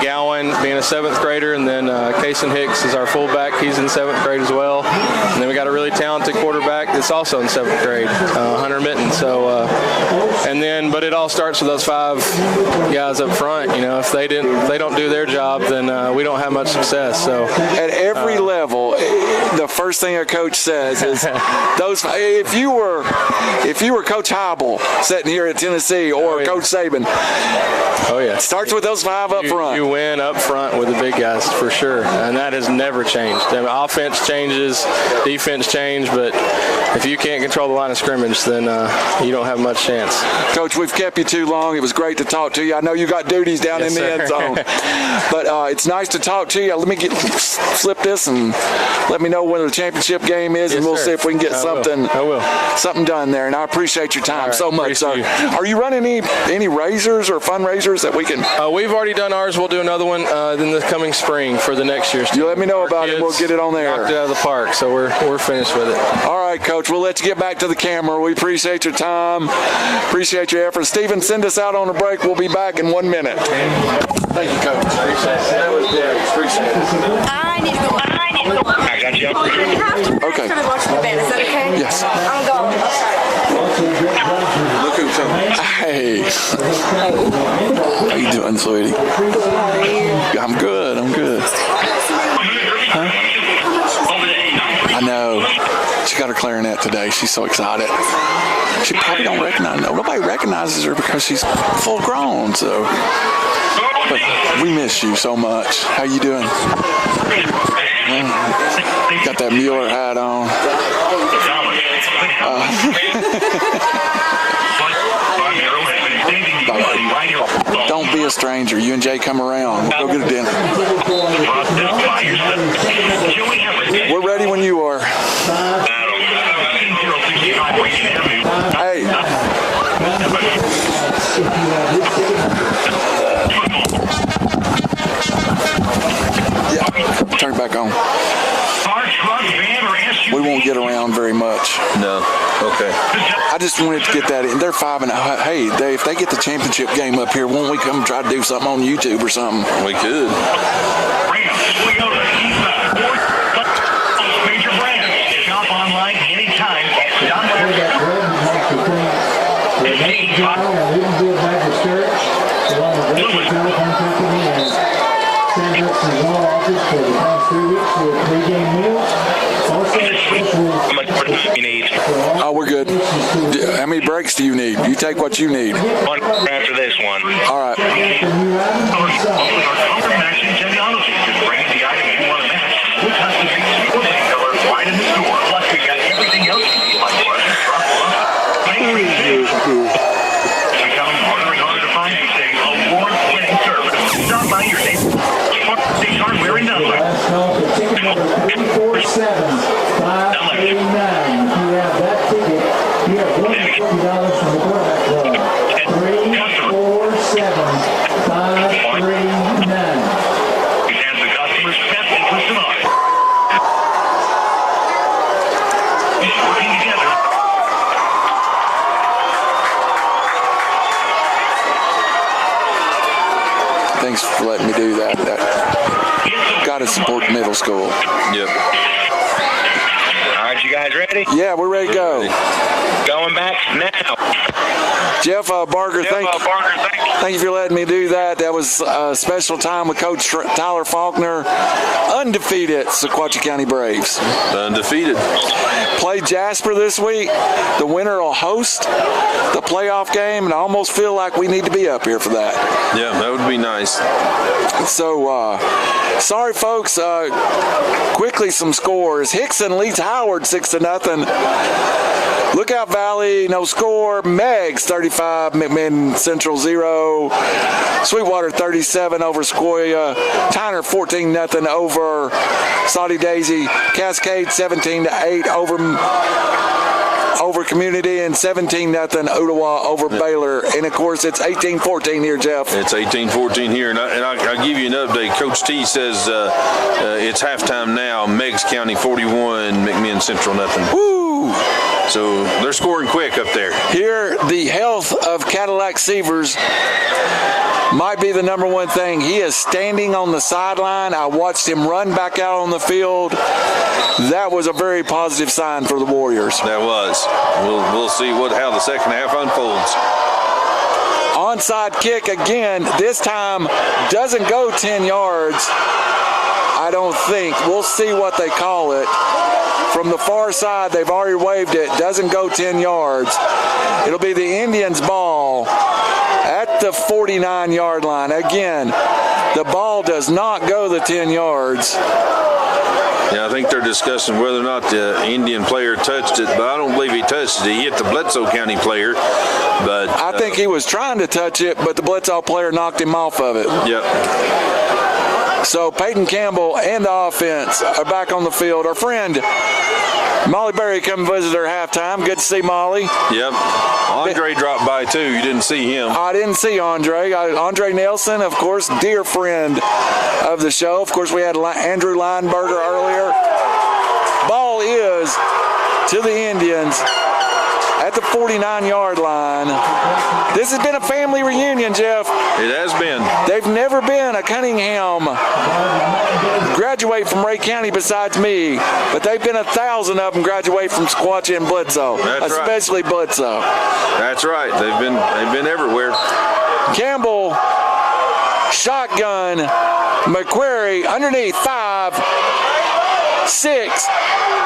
Gowan being a 7th grader, and then Kason Hicks is our fullback. He's in 7th grade as well. And then we got a really talented quarterback that's also in 7th grade, Hunter Mitten. So, but it all starts with those 5 guys up front. If they don't do their job, then we don't have much success. So at every level, the first thing a coach says is those. If you were Coach Heibel sitting here at Tennessee, or Coach Saban, it starts with those 5 up front. You win up front with the big guys for sure, and that has never changed. Offense changes, defense change, but if you can't control the line of scrimmage, then you don't have much chance. Coach, we've kept you too long. It was great to talk to you. I know you got duties down in the end zone, but it's nice to talk to you. Let me slip this and let me know when the championship game is, and we'll see if we can get something done there. And I appreciate your time so much, sir. Are you running any raisers or fundraisers that we can? We've already done ours. We'll do another one in the coming spring for the next year's team. You let me know about it. We'll get it on there. Knocked it out of the park, so we're finished with it. All right, Coach. We'll let you get back to the camera. We appreciate your time. Appreciate your effort. Stephen, send us out on a break. We'll be back in 1 minute. Thank you, Coach. That was great. Appreciate it. I need to go. I got you. I Okay. started watching the band. Is that okay? Yes. I'm going. Look who's coming. Hey. How you doing, sweetie? How are you? I'm good. Huh? I know. She got her clarinet today. She's so excited. She probably don't recognize her. Nobody recognizes her because she's full grown. So, but we miss you so much. How you doing? Got that Mueller hat on. Don't be a stranger. You and Jay come around. We'll go get a dinner. We're ready when you are. Hey. Yeah. Turn it back on. We won't get around very much. No. Okay. I just wanted to get that in. They're 5-0. Hey, if they get the championship game up here, won't we come try to do something on YouTube or something? We could. Major brands. Shop online anytime at How much you need? Oh, we're good. How many breaks do you need? You take what you need. One after this one. All right. 347-539. If you have that ticket, you have $150 from the quarterback club. 347-539. As the customers step into tonight. Working together. Thanks for letting me do that. Got to support middle school. Yep. All right, you guys ready? Yeah, we're ready to go. Going back now. Jeff Barker, thank you for letting me do that. That was a special time with Coach Tyler Faulkner. Undefeated Sequatchie County Braves. Undefeated. Play Jasper this week. The winner will host the playoff game, and I almost feel like we need to be up here for that. Yeah, that would be nice. So, sorry, folks. Quickly, some scores. Hickson leads Howard 6-0. Lookout Valley, no score. Meggs 35, McMinn Central 0. Sweetwater 37 over Sequoia. Tyner 14-0 over Saudi Daisy. Cascade 17-8 over Community, and 17-0 Ottawa over Baylor. And of course, it's 18-14 here, Jeff. It's 18-14 here, and I'll give you an update. Coach T says it's halftime now. Meigs County 41, McMinn Central nothing. Woo! So they're scoring quick up there. Here, the health of Cadillac Sievers might be the number one thing. He is standing on the sideline. I watched him run back out on the field. That was a very positive sign for the Warriors. That was. We'll see how the second half unfolds. Onside kick again. This time doesn't go 10 yards. I don't think. We'll see what they call it. From the far side, they've already waved it. Doesn't go 10 yards. It'll be the Indians' ball at the 49-yard line. Again, the ball does not go the 10 yards. Yeah, I think they're discussing whether or not the Indian player touched it, but I don't believe he touched it. He hit the Bledsoe County player, but I think he was trying to touch it, but the Bledsoe player knocked him off of it. Yep. So Peyton Campbell and the offense are back on the field. Our friend Molly Berry come visit her halftime. Good to see Molly. Yep. Andre dropped by too. You didn't see him. I didn't see Andre. Andre Nelson, of course, dear friend of the show. Of course, we had Andrew Lineberger earlier. Ball is to the Indians at the 49-yard line. This has been a family reunion, Jeff. It has been. They've never been a Cunningham graduate from Ray County besides me, but they've been 1,000 of them graduate from Sequatchie and Bledsoe, especially Bledsoe. That's right. They've been everywhere. Campbell, shotgun, McQuarrie underneath 5, 6,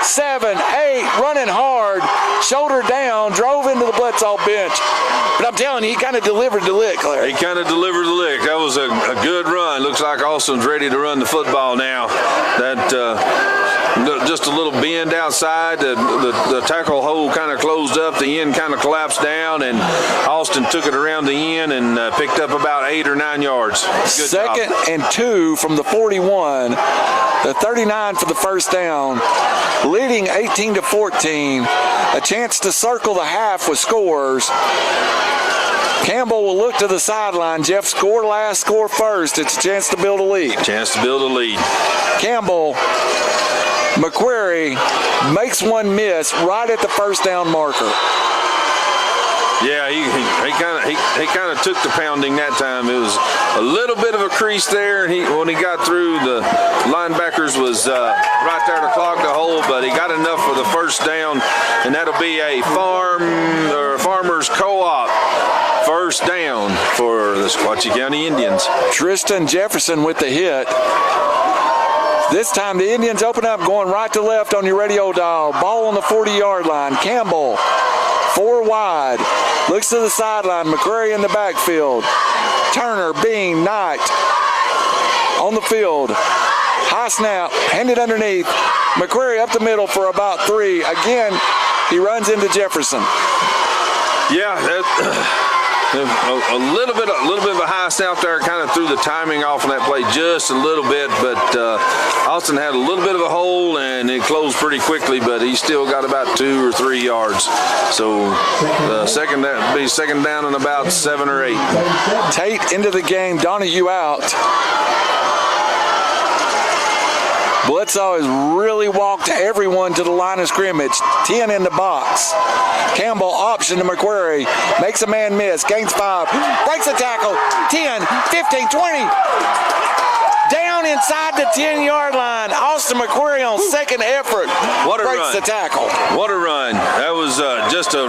7, 8, running hard, shoulder down, drove into the Bledsoe bench. But I'm telling you, he kind of delivered the lick, Larry. He kind of delivered the lick. That was a good run. Looks like Austin's ready to run the football now. That just a little bend outside. The tackle hole kind of closed up. The end kind of collapsed down, and Austin took it around the end and picked up about 8 or 9 yards. Good Second job. and 2 from the 41. The 39 for the first down. Leading 18-14. A chance to circle the half with scores. Campbell will look to the sideline. Jeff, score last, score first. It's a chance to build a lead. Chance to build a lead. Campbell, McQuarrie makes one miss right at the first down marker. Yeah, he kind of took the pounding that time. It was a little bit of a crease there, and when he got through, the linebackers was right there to clog the hole, but he got enough for the first down, and that'll be a Farmers Co-op first down for the Sequatchie County Indians. Tristan Jefferson with the hit. This time the Indians open up, going right to left on your radio dial. Ball on the 40-yard line. Campbell, 4 wide. Looks to the sideline. McQuarrie in the backfield. Turner, Bean, Knight on the field. High snap, handed underneath. McQuarrie up the middle for about 3. Again, he runs into Jefferson. Yeah, A little bit of a high snap there, kind of threw the timing off on that play just a little bit, but Austin had a little bit of a hole and it closed pretty quickly, but he still got about 2 or 3 yards. So second down and about 7 or 8. Tate into the game. Donahue out. Bledsoe has really walked everyone to the line of scrimmage. 10 in the box. Campbell option to McQuarrie. Makes a man miss. Gains 5. Breaks a tackle. 10, 15, 20. Down inside the 10-yard line. Austin McQuarrie on second effort. What a breaks run. the tackle. What a run. That was just a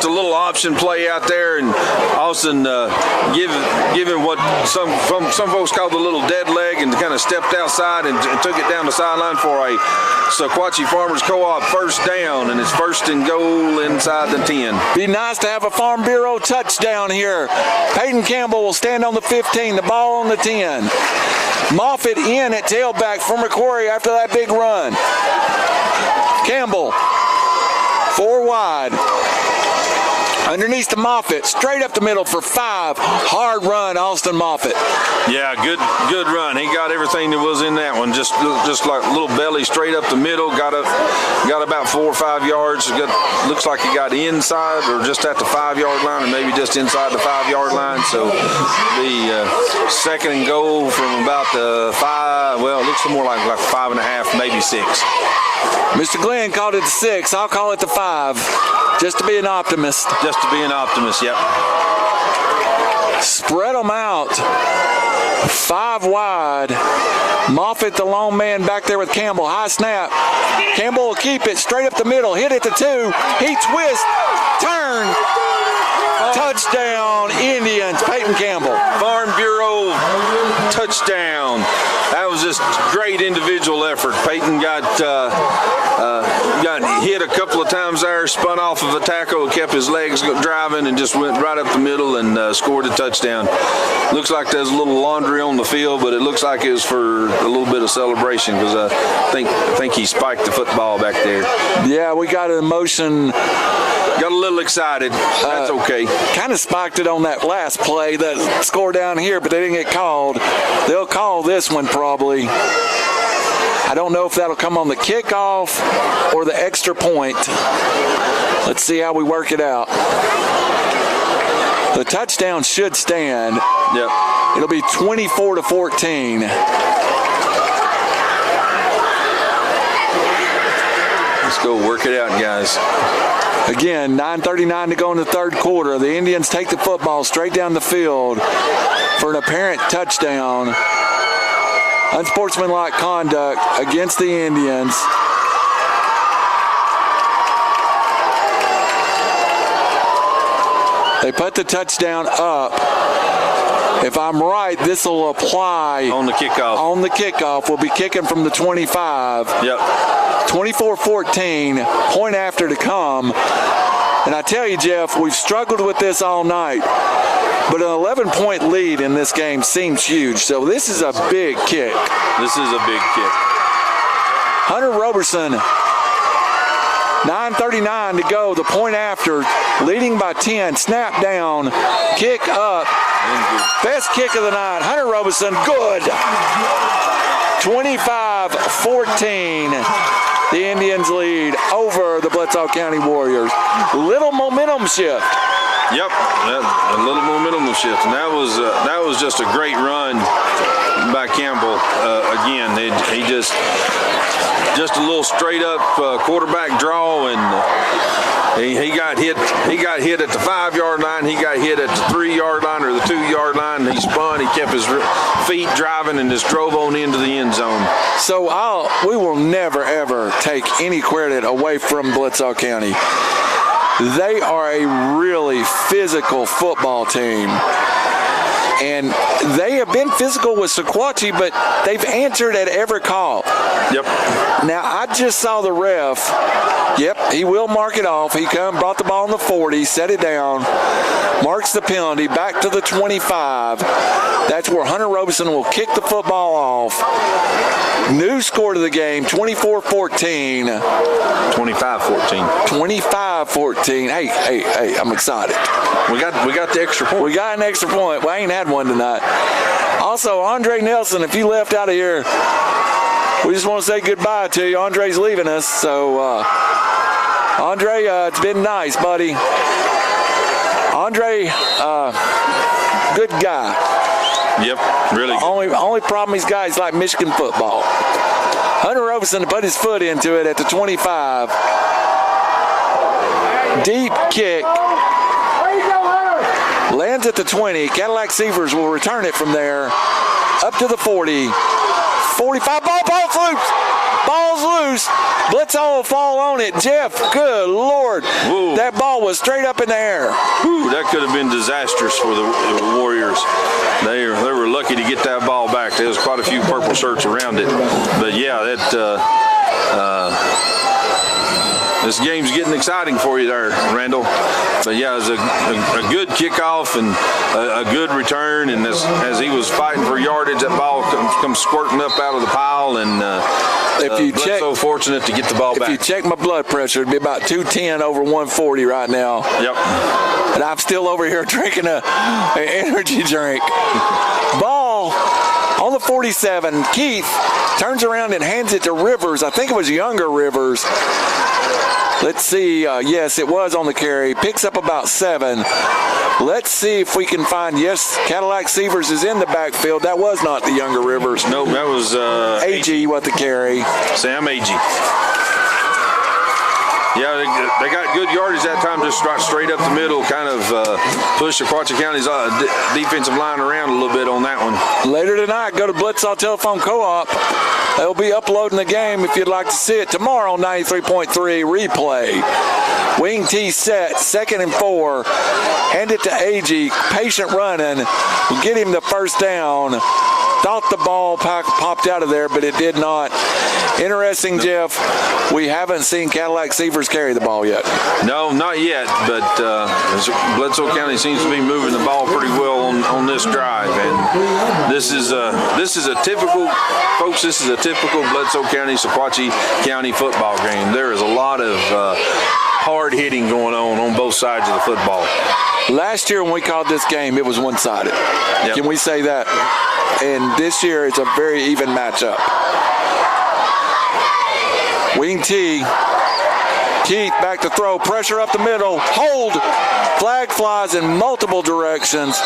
little option play out there, and Austin giving what some folks call the little dead leg, and kind of stepped outside and took it down the sideline for a Sequatchie Farmers Co-op first down, and it's 1st and goal inside the 10. Be nice to have a Farm Bureau touchdown here. Peyton Campbell will stand on the 15, the ball on the 10. Moffitt in at tailback for McQuarrie after that big run. Campbell, 4 wide. Underneath to Moffitt, straight up the middle for 5. Hard run, Austin Moffitt. Yeah, good run. He got everything that was in that one. Just like a little belly straight up the middle. Got about 4 or 5 yards. Looks like he got inside or just at the 5-yard line, or maybe just inside the 5-yard line. So the 2nd and goal from about the 5. Well, it looks more like 5.5, maybe 6. Mr. Glenn called it the 6. I'll call it the 5. Just to be an optimist. Just to be an optimist, yep. Spread them out. 5 wide. Moffitt, the lone man back there with Campbell. High snap. Campbell will keep it straight up the middle. Hit it to 2. He twists. Turn. Touchdown, Indians. Peyton Campbell. Farm Bureau touchdown. That was just great individual effort. Peyton got hit a couple of times there, spun off of a tackle, kept his legs driving, and just went right up the middle and scored a touchdown. Looks like there's a little laundry on the field, but it looks like it was for a little bit of celebration, because I think he spiked the football back there. Yeah, we got an emotion. Got a little excited. That's okay. Kind of spiked it on that last play, that score down here, but they didn't get called. They'll call this one probably. I don't know if that'll come on the kickoff or the extra point. Let's see how we work it out. The touchdown should stand. Yep. It'll be 24-14. Let's go work it out, guys. Again, 9:39 to go in the 3rd quarter. The Indians take the football straight down the field for an apparent touchdown. Unsportsmanlike conduct against the Indians. They put the touchdown up. If I'm right, this will apply on the kickoff. On the kickoff, we'll be kicking from the 25. Yep. 24-14, point after to come. And I tell you, Jeff, we've struggled with this all night. But an 11-point lead in this game seems huge. So this is a big kick. This is a big kick. Hunter Roberson, 9:39 to go, the point after, leading by 10, snap down, kick up. Best kick of the night. Hunter Roberson, good. 25-14. The Indians lead over the Bledsoe County Warriors. Little momentum shift. Yep, a little momentum shift, and that was just a great run by Campbell. Again, he just a little straight up quarterback draw, and he got hit. He got hit at the 5-yard line. He got hit at the 3-yard line or the 2-yard line. He spun. He kept his feet driving and just drove on into the end zone. So we will never ever take any credit away from Bledsoe County. They are a really physical football team. And they have been physical with Sequatchie, but they've answered at every call. Yep. Now, I just saw the ref. Yep, he will mark it off. He brought the ball on the 40, set it down, marks the penalty, back to the 25. That's where Hunter Robeson will kick the football off. New score to the game, 24-14. 25-14. 25-14. Hey, I'm excited. We got the extra point. We got an extra point. We ain't had one tonight. Also, Andre Nelson, if you left out of here, we just want to say goodbye to you. Andre's leaving us, so Andre, it's been nice, buddy. Andre, good guy. Yep, really good. Only problem he's got is like Michigan football. Hunter Robeson put his foot into it at the 25. Deep kick. Lands at the 20. Cadillac Seavers will return it from there up to the 40. 45. Ball's loose. Ball's loose. Blitzo will fall on it. Jeff, good Lord. Whoa. That ball was straight up in the air. Whew, that could have been disastrous for the Warriors. They were lucky to get that ball back. There was quite a few purple shirts around it. But yeah, this game's getting exciting for you there, Randall. But yeah, it was a good kickoff and a good return. And as he was fighting for yardage, that ball comes squirting up out of the pile. And if you check, so fortunate to get the ball back. If you check my blood pressure, it'd be about 210 over 140 right now. Yep. And I'm still over here drinking an energy drink. Ball on the 47. Keith turns around and hands it to Rivers. I think it was younger Rivers. Let's see. Yes, it was on the carry. Picks up about 7. Let's see if we can find. Yes, Cadillac Seavers is in the backfield. That was not the younger Rivers. No, that was AG with the carry. Sam AG. Yeah, they got good yardage that time, just straight up the middle, kind of push Sequatchie County's defensive line around a little bit on that one. Later tonight, go to Blitzall Telephone Co-op. They'll be uploading the game if you'd like to see it tomorrow on 93.3 replay. Wing T set, 2nd and 4. Hand it to AG. Patient running. We'll get him the first down. Thought the ball popped out of there, but it did not. Interesting, Jeff. We haven't seen Cadillac Seavers carry the ball yet. No, not yet, but Bledsoe County seems to be moving the ball pretty well on this drive. And this is a typical, folks, this is a typical Bledsoe County, Sequatchie County football game. There is a lot of hard hitting going on both sides of the football. Last year when we called this game, it was one-sided. Yep. Can we say that? And this year, it's a very even matchup. Wing T. Keith back to throw. Pressure up the middle. Hold. Flag flies in multiple directions.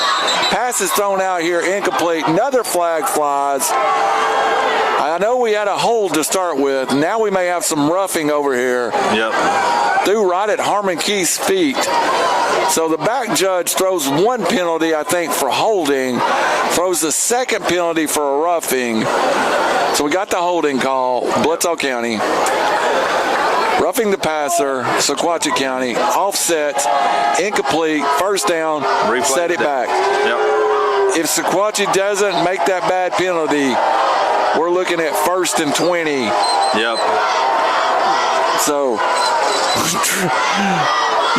Pass is thrown out here. Incomplete. Another flag flies. I know we had a hold to start with. Now we may have some roughing over here. Yep. Threw right at Harmon Keith's feet. So the back judge throws one penalty, I think, for holding. Throws the second penalty for a roughing. So we got the holding call. Bledsoe County. Roughing the passer, Sequatchie County. Offset, incomplete, first down, replay, set it back. Yep. If Sequatchie doesn't make that bad penalty, we're looking at 1st and 20. Yep. So,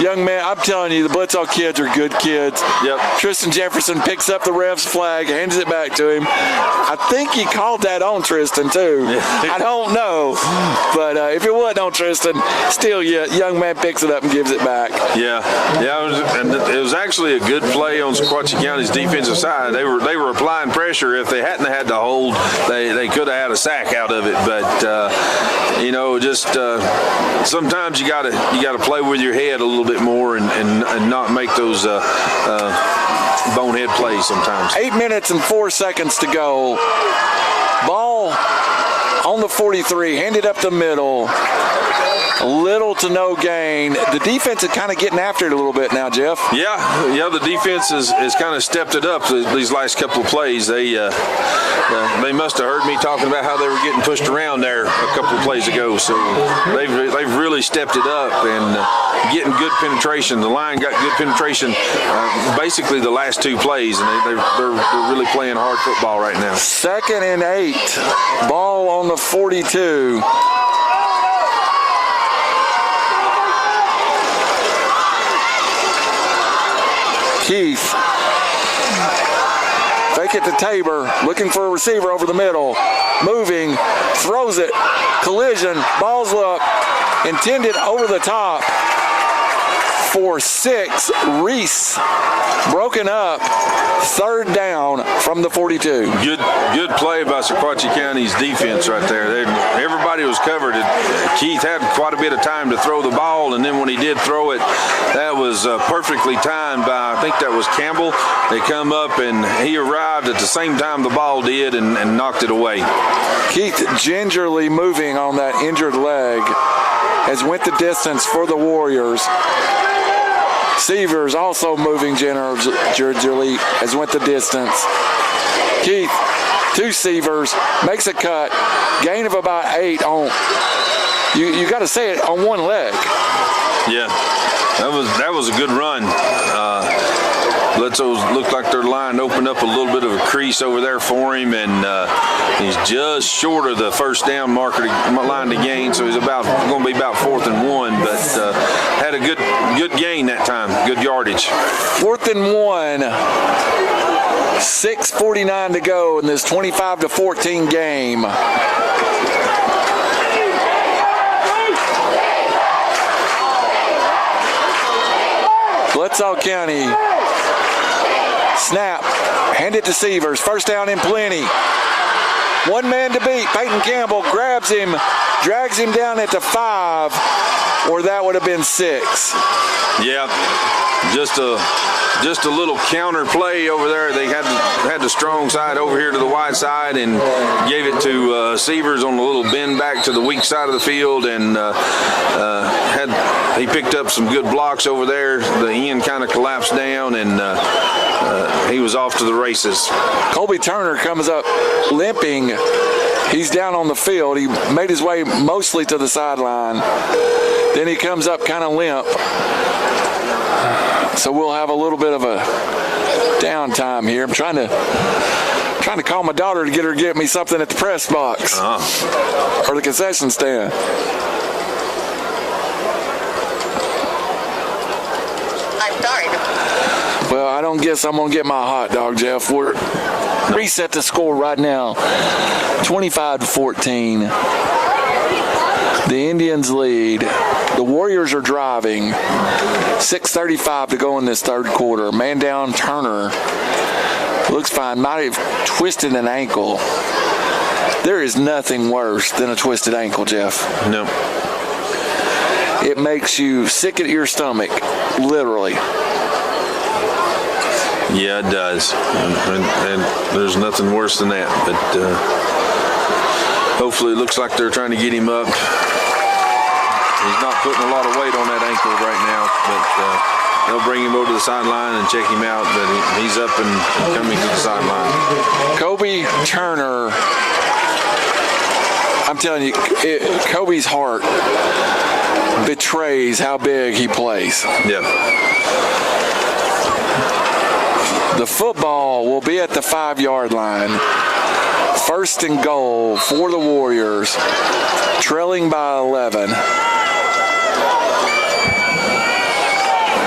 young man, I'm telling you, the Bledsoe kids are good kids. Yep. Tristan Jefferson picks up the ref's flag, hands it back to him. I think he called that on Tristan, too. I don't know. But if it wasn't on Tristan, still, young man picks it up and gives it back. Yeah. It was actually a good play on Sequatchie County's defensive side. They were applying pressure. If they hadn't had to hold, they could have had a sack out of it. But, sometimes you gotta play with your head a little bit more and not make those bonehead plays sometimes. 8 minutes and 4 seconds to go. Ball on the 43, handed up the middle. Little to no gain. The defense is kind of getting after it a little bit now, Jeff. Yeah, the defense has kind of stepped it up these last couple of plays. They must have heard me talking about how they were getting pushed around there a couple of plays ago. So they've really stepped it up and getting good penetration. The line got good penetration basically the last 2 plays, and they're really playing hard football right now. 2nd and 8. Ball on the 42. Keith Fake it to Tabor, looking for a receiver over the middle. Moving, throws it, collision, ball's up, intended over the top for 6. Reese broken up, 3rd down from the 42. Good play by Sequatchie County's defense right there. Everybody was covered. Keith had quite a bit of time to throw the ball, and then when he did throw it, that was perfectly timed by, I think that was Campbell. They come up, and he arrived at the same time the ball did and knocked it away. Keith gingerly moving on that injured leg has went the distance for the Warriors. Severs also moving gingerly as went the distance. Keith to Severs, makes a cut, gain of about 8 on. You got to say it on one leg. Yeah, that was a good run. Bledsoe looked like their line opened up a little bit of a crease over there for him, and he's just short of the first down marker line to gain, so he's going to be about 4th and 1, but had a good gain that time, good yardage. 4th and 1, 6:49 to go in this 25-14 game. Bledsoe County. Snap, hand it to Severs, 1st down in plenty. 1 man to beat, Peyton Campbell grabs him, drags him down at the 5, or that would have been 6. Yeah, just a little counter play over there. They had the strong side over here to the wide side and gave it to Severs on a little bend back to the weak side of the field, and he picked up some good blocks over there. The end kind of collapsed down, and he was off to the races. Colby Turner comes up limping. He's down on the field. He made his way mostly to the sideline. Then he comes up kind of limp. So we'll have a little bit of a downtime here. I'm trying to call my daughter to get me something at the press box or the concession stand. I'm sorry. Well, I don't guess I'm going to get my hot dog, Jeff. We're reset the score right now. 25-14. The Indians lead. The Warriors are driving. 6:35 to go in this 3rd quarter. Man down, Turner. Looks fine. Might have twisted an ankle. There is nothing worse than a twisted ankle, Jeff. No. It makes you sick at your stomach, literally. Yeah, it does. And there's nothing worse than that. But hopefully it looks like they're trying to get him up. He's not putting a lot of weight on that ankle right now, but they'll bring him over to the sideline and check him out, but he's up and coming to the sideline. Kobe Turner, I'm telling you, Kobe's heart betrays how big he plays. Yeah. The football will be at the 5-yard line. 1st and goal for the Warriors, trailing by 11.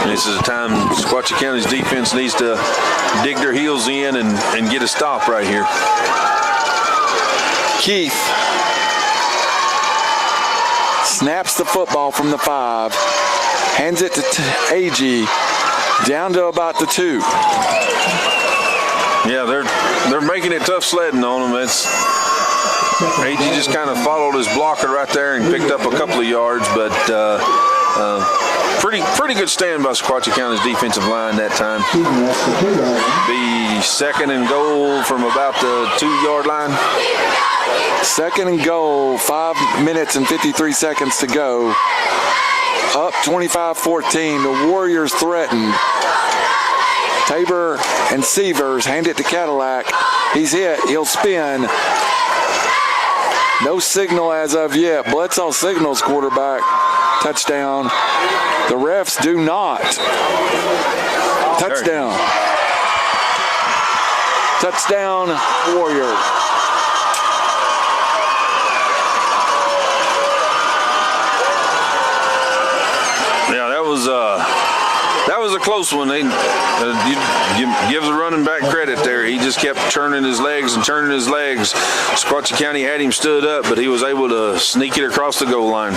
This is a time Sequatchie County's defense needs to dig their heels in and get a stop right here. Keith snaps the football from the 5, hands it to AG, down to about the 2. Yeah, they're making it tough sledding on them. AG just kind of followed his blocker right there and picked up a couple of yards, but pretty good stand by Sequatchie County's defensive line that time. Be 2nd and goal from about the 2-yard line. 2nd and goal, 5 minutes and 53 seconds to go. Up 25-14, the Warriors threatened. Tabor and Severs hand it to Cadillac. He's hit, he'll spin. No signal as of yet. Bledsoe signals quarterback touchdown. The refs do not. Touchdown. Touchdown, Warriors. Yeah, that was a close one. You give the running back credit there. He just kept turning his legs and turning his legs. Sequatchie County had him stood up, but he was able to sneak it across the goal line.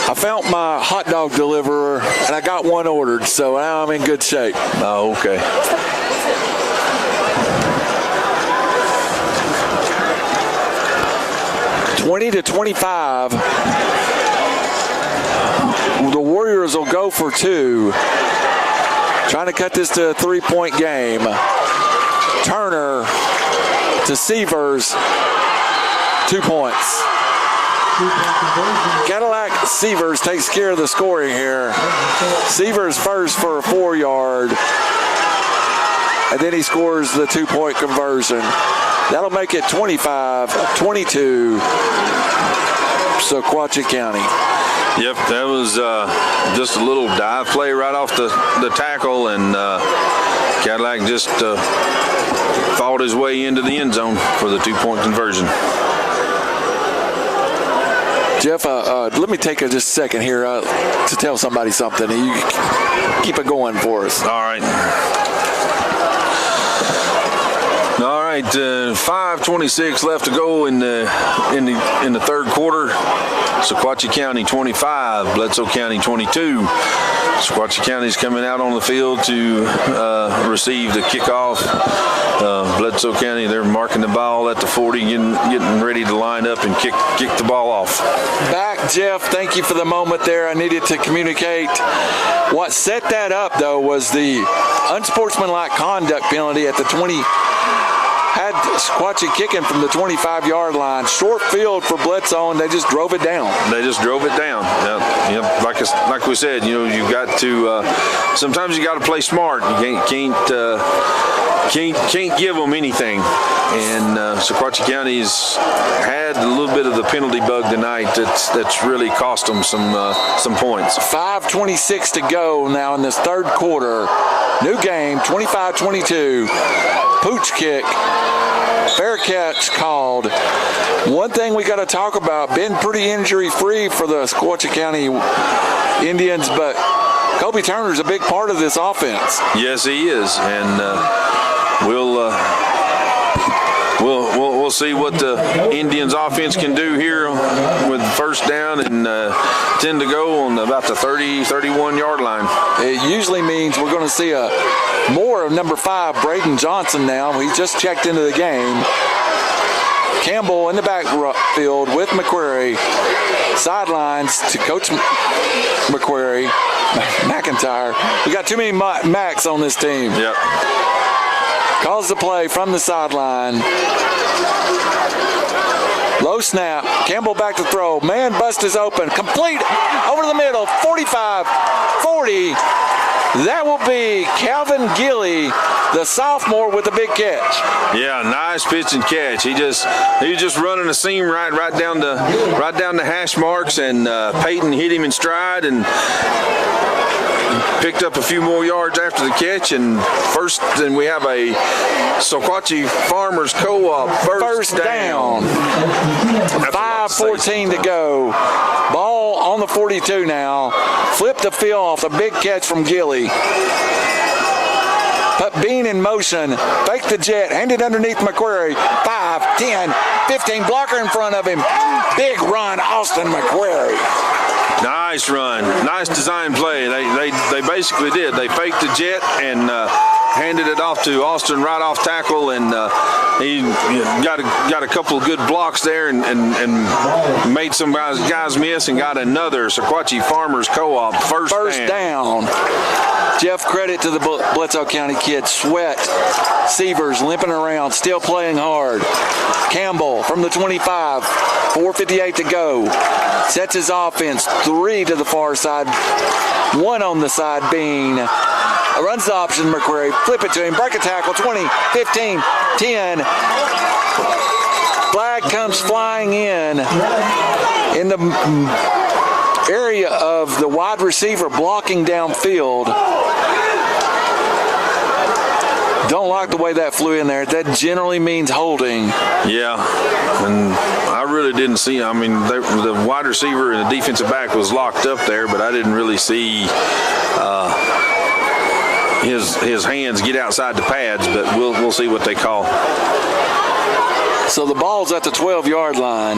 I found my hot dog deliverer, and I got one ordered, so now I'm in good shape. Oh, okay. (20-25). The Warriors will go for two. Trying to cut this to a 3-point game. Turner to Severs. 2 points. Cadillac Severs takes care of the scoring here. Severs first for a 4-yard. And then he scores the 2-point conversion. That'll make it 25-22. Sequatchie County. Yep, that was just a little dive play right off the tackle, and Cadillac just fought his way into the end zone for the 2-point conversion. Jeff, let me take just a second here to tell somebody something. You keep it going for us. All right. 5:26 left to go in the third quarter. Sequatchie County 25, Bledsoe County 22. Sequatchie County's coming out on the field to receive the kickoff. Bledsoe County, they're marking the ball at the 40, getting ready to line up and kick the ball off. Back, Jeff. Thank you for the moment there. I needed to communicate. What set that up, though, was the unsportsmanlike conduct penalty at the 20. Had Sequatchie kicking from the 25-yard line. Short field for Bledsoe, and they just drove it down. Yeah, like we said, you've got to. Sometimes you got to play smart. You can't give them anything. And Sequatchie County's had a little bit of the penalty bug tonight. That's really cost them some points. 5:26 to go now in this third quarter. New game, 25-22. Pooch kick. Fair catch called. One thing we got to talk about, been pretty injury-free for the Sequatchie County Indians, but Kobe Turner's a big part of this offense. Yes, he is, and we'll see what the Indians offense can do here with first down and 10 to go on about the 31-yard line. It usually means we're going to see more of number 5, Braden Johnson now. He just checked into the game. Campbell in the backfield with McQuarrie. Sidelines to Coach McIntyre. We got too many Macs on this team. Yep. Calls the play from the sideline. Low snap. Campbell back to throw. Man bust is open. Complete over the middle. 45-40. That will be Calvin Gilly, the sophomore, with a big catch. Yeah, nice pitch and catch. He was just running a seam right down the hash marks, and Peyton hit him in stride and picked up a few more yards after the catch, and then we have a Sequatchie Farmers Co-op first down. 5:14 to go. Ball on the 42 now. Flip the field off a big catch from Gilly. Put Bean in motion. Fake the jet. Hand it underneath McQuarrie. 5, 10, 15. Blocker in front of him. Big run, Austin McQuarrie. Nice run. Nice design play. They basically did. They faked the jet and handed it off to Austin right off tackle, and he got a couple of good blocks there and made some guys miss and got another Sequatchie Farmers Co-op first down. Jeff, credit to the Bledsoe County kids. Sweat, Severs limping around, still playing hard. Campbell from the 25, 4:58 to go. Sets his offense, 3 to the far side, 1 on the side, Bean. Runs the option, McQuarrie, flip it to him, break a tackle, 20, 15, 10. Flag comes flying in the area of the wide receiver blocking downfield. Don't like the way that flew in there. That generally means holding. Yeah, and I really didn't see. I mean, the wide receiver and the defensive back was locked up there, but I didn't really see his hands get outside the pads, but we'll see what they call. So the ball's at the 12-yard line.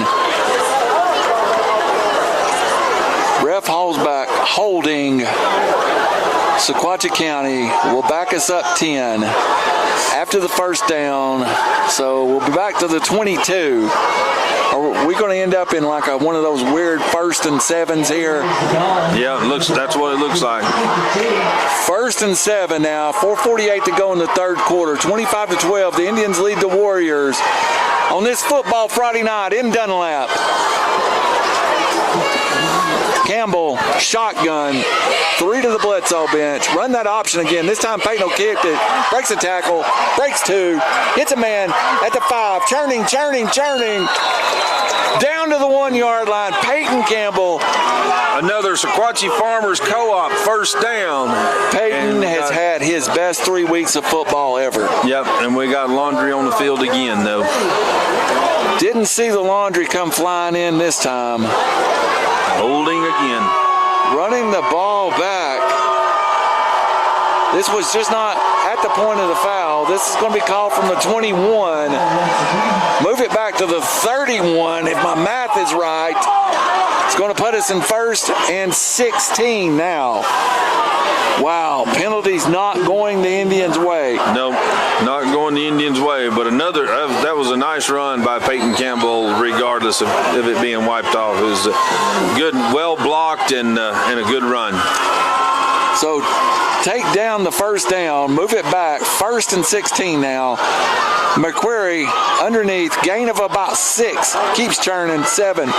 Ref hauls back, holding. Sequatchie County will back us up 10 after the first down. So we'll be back to the 22. Are we going to end up in like one of those weird 1st and 7s here? Yeah, that's what it looks like. 1st and 7 now. 4:48 to go in the third quarter. 25-12. The Indians lead the Warriors on this Football Friday night in Dunlap. Campbell, shotgun, 3 to the Bledsoe bench. Run that option again. This time Peyton will kick it. Breaks a tackle. Breaks 2. Hits a man at the 5. Churning. Down to the 1-yard line. Peyton Campbell. Another Sequatchie Farmers Co-op first down. Peyton has had his best 3 weeks of football ever. Yep, and we got Laundry on the field again, though. Didn't see the Laundry come flying in this time. Holding again. Running the ball back. This was just not at the point of the foul. This is going to be called from the 21. Move it back to the 31 if my math is right. It's going to put us in 1st and 16 now. Wow, penalties not going the Indians' way. No, not going the Indians' way, but that was a nice run by Peyton Campbell, regardless of it being wiped off. It was good, well blocked, and a good run. So take down the first down, move it back, 1st and 16 now. McQuarrie underneath, gain of about 6, keeps churning, 7.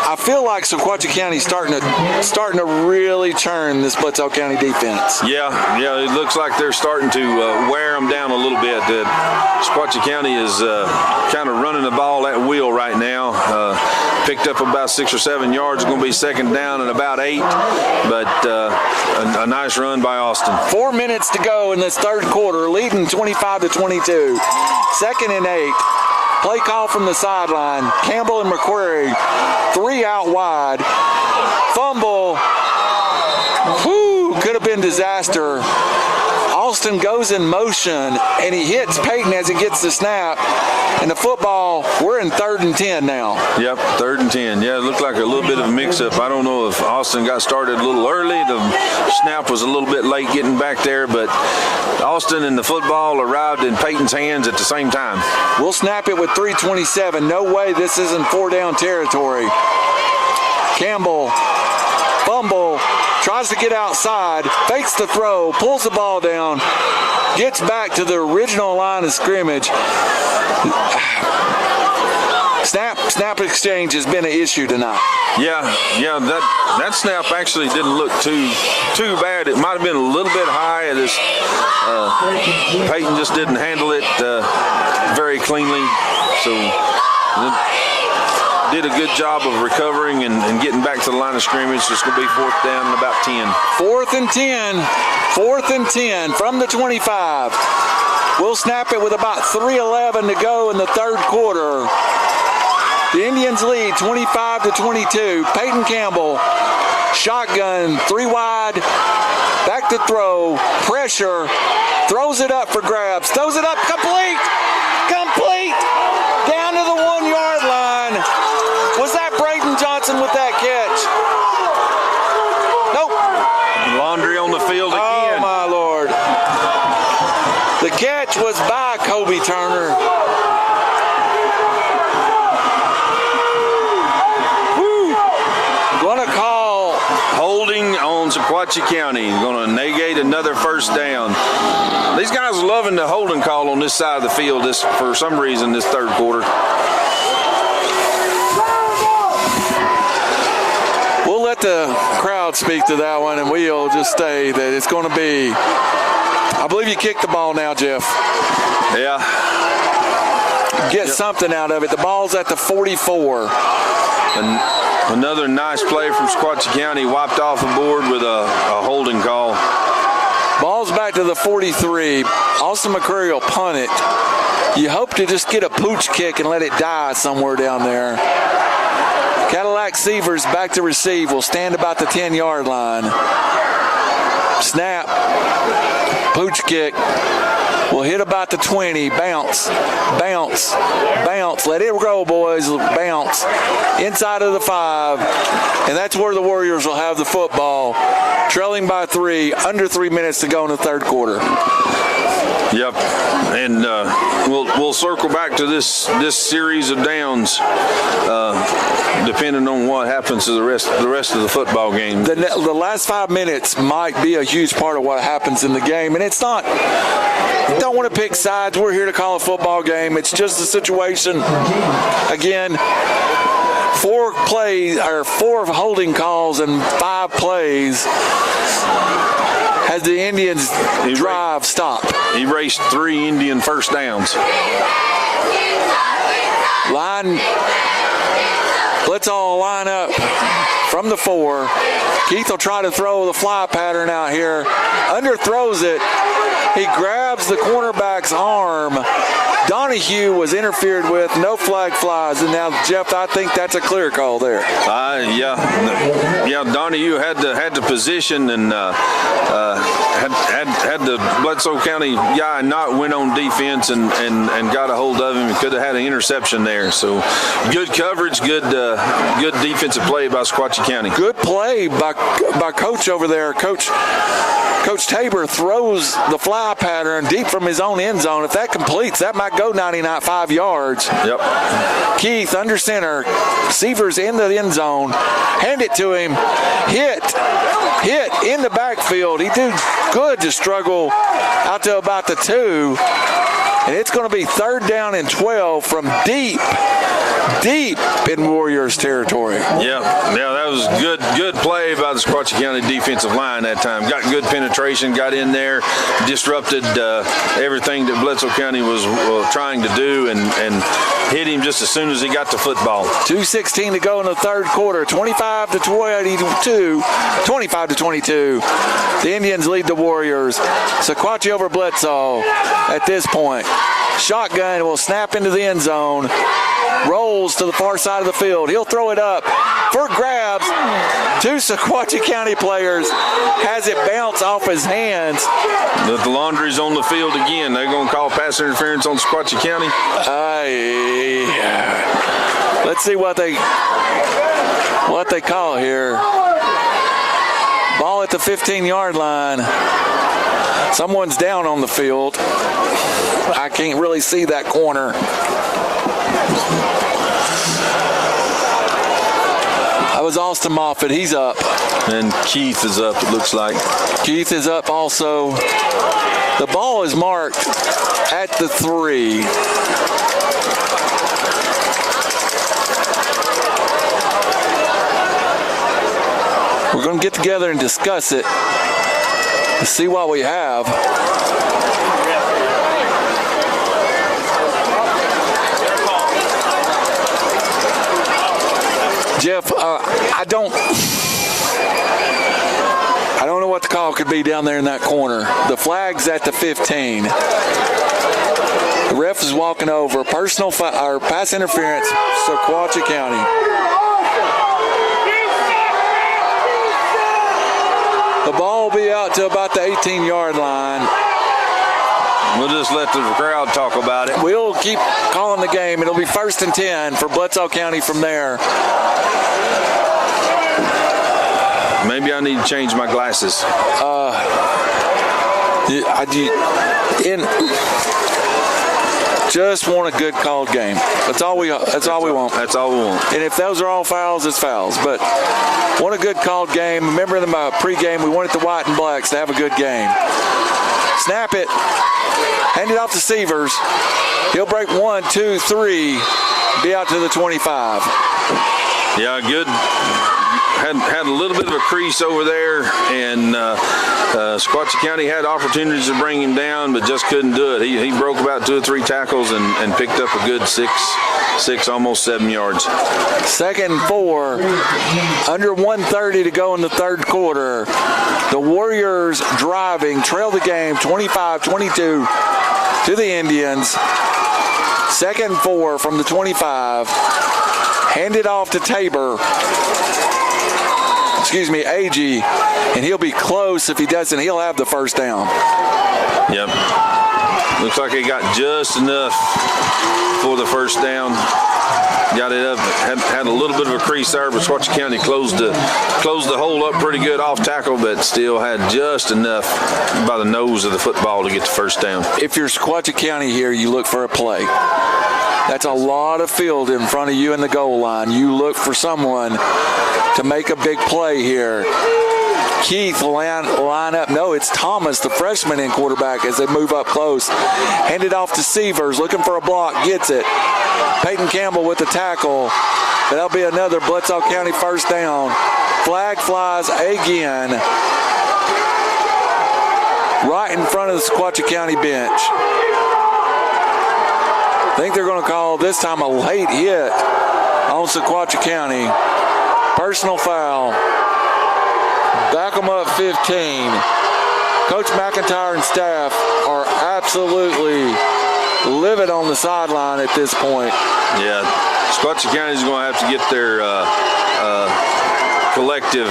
I feel like Sequatchie County's starting to really churn this Bledsoe County defense. Yeah, it looks like they're starting to wear them down a little bit. Sequatchie County is kind of running the ball at will right now. Picked up about 6 or 7 yards. It's going to be 2nd down and about 8, but a nice run by Austin. 4 minutes to go in this third quarter, leading 25-22. 2nd and 8. Play call from the sideline. Campbell and McQuarrie, 3 out wide. Fumble. Could have been disaster. Austin goes in motion, and he hits Peyton as he gets the snap. And the football, we're in 3rd and 10 now. Yep, 3rd and 10. Yeah, it looked like a little bit of a mix-up. I don't know if Austin got started a little early. The snap was a little bit late getting back there, but Austin and the football arrived in Peyton's hands at the same time. We'll snap it with 3:27. No way this isn't 4-down territory. Campbell, fumble, tries to get outside, fakes the throw, pulls the ball down, gets back to the original line of scrimmage. Snap exchange has been an issue tonight. Yeah, that snap actually didn't look too bad. It might have been a little bit high. Peyton just didn't handle it very cleanly. So did a good job of recovering and getting back to the line of scrimmage. It's going to be 4th down and about 10. 4th and 10. 4th and 10 from the 25. We'll snap it with about 3:11 to go in the third quarter. The Indians lead 25-22. Peyton Campbell, shotgun, 3 wide, back to throw, pressure, throws it up for grabs, throws it up, complete, down to the 1-yard line. Was that Braden Johnson with that catch? Nope. Laundry on the field again. Oh, my Lord. The catch was by Kobe Turner. Going to call holding on Sequatchie County. Going to negate another 1st down. These guys are loving the holding call on this side of the field for some reason this third quarter. We'll let the crowd speak to that one, and we'll just say that it's going to be, I believe you kicked the ball now, Jeff. Yeah. Get something out of it. The ball's at the 44. And another nice play from Sequatchie County, wiped off the board with a holding call. Ball's back to the 43. Austin McCurry will punt it. You hope to just get a pooch kick and let it die somewhere down there. Cadillac Sievers back to receive. Will stand about the 10-yard line. Snap. Pooch kick. Will hit about the 20. Bounce. Bounce. Bounce. Let it roll, boys. Bounce. Inside of the 5. And that's where the Warriors will have the football. Trailing by 3. Under 3 minutes to go in the third quarter. Yep, and we'll circle back to this series of downs, depending on what happens to the rest of the football game. The last 5 minutes might be a huge part of what happens in the game, and it's not. Don't want to pick sides. We're here to call a football game. It's just a situation. Again, 4 holding calls and 5 plays. Has the Indians drive stop? He raced 3 Indian first downs. Let's all line up from the 4. Keith will try to throw the fly pattern out here. Underthrows it. He grabs the cornerback's arm. Donahue was interfered with. No flag flies. And now, Jeff, I think that's a clear call there. Yeah. Donahue had the position and had the Bledsoe County guy not went on defense and got a hold of him. He could have had an interception there. So good coverage, good defensive play by Sequatchie County. Good play by Coach over there. Coach Tabor throws the fly pattern deep from his own end zone. If that completes, that might go 95 yards. Yep. Keith under center. Receivers in the end zone. Hand it to him. Hit in the backfield. He did good to struggle out to about the 2. And it's going to be 3rd down and 12 from deep in Warriors territory. Yeah, that was good play by the Sequatchie County defensive line that time. Got good penetration, got in there, disrupted everything that Bledsoe County was trying to do, and hit him just as soon as he got the football. 2:16 to go in the third quarter. 25-22. The Indians lead the Warriors. Sequatchie over Bledsoe at this point. Shotgun will snap into the end zone. Rolls to the far side of the field. He'll throw it up for grabs. 2 Sequatchie County players. Has it bounce off his hands. The laundry's on the field again. They're going to call pass interference on Sequatchie County. Let's see what they call here. Ball at the 15-yard line. Someone's down on the field. I can't really see that corner. That was Austin Moffitt. He's up. And Keith is up, it looks like. Keith is up also. The ball is marked at the 3. We're going to get together and discuss it to see what we have. Jeff, I don't know what the call could be down there in that corner. The flag's at the 15. The ref is walking over. Personal or pass interference, Sequatchie County. The ball will be out to about the 18-yard line. We'll just let the crowd talk about it. We'll keep calling the game. It'll be 1st and 10 for Bledsoe County from there. Maybe I need to change my glasses. Just want a good called game. That's all we want. That's all we want. And if those are all fouls, it's fouls. But want a good called game. Remember in the pregame, we wanted the white and blacks to have a good game. Snap it. Hand it off to Severs. He'll break 1, 2, 3. Be out to the 25. Yeah, good. Had a little bit of a crease over there, and Sequatchie County had opportunities to bring him down, but just couldn't do it. He broke about 2 or 3 tackles and picked up a good 6, almost 7 yards. 2nd and 4. Under 1:30 to go in the third quarter. The Warriors driving, trail the game 25-22 to the Indians. 2nd and 4 from the 25. Hand it off to Tabor. Agee, and he'll be close. If he doesn't, he'll have the first down. Yep. Looks like he got just enough for the first down. Got it up, had a little bit of a crease there, but Sequatchie County closed the hole up pretty good off tackle, but still had just enough by the nose of the football to get the first down. If you're Sequatchie County here, you look for a play. That's a lot of field in front of you in the goal line. You look for someone to make a big play here. Keith line up. No, it's Thomas, the freshman in quarterback, as they move up close. Hand it off to Severs, looking for a block, gets it. Peyton Campbell with the tackle. That'll be another Bledsoe County first down. Flag flies again. Right in front of the Sequatchie County bench. I think they're going to call this time a late hit on Sequatchie County. Personal foul. Back them up 15. Coach McIntyre and staff are absolutely livid on the sideline at this point. Yeah, Sequatchie County is going to have to get their collective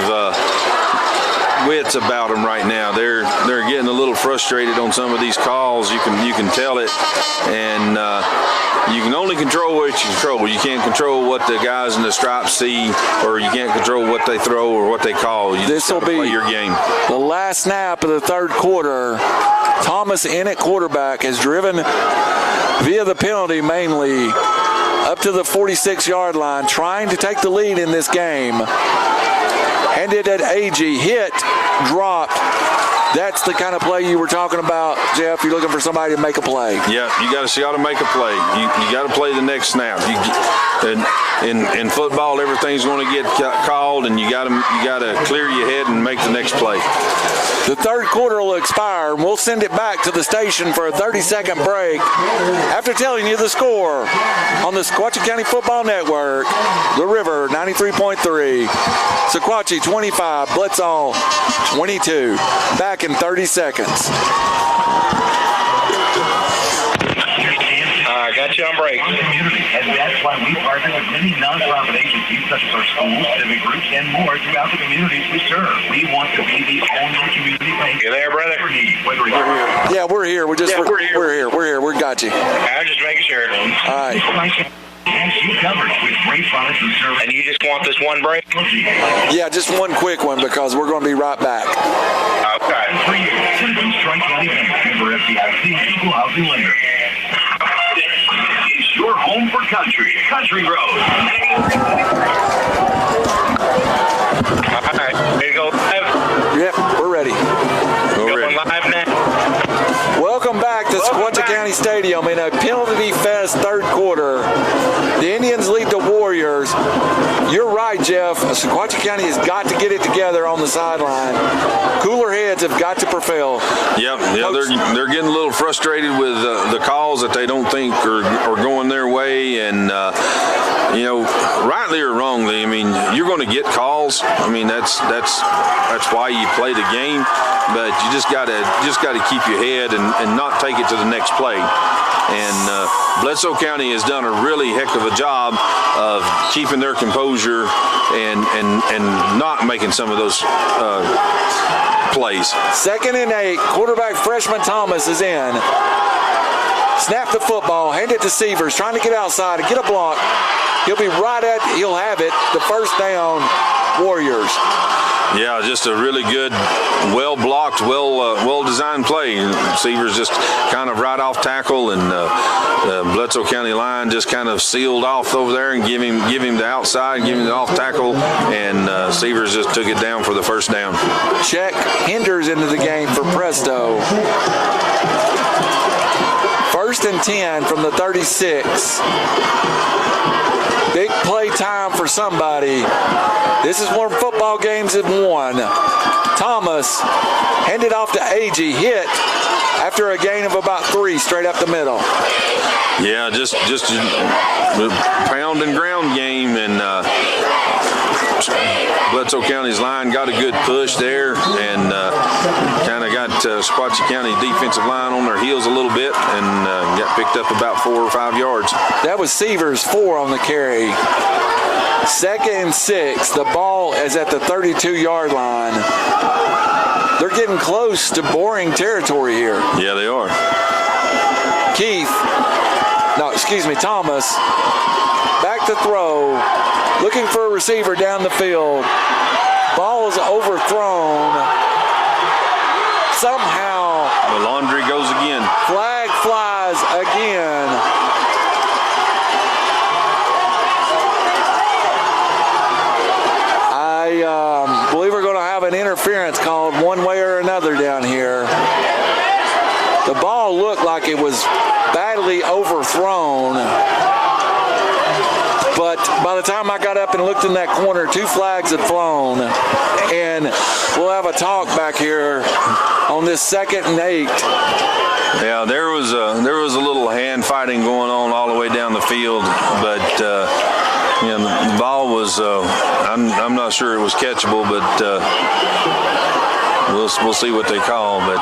wits about them right now. They're getting a little frustrated on some of these calls. You can tell it, and you can only control what you control. You can't control what the guys in the stripes see, or you can't control what they throw or what they call. This will be your game. The last snap of the third quarter. Thomas in at quarterback has driven via the penalty mainly up to the 46-yard line, trying to take the lead in this game. Handed at Agee, hit, dropped. That's the kind of play you were talking about, Jeff. You're looking for somebody to make a play. Yeah, you got to make a play. You got to play the next snap. In football, everything's going to get called, and you got to clear your head and make the next play. The third quarter will expire, and we'll send it back to the station for a 30-second break after telling you the score on the Sequatchie County Football Network. The River 93.3, Sequatchie 25, Bledsoe 22. Back in 30 seconds. I got you on break. And that's why we partner with many nonprofit agencies such as our schools, civic groups, and more throughout the communities we serve. We want to be the only community bank. You there, brother? Yeah, we're here. We're here. We got you. I'm just making sure. All right. And she covered with great products and services. And you just want this one break? Yeah, just one quick one because we're going to be right back. Okay. For you, Citizens Strike County Bank, member FDIC, equal housing lender. This is your home for country. Country Road. All right. Ready to go live? Yep, we're ready. Going live now. Welcome back to Sequatchie County Stadium in a penalty fest third quarter. The Indians lead the Warriors. You're right, Jeff. Sequatchie County has got to get it together on the sideline. Cooler heads have got to prevail. Yeah, they're getting a little frustrated with the calls that they don't think are going their way, and rightly or wrongly, I mean, you're going to get calls. I mean, that's why you play the game, but you just got to keep your head and not take it to the next play. And Bledsoe County has done a really heck of a job of keeping their composure and not making some of those plays. 2nd and 8, quarterback freshman Thomas is in. Snap the football, hand it to Severs, trying to get outside and get a block. He'll have it, the first down, Warriors. Yeah, just a really good, well-blocked, well-designed play. Severs just kind of right off tackle, and the Bledsoe County line just kind of sealed off over there and give him the outside, give him the off tackle, and Severs just took it down for the first down. Check Hinders into the game for Presto. 1st and 10 from the 36. Big play time for somebody. This is one football games have won. Thomas handed off to Agee, hit after a gain of about 3 straight up the middle. Yeah, just a pound and ground game, and Bledsoe County's line got a good push there, and kind of got Sequatchie County defensive line on their heels a little bit, and picked up about 4 or 5 yards. That was Severs 4 on the carry. 2nd and 6. The ball is at the 32-yard line. They're getting close to boring territory here. Yeah, they are. Thomas. Back to throw. Looking for a receiver down the field. Ball is overthrown. Somehow. The laundry goes again. Flag flies again. I believe we're going to have an interference called one way or another down here. The ball looked like it was badly overthrown. But by the time I got up and looked in that corner, 2 flags had flown. And we'll have a talk back here on this 2nd and 8. Yeah, there was a little hand fighting going on all the way down the field, but the ball was I'm not sure it was catchable, but we'll see what they call. But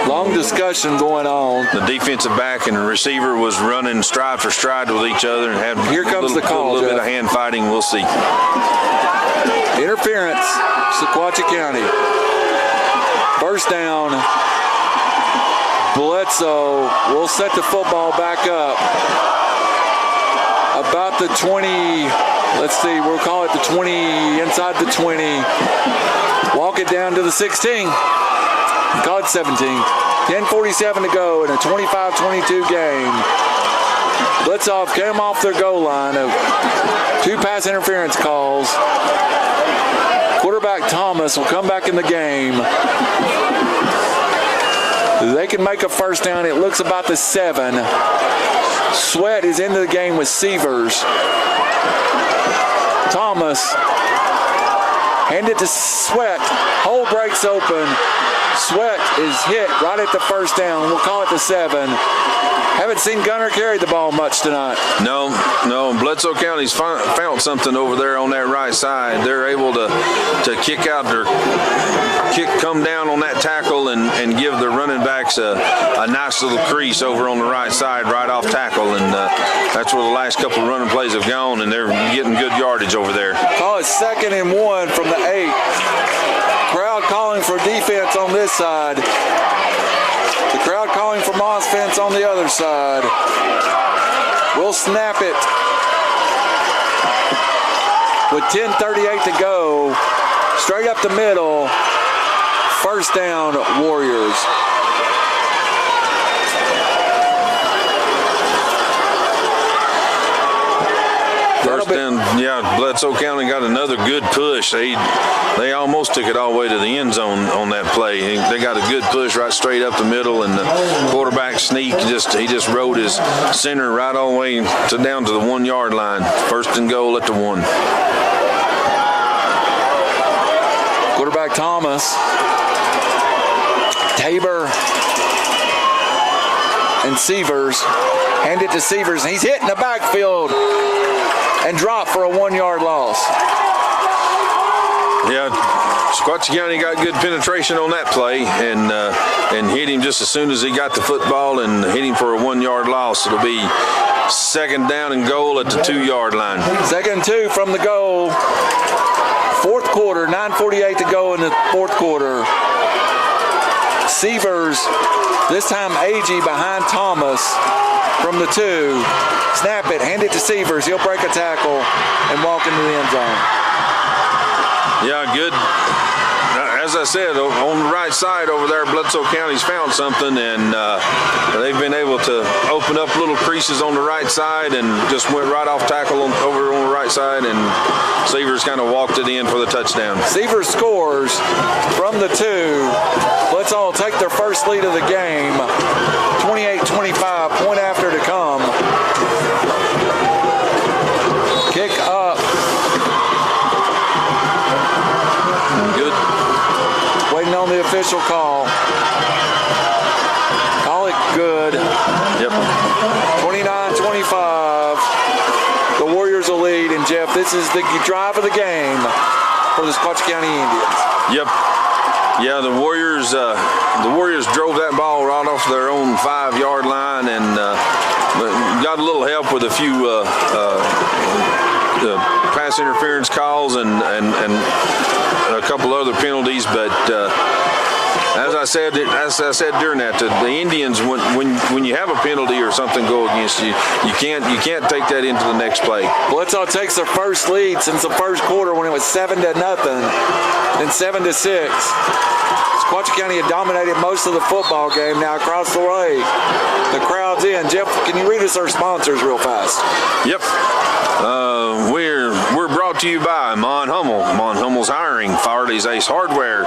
long discussion going on. The defensive back and the receiver was running stride for stride with each other and had here comes the call. A little bit of hand fighting. We'll see. Interference, Sequatchie County. First down. Bledsoe will set the football back up. About the 20, let's see, we'll call it the 20, inside the 20. Walk it down to the 16. Call it 17. 10:47 to go in a 25-22 game. Bledsoe came off their goal line of 2 pass interference calls. Quarterback Thomas will come back in the game. They can make a first down. It looks about the 7. Sweat is into the game with Severs. Thomas hand it to Sweat. Hole breaks open. Sweat is hit right at the first down. We'll call it the 7. Haven't seen Gunner carry the ball much tonight. No. Bledsoe County's found something over there on that right side. They're able to kick out their come down on that tackle and give the running backs a nice little crease over on the right side, right off tackle, and that's where the last couple of running plays have gone, and they're getting good yardage over there. Call it 2nd and 1 from the 8. Crowd calling for defense on this side. The crowd calling for offense on the other side. We'll snap it with 10:38 to go. Straight up the middle. First down, Warriors. First down, Bledsoe County got another good push. They almost took it all the way to the end zone on that play. They got a good push right straight up the middle, and the quarterback sneak he just rode his center right all the way down to the 1 yard line. First and goal at the 1. Quarterback Thomas, Tabor, and Severs. Hand it to Severs, and he's hit in the backfield and dropped for a 1 yard loss. Yeah, Sequatchie County got good penetration on that play and hit him just as soon as he got the football and hit him for a 1 yard loss. It'll be 2nd down and goal at the 2 yard line. 2nd and 2 from the goal. 4th quarter, 9:48 to go in the 4th quarter. Severs, this time Agee behind Thomas from the 2. Snap it, hand it to Severs. He'll break a tackle and walk into the end zone. Yeah, good. As I said, on the right side over there, Bledsoe County's found something, and they've been able to open up little creases on the right side and just went right off tackle over on the right side, and Severs kind of walked it in for the touchdown. Severs scores from the 2. Let's all take their first lead of the game. 28-25, point after to come. Kick up. Good. Waiting on the official call. Call it good. Yep. 29-25. The Warriors will lead, and Jeff, this is the drive of the game for the Sequatchie County Indians. Yep. Yeah, the Warriors drove that ball right off their own 5 yard line, and got a little help with a few pass interference calls and a couple other penalties, but as I said during that, the Indians, when you have a penalty or something go against you, you can't take that into the next play. Bledsoe takes their first lead since the first quarter when it was 7-0, then 7-6. Sequatchie County had dominated most of the football game. Now across the way, the crowd's in. Jeff, can you read us our sponsors real fast? Yep. We're brought to you by Mon Hummel, Mon Hummel's Hiring, Farley's Ace Hardware,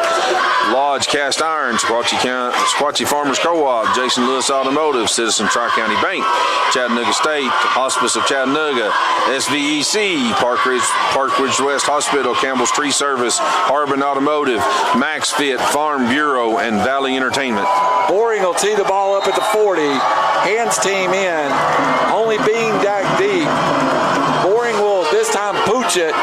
Lodge Cast Iron, Sequatchie Farmers Co-op, Jason Lewis Automotive, Citizen Tri-County Bank, Chattanooga State, Hospice of Chattanooga, SVEC, Park Ridge West Hospital, Campbell's Tree Service, Harbin Automotive, Max Fit, Farm Bureau, and Valley Entertainment. Boring will tee the ball up at the 40. Hands team in, only being back deep. Boring will this time pooch it.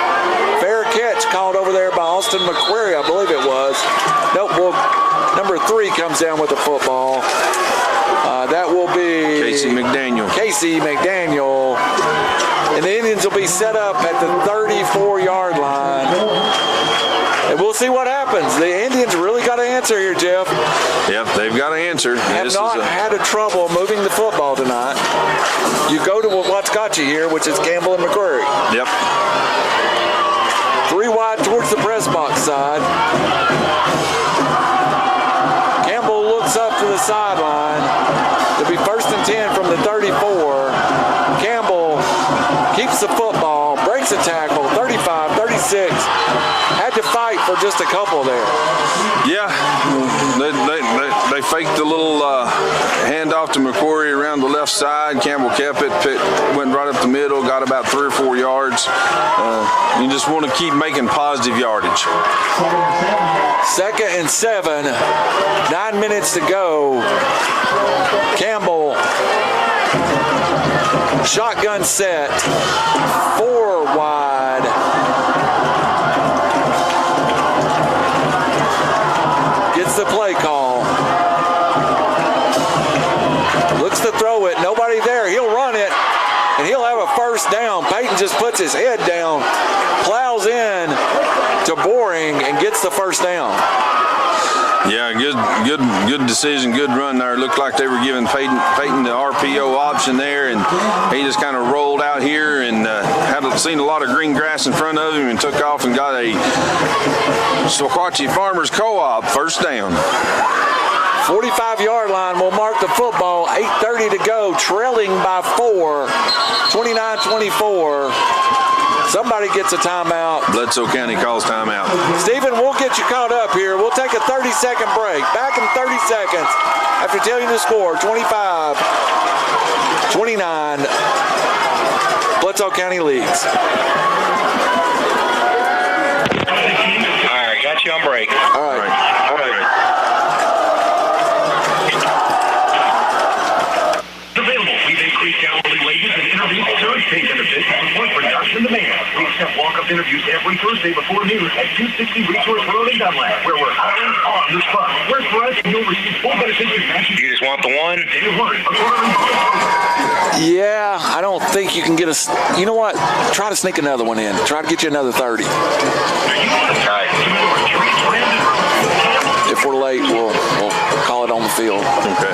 Fair catch called over there by Austin McQuarrie, I believe it was. Nope, well, number 3 comes down with the football. That will be Casey McDaniel. And the Indians will be set up at the 34-yard line. And we'll see what happens. The Indians really got to answer here, Jeff. Yep, they've got to answer. Have not had a trouble moving the football tonight. You go to Watchkatchee here, which is Campbell and McQuarrie. Yep. 3 wide towards the press box side. Campbell looks up to the sideline. It'll be 1st and 10 from the 34. Campbell keeps the football, breaks a tackle, 35, 36. Had to fight for just a couple there. Yeah, they faked the little handoff to McQuarrie around the left side. Campbell kept it, went right up the middle, got about 3 or 4 yards. You just want to keep making positive yardage. 2nd and 7, 9 minutes to go. Campbell, shotgun set, 4 wide. Gets the play call. Looks to throw it. Nobody there. He'll run it, and he'll have a 1st down. Peyton just puts his head down, plows in to Boring, and gets the 1st down. Yeah, good decision, good run there. Looked like they were giving Peyton the RPO option there, and he just kind of rolled out here and had seen a lot of green grass in front of him and took off and got a Sequatchie Farmers Co-op 1st down. 45-yard line will mark the football. 8:30 to go, trailing by 4, 29-24. Somebody gets a timeout. Bledsoe County calls timeout. Stephen, we'll get you caught up here. We'll take a 30-second break. Back in 30 seconds after telling you the score, 25-29. Bledsoe County leads. All right, got you on break. All right. Available. We've increased hourly wages and introduced surge pay benefits to support production demand. We accept walk-up interviews every Thursday before noon at 260 Resource Road in Dunlap, where we're hiring on the spot. Work for us and you'll receive full benefits and matches. You just want the one? Yeah, I don't think you can get us. You know what? Try to sneak another one in. Try to get you another 30. If we're late, we'll call it on the field. Okay.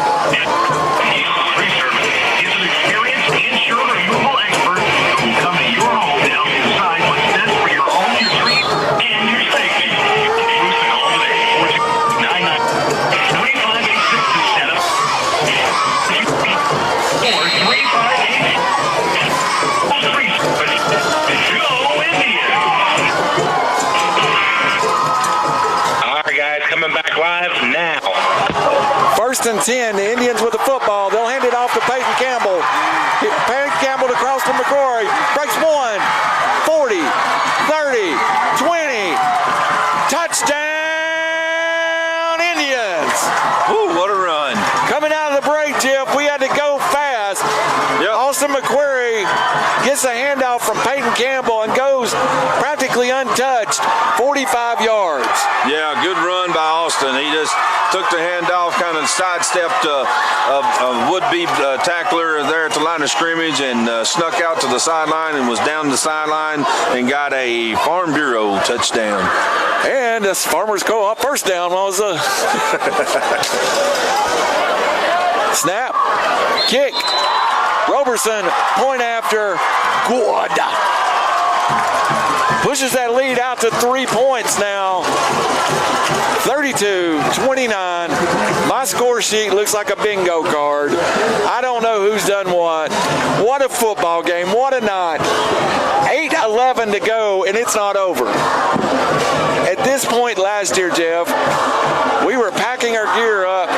First and 10, the Indians with the football. They'll hand it off to Peyton Campbell. Peyton Campbell to cross to McQuarrie. Breaks 1, 40, 30, 20. Touchdown, Indians. Ooh, what a run. Coming out of the break, Jeff, we had to go fast. Yep. Austin McQuarrie gets a handoff from Peyton Campbell and goes practically untouched, 45 yards. Yeah, good run by Austin. He just took the handoff, kind of sidestepped a would-be tackler there at the line of scrimmage and snuck out to the sideline and was down the sideline and got a Farm Bureau touchdown. And this Farmers Co-op first down was a snap, kick, Roberson, point after, good. Pushes that lead out to 3 points now. 32-29. My score sheet looks like a bingo card. I don't know who's done what. What a football game. What a night. 8:11 to go, and it's not over. At this point last year, Jeff, we were packing our gear up,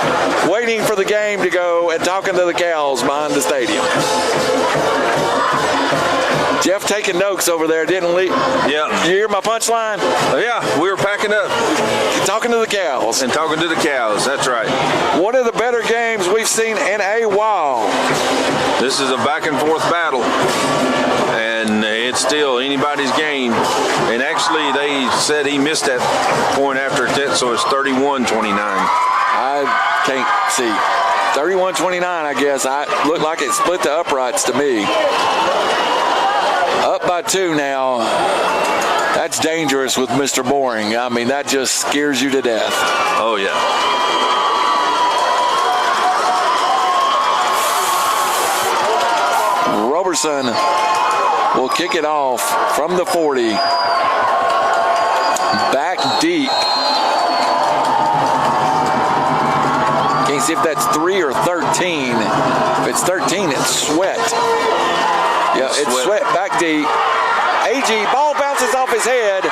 waiting for the game to go and talking to the cows behind the stadium. Jeff taking notes over there, didn't he? Yeah. You hear my punchline? Yeah, we were packing up. Talking to the cows. And talking to the cows, that's right. One of the better games we've seen in a while. This is a back and forth battle. And it's still anybody's game. And actually, they said he missed that point after that, so it's 31-29. I can't see. 31-29, I guess. I looked like it split the uprights to me. Up by 2 now. That's dangerous with Mr. Boring. I mean, that just scares you to death. Oh, yeah. Roberson will kick it off from the 40. Back deep. Can't see if that's 3 or 13. If it's 13, it's Sweat. Yeah, it's Sweat back deep. AG, ball bounces off his head.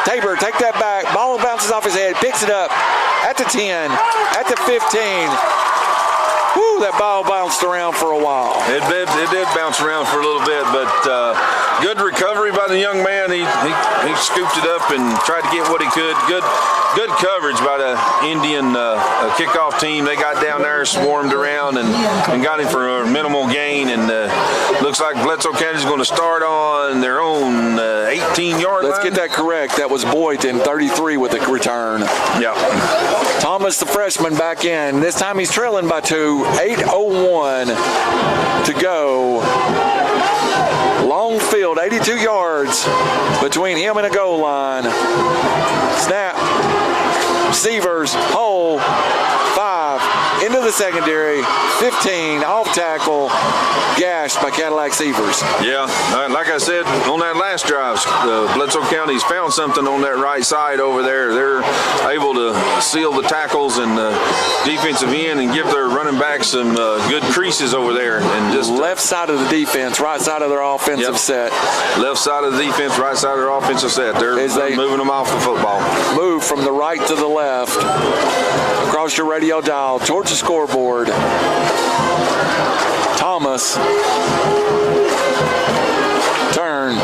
Tabor, take that back. Ball bounces off his head, picks it up at the 10, at the 15. Woo, that ball bounced around for a while. It did bounce around for a little bit, but good recovery by the young man. He scooped it up and tried to get what he could. Good coverage by the Indian kickoff team. They got down there, swarmed around, and got him for a minimal gain. And looks like Bledsoe County's going to start on their own 18-yard line. Let's get that correct. That was Boynton, 33 with the return. Yeah. Thomas, the freshman, back in. This time he's trailing by 2. 8:01 to go. Long field, 82 yards between him and a goal line. Snap. Receivers, hole, 5, into the secondary, 15, off tackle, gashed by Cadillac Seavers. Yeah, like I said on that last drive, Bledsoe County's found something on that right side over there. They're able to seal the tackles and the defensive end and give their running back some good creases over there. And just left side of the defense, right side of their offensive set. Left side of the defense, right side of their offensive set. They're moving them off the football. Move from the right to the left across your radio dial towards the scoreboard. Thomas, turn,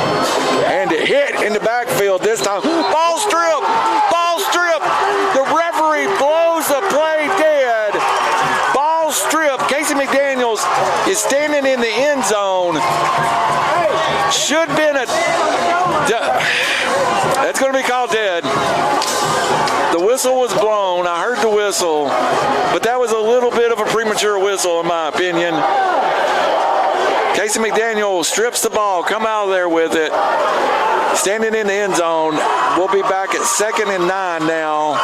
and a hit in the backfield this time. Ball strip. The referee blows the play dead. Ball strip. Casey McDaniels is standing in the end zone. Should have been that's going to be called dead. The whistle was blown. I heard the whistle, but that was a little bit of a premature whistle in my opinion. Casey McDaniel strips the ball, come out of there with it. Standing in the end zone. We'll be back at 2nd and 9 now.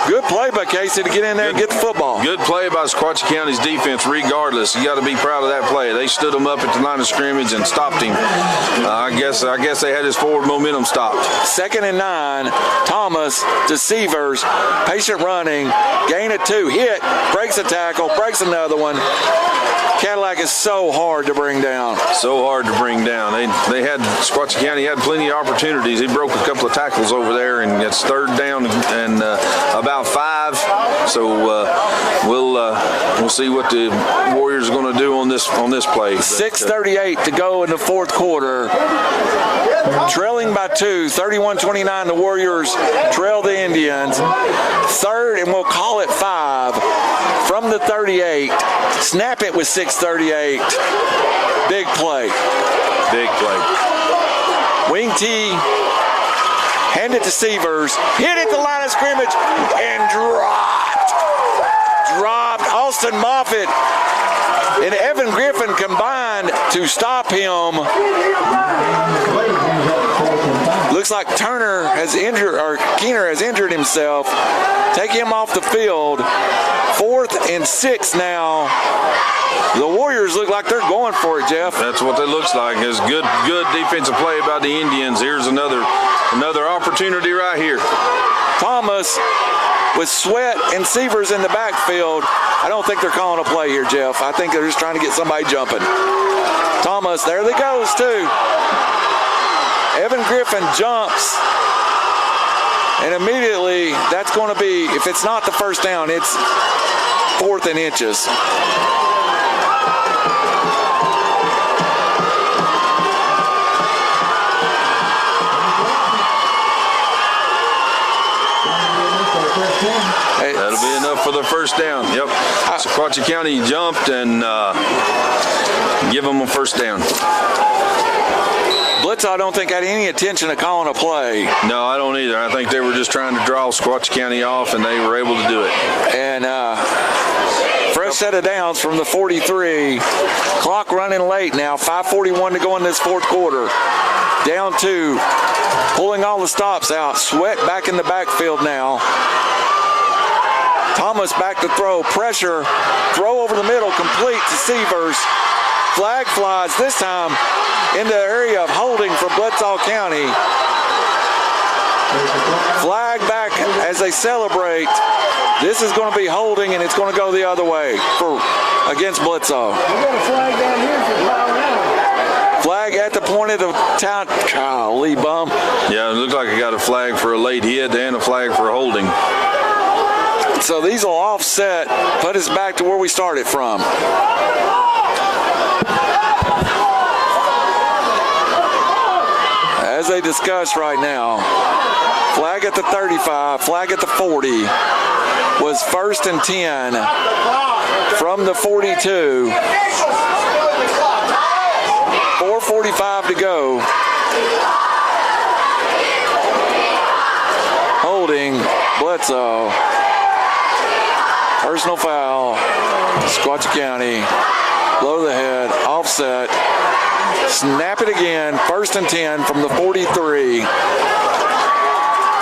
Good play by Casey to get in there and get the football. Good play by Sequatchie County's defense regardless. You got to be proud of that play. They stood him up at the line of scrimmage and stopped him. I guess they had his forward momentum stopped. 2nd and 9. Thomas to Seavers. Patient running. Gain of 2. Hit. Breaks a tackle. Breaks another one. Cadillac is so hard to bring down. So hard to bring down. Sequatchie County had plenty of opportunities. He broke a couple of tackles over there, and it's 3rd down and about 5. So we'll see what the Warriors are going to do on this play. 6:38 to go in the 4th quarter. Trailing by 2, 31-29. The Warriors trail the Indians. 3rd, and we'll call it 5 from the 38. Snap it with 6:38. Big play. Big play. Wing T Hand it to Severs. Hit it the line of scrimmage and dropped. Austin Moffitt and Evan Griffin combined to stop him. Looks like Turner has injured, or Keener has injured himself. Take him off the field. 4th and 6 now. The Warriors look like they're going for it, Jeff. That's what it looks like. It's good defensive play by the Indians. Here's another opportunity right here. Thomas with Sweat and Severs in the backfield. I don't think they're calling a play here, Jeff. I think they're just trying to get somebody jumping. Thomas, there they goes too. Evan Griffin jumps. And immediately, that's going to be, if it's not the first down, it's 4th and inches. That'll be enough for the first down. Yep. Sequatchie County jumped and give them a first down. Blitz, I don't think had any intention of calling a play. No, I don't either. I think they were just trying to draw Sequatchie County off, and they were able to do it. And fresh set of downs from the 43. Clock running late now. 5:41 to go in this 4th quarter. Down 2. Pulling all the stops out. Sweat back in the backfield now. Thomas back to throw. Pressure. Throw over the middle. Complete to Severs. Flag flies this time in the area of holding for Bledsoe County. Flag back as they celebrate. This is going to be holding, and it's going to go the other way against Bledsoe. We got a flag down here for fouling out. Flag at the point of the town. Golly, bum. Yeah, it looked like it got a flag for a late hit and a flag for holding. So these will offset, put us back to where we started from. As they discuss right now, flag at the 35, flag at the 40 was 1st and 10 from the 42. 4:45 to go. Holding Bledsoe. Personal foul. Sequatchie County. Below the head. Offset. Snap it again. 1st and 10 from the 43.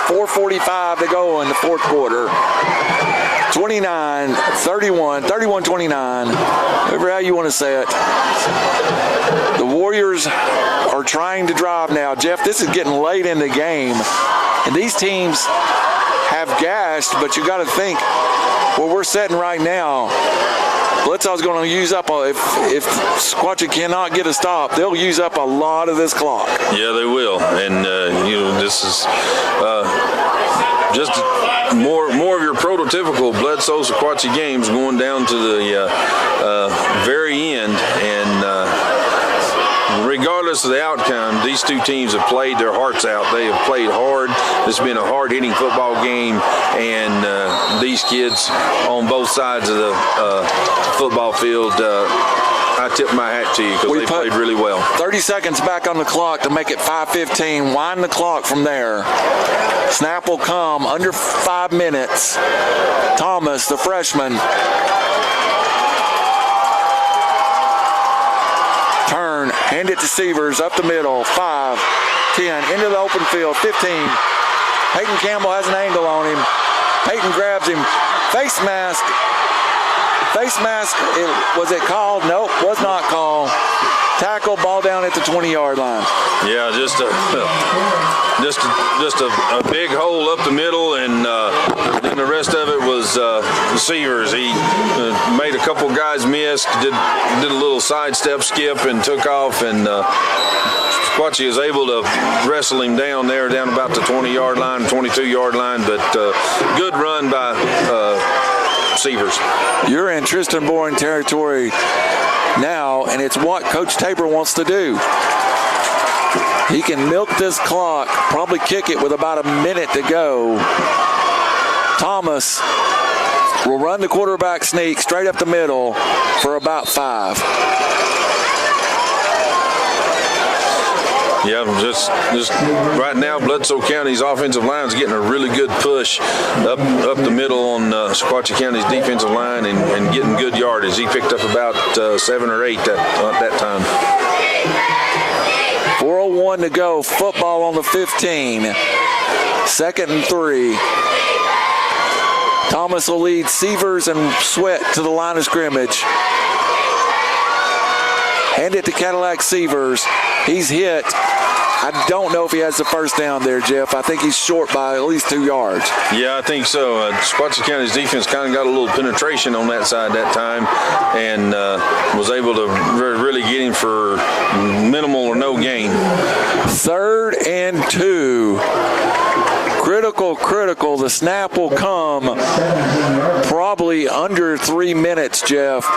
4:45 to go in the 4th quarter. 29-31, 31-29, however how you want to say it. The Warriors are trying to drive now. Jeff, this is getting late in the game, and these teams have gashed, but you got to think where we're sitting right now. Bledsoe's going to use up, if Sequatchie cannot get a stop, they'll use up a lot of this clock. Yeah, they will. And, this is just more of your prototypical Bledsoe Sequatchie games going down to the very end. And regardless of the outcome, these two teams have played their hearts out. They have played hard. It's been a hard-hitting football game, and these kids on both sides of the football field, I tip my hat to you because they played really well. 30 seconds back on the clock to make it 5:15. Wind the clock from there. Snap will come under 5 minutes. Thomas, the freshman. Turn, hand it to Severs, up the middle. 5, 10, into the open field. 15. Peyton Campbell has an angle on him. Peyton grabs him. Face mask. Face mask, was it called? Nope, was not called. Tackle, ball down at the 20-yard line. Yeah, just a big hole up the middle, and then the rest of it was Severs. He made a couple guys miss, did a little sidestep skip and took off, and Sequatchie is able to wrestle him down about the 20-yard line, 22-yard line, but good run by Severs. You're in Tristan Boring territory now, and it's what Coach Tabor wants to do. He can milk this clock, probably kick it with about a minute to go. Thomas will run the quarterback sneak straight up the middle for about 5. Yeah, just right now, Bledsoe County's offensive line is getting a really good push up the middle on Sequatchie County's defensive line and getting good yardage. He picked up about 7 or 8 that time. 4:01 to go. Football on the 15. 2nd and 3. Thomas will lead Severs and Sweat to the line of scrimmage. Hand it to Cadillac Severs. He's hit. I don't know if he has the first down there, Jeff. I think he's short by at least 2 yards. Yeah, I think so. Sequatchie County's defense kind of got a little penetration on that side that time and was able to really get him for minimal or no gain. 3rd and 2. Critical. The snap will come probably under 3 minutes, Jeff.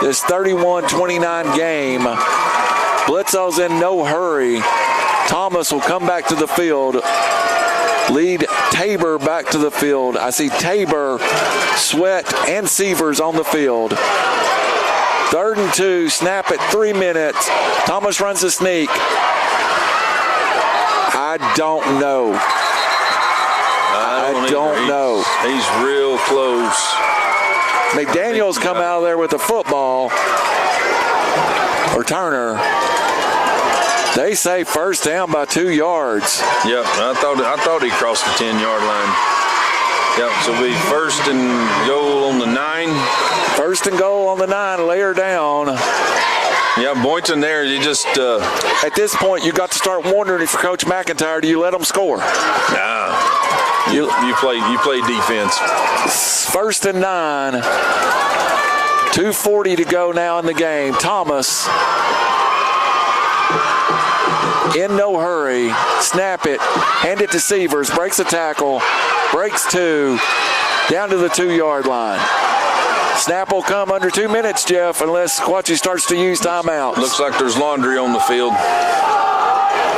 This 31-29 game. Bledsoe's in no hurry. Thomas will come back to the field. Lead Tabor back to the field. I see Tabor, Sweat, and Severs on the field. 3rd and 2. Snap at 3 minutes. Thomas runs the sneak. I don't know. I don't know. He's real close. McDaniel's come out of there with the football. Or Turner. They say first down by 2 yards. Yep, I thought he crossed the 10-yard line. Yep, so it'll be 1st and goal on the 9. 1st and goal on the 9. Lay her down. Yeah, Boynton there, you just... At this point, you got to start wondering if Coach McIntyre, do you let them score? Nah. You play defense. 1st and 9. 2:40 to go now in the game. Thomas in no hurry. Snap it. Hand it to Severs. Breaks a tackle. Breaks 2. Down to the 2-yard line. Snap will come under 2 minutes, Jeff, unless Sequatchie starts to use timeouts. Looks like there's laundry on the field.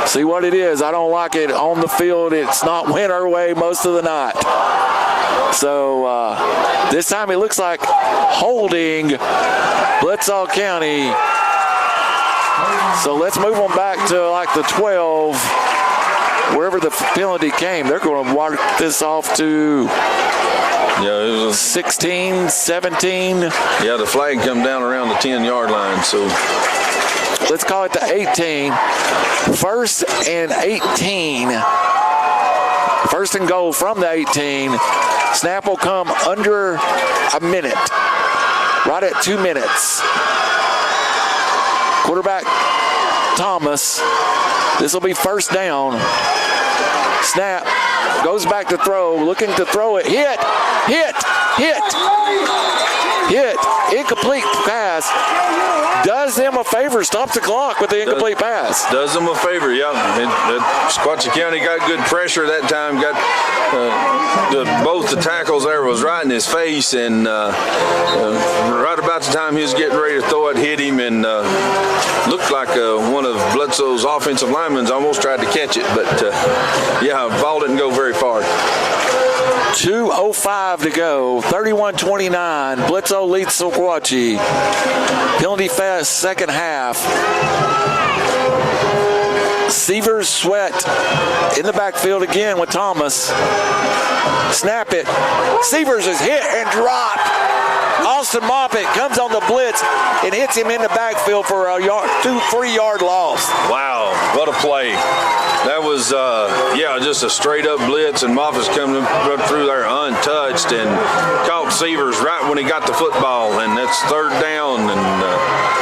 See what it is. I don't like it on the field. It's not went our way most of the night. So this time it looks like holding Bledsoe County. So let's move on back to like the 12, wherever the penalty came. They're going to mark this off to it was 16, 17. Yeah, the flag come down around the 10-yard line. So let's call it the 18. 1st and 18. 1st and goal from the 18. Snap will come under a minute. Right at 2 minutes. Quarterback Thomas. This will be 1st down. Snap. Goes back to throw. Looking to throw it. Hit. Incomplete pass. Does them a favor. Stops the clock with the incomplete pass. Does them a favor, yeah. Sequatchie County got good pressure that time. Got both the tackles there was right in his face, and right about the time he was getting ready to throw it, hit him, and looked like one of Bledsoe's offensive linemen almost tried to catch it, but ball didn't go very far. 2:05 to go. 31-29. Bledsoe leads Sequatchie. Penalty fast second half. Severs Sweat in the backfield again with Thomas. Snap it. Severs is hit and dropped. Austin Moffitt comes on the blitz and hits him in the backfield for a 2-3-yard loss. Wow, what a play. That was, just a straight-up blitz, and Moffitt's coming through there untouched and caught Severs right when he got the football, and that's 3rd down. And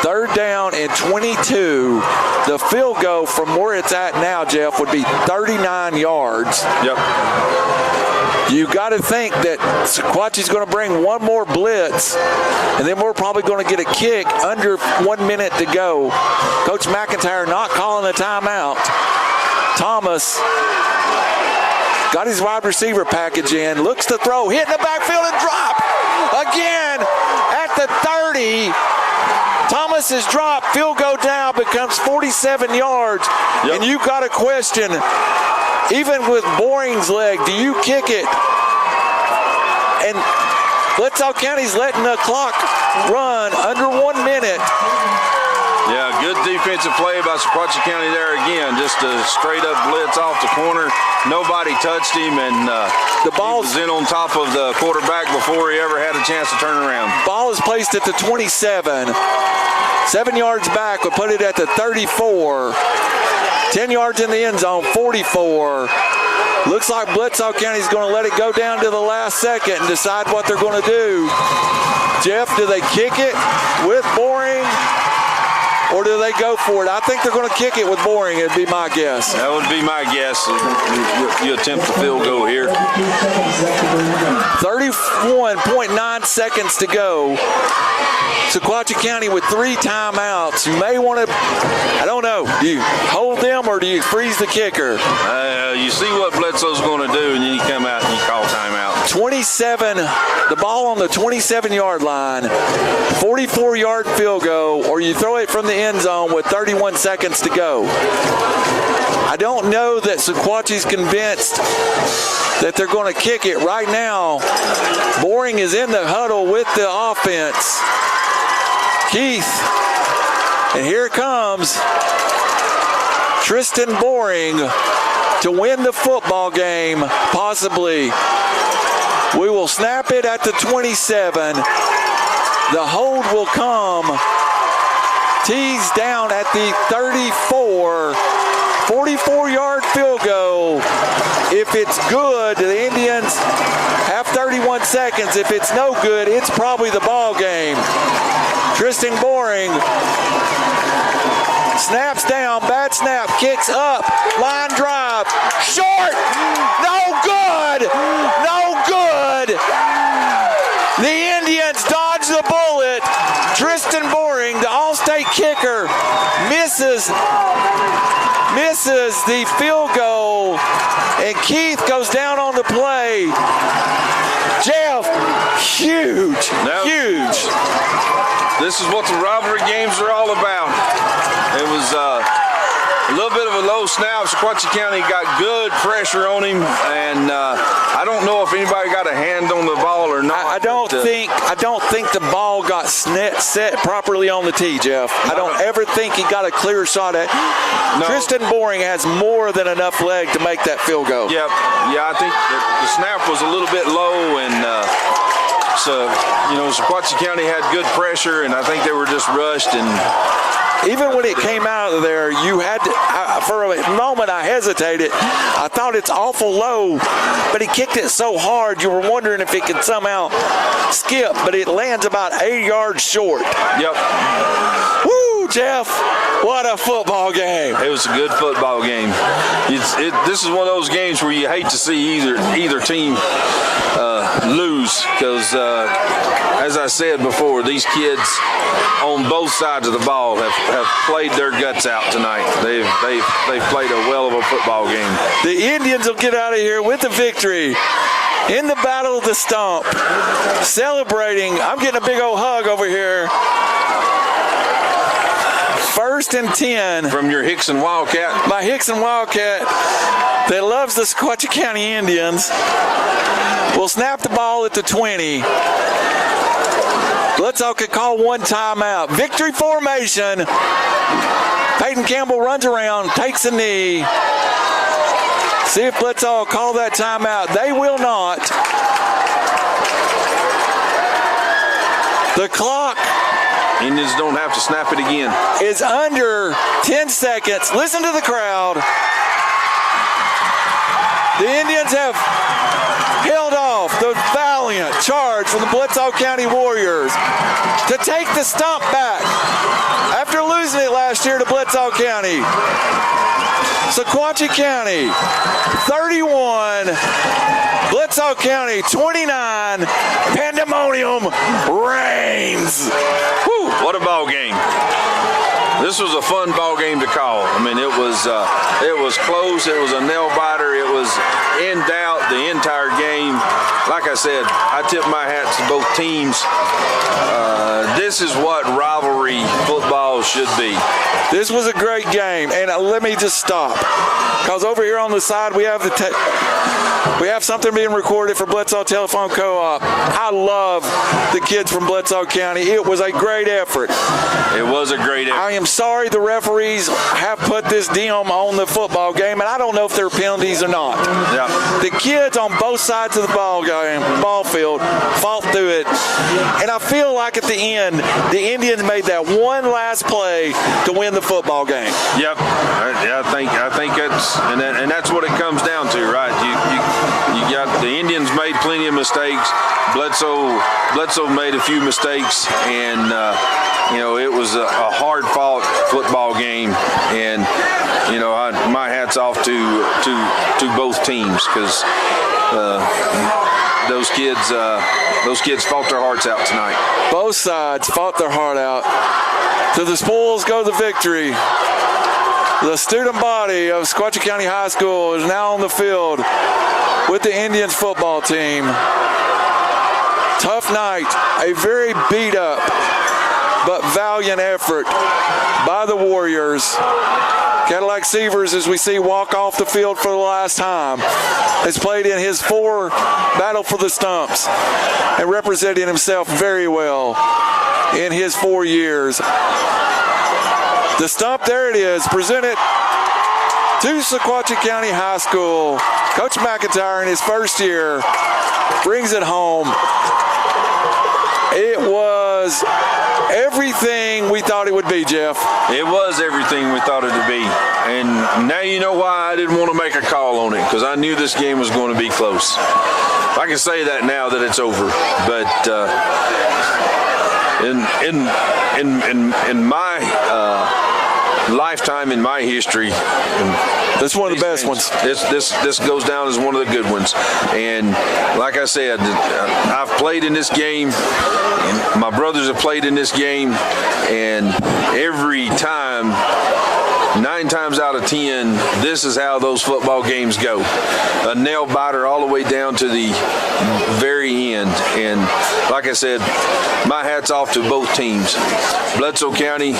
3rd down and 22. The field goal from where it's at now, Jeff, would be 39 yards. Yep. You got to think that Sequatchie's going to bring one more blitz, and then we're probably going to get a kick under 1 minute to go. Coach McIntyre not calling a timeout. Thomas got his wide receiver package in, looks to throw, hit in the backfield and drop. Again at the 30. Thomas is dropped. Field goal down becomes 47 yards. Yep. And you got a question. Even with Boring's leg, do you kick it? And Bledsoe County's letting the clock run under 1 minute. Yeah, good defense. defensive play by Sequatchie County there again. Just a straight up blitz off the corner. Nobody touched him, and the ball was in on top of the quarterback before he ever had a chance to turn around. Ball is placed at the 27. 7 yards back would put it at the 34. 10 yards in the end zone, 44. Looks like Blitzow County's going to let it go down to the last second and decide what they're going to do. Jeff, do they kick it with Boring, or do they go for it? I think they're going to kick it with Boring, it'd be my guess. That would be my guess. You attempt the field goal here. 31.9 seconds to go. Sequatchie County with 3 timeouts. You may want to, I don't know, do you hold them or do you freeze the kicker? You see what Bledsoe's going to do, and then you come out and you call timeout. 27, the ball on the 27-yard line, 44-yard field goal, or you throw it from the end zone with 31 seconds to go. I don't know that Sequatchie's convinced that they're going to kick it right now. Boring is in the huddle with the offense. Keith, and here it comes Tristan Boring to win the football game, possibly. We will snap it at the 27. The hold will come. Tees down at the 34. 44-yard field goal. If it's good, the Indians have 31 seconds. If it's no good, it's probably the ball game. Tristan Boring snaps down, bad snap, kicks up, line drive, short, no good, no good. The Indians dodge the bullet. Tristan Boring, the All-State kicker, misses the field goal, and Keith goes down on the play. Jeff, huge. This is what the rivalry games are all about. It was a little bit of a low snap. Sequatchie County got good pressure on him, and I don't know if anybody got a hand on the ball or not. I don't think the ball got set properly on the tee, Jeff. I don't ever think he got a clear shot at. No. Tristan Boring has more than enough leg to make that field goal. Yep. Yeah, I think the snap was a little bit low, and so Sequatchie County had good pressure, and I think they were just rushed. And even when it came out of there, you had to, for a moment I hesitated. I thought it's awful low, but he kicked it so hard you were wondering if it could somehow skip, but it lands about 8 yards short. Yep. Woo, Jeff, what a football game. It was a good football game. This is one of those games where you hate to see either team lose, because as I said before, these kids on both sides of the ball have played their guts out tonight. They've played a well of a football game. The Indians will get out of here with the victory in the Battle of the Stump, celebrating. I'm getting a big old hug over here. 1st and 10. From your Hickson Wildcat? My Hickson Wildcat that loves the Sequatchie County Indians. We'll snap the ball at the 20. Bledsoe could call one timeout. Victory formation. Peyton Campbell runs around, takes a knee. See if Bledsoe will call that timeout. They will not. The clock, Indians don't have to snap it again, is under 10 seconds. Listen to the crowd. The Indians have held off the valiant charge from the Bledsoe County Warriors to take the stump back after losing it last year to Bledsoe County. Sequatchie County 31, Bledsoe County 29. Pandemonium reigns. Whew, what a ball game. This was a fun ball game to call. I mean, it was close. It was a nail biter. It was in doubt the entire game. Like I said, I tip my hat to both teams. This is what rivalry football should be. This was a great game, and let me just stop. because over here on the side we have we have something being recorded for Bledsoe Telephone Co-op. I love the kids from Bledsoe County. It was a great effort. It was a great effort. I am sorry the referees have put this dim on the football game, and I don't know if there are penalties or not. Yeah. The kids on both sides of the ball field fought through it, and I feel like at the end, the Indians made that one last play to win the football game. Yep. I think that's what it comes down to, right? You got the Indians made plenty of mistakes. Bledsoe made a few mistakes, and it was a hard-fought football game, and my hat's off to both teams, because those kids fought their hearts out tonight. Both sides fought their heart out. To the spoils go the victory. The student body of Sequatchie County High School is now on the field with the Indians football team. Tough night, a very beat up but valiant effort by the Warriors. Cadillac Sievers, as we see walk off the field for the last time, has played in his 4 battle for the stumps and represented himself very well in his 4 years. The stump, there it is, presented to Sequatchie County High School. Coach McIntyre in his first year brings it home. It was everything we thought it would be, Jeff. It was everything we thought it would be. And now you know why I didn't want to make a call on it, because I knew this game was going to be close. I can say that now that it's over. But in my lifetime, in my history, this is one of the best ones. This goes down as one of the good ones. And like I said, I've played in this game, and my brothers have played in this game, and every time, 9 times out of 10, this is how those football games go. A nail biter all the way down to the very end. And like I said, my hat's off to both teams. Bledsoe County,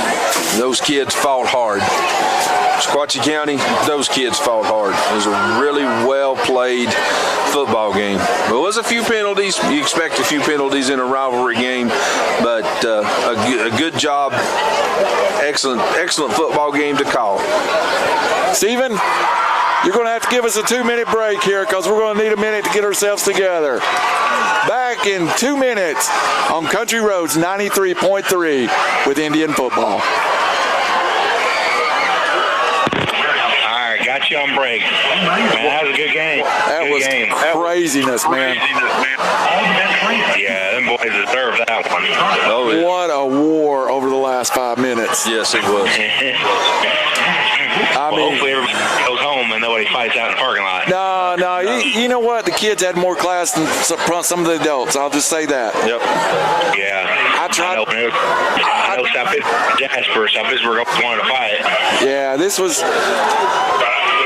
those kids fought hard. Sequatchie County, those kids fought hard. It was a really well-played football game. There was a few penalties. You expect a few penalties in a rivalry game, but a good job. Excellent football game to call. Stephen, you're going to have to give us a 2-minute break here, because we're going to need a minute to get ourselves together. Back in 2 minutes on Country Roads 93.3 with Indian football. Got you on break. Man, that was a good game. That was craziness, man. Yeah, them boys deserve that one. Oh, yeah. What a war over the last 5 minutes. Yes, it was. Hopefully everybody goes home and nobody fights out in the parking lot. No. You know what? The kids had more class than some of the adults. I'll just say that. Yep. Yeah. I know South Pittsburgh wanted to fight. Yeah, this was.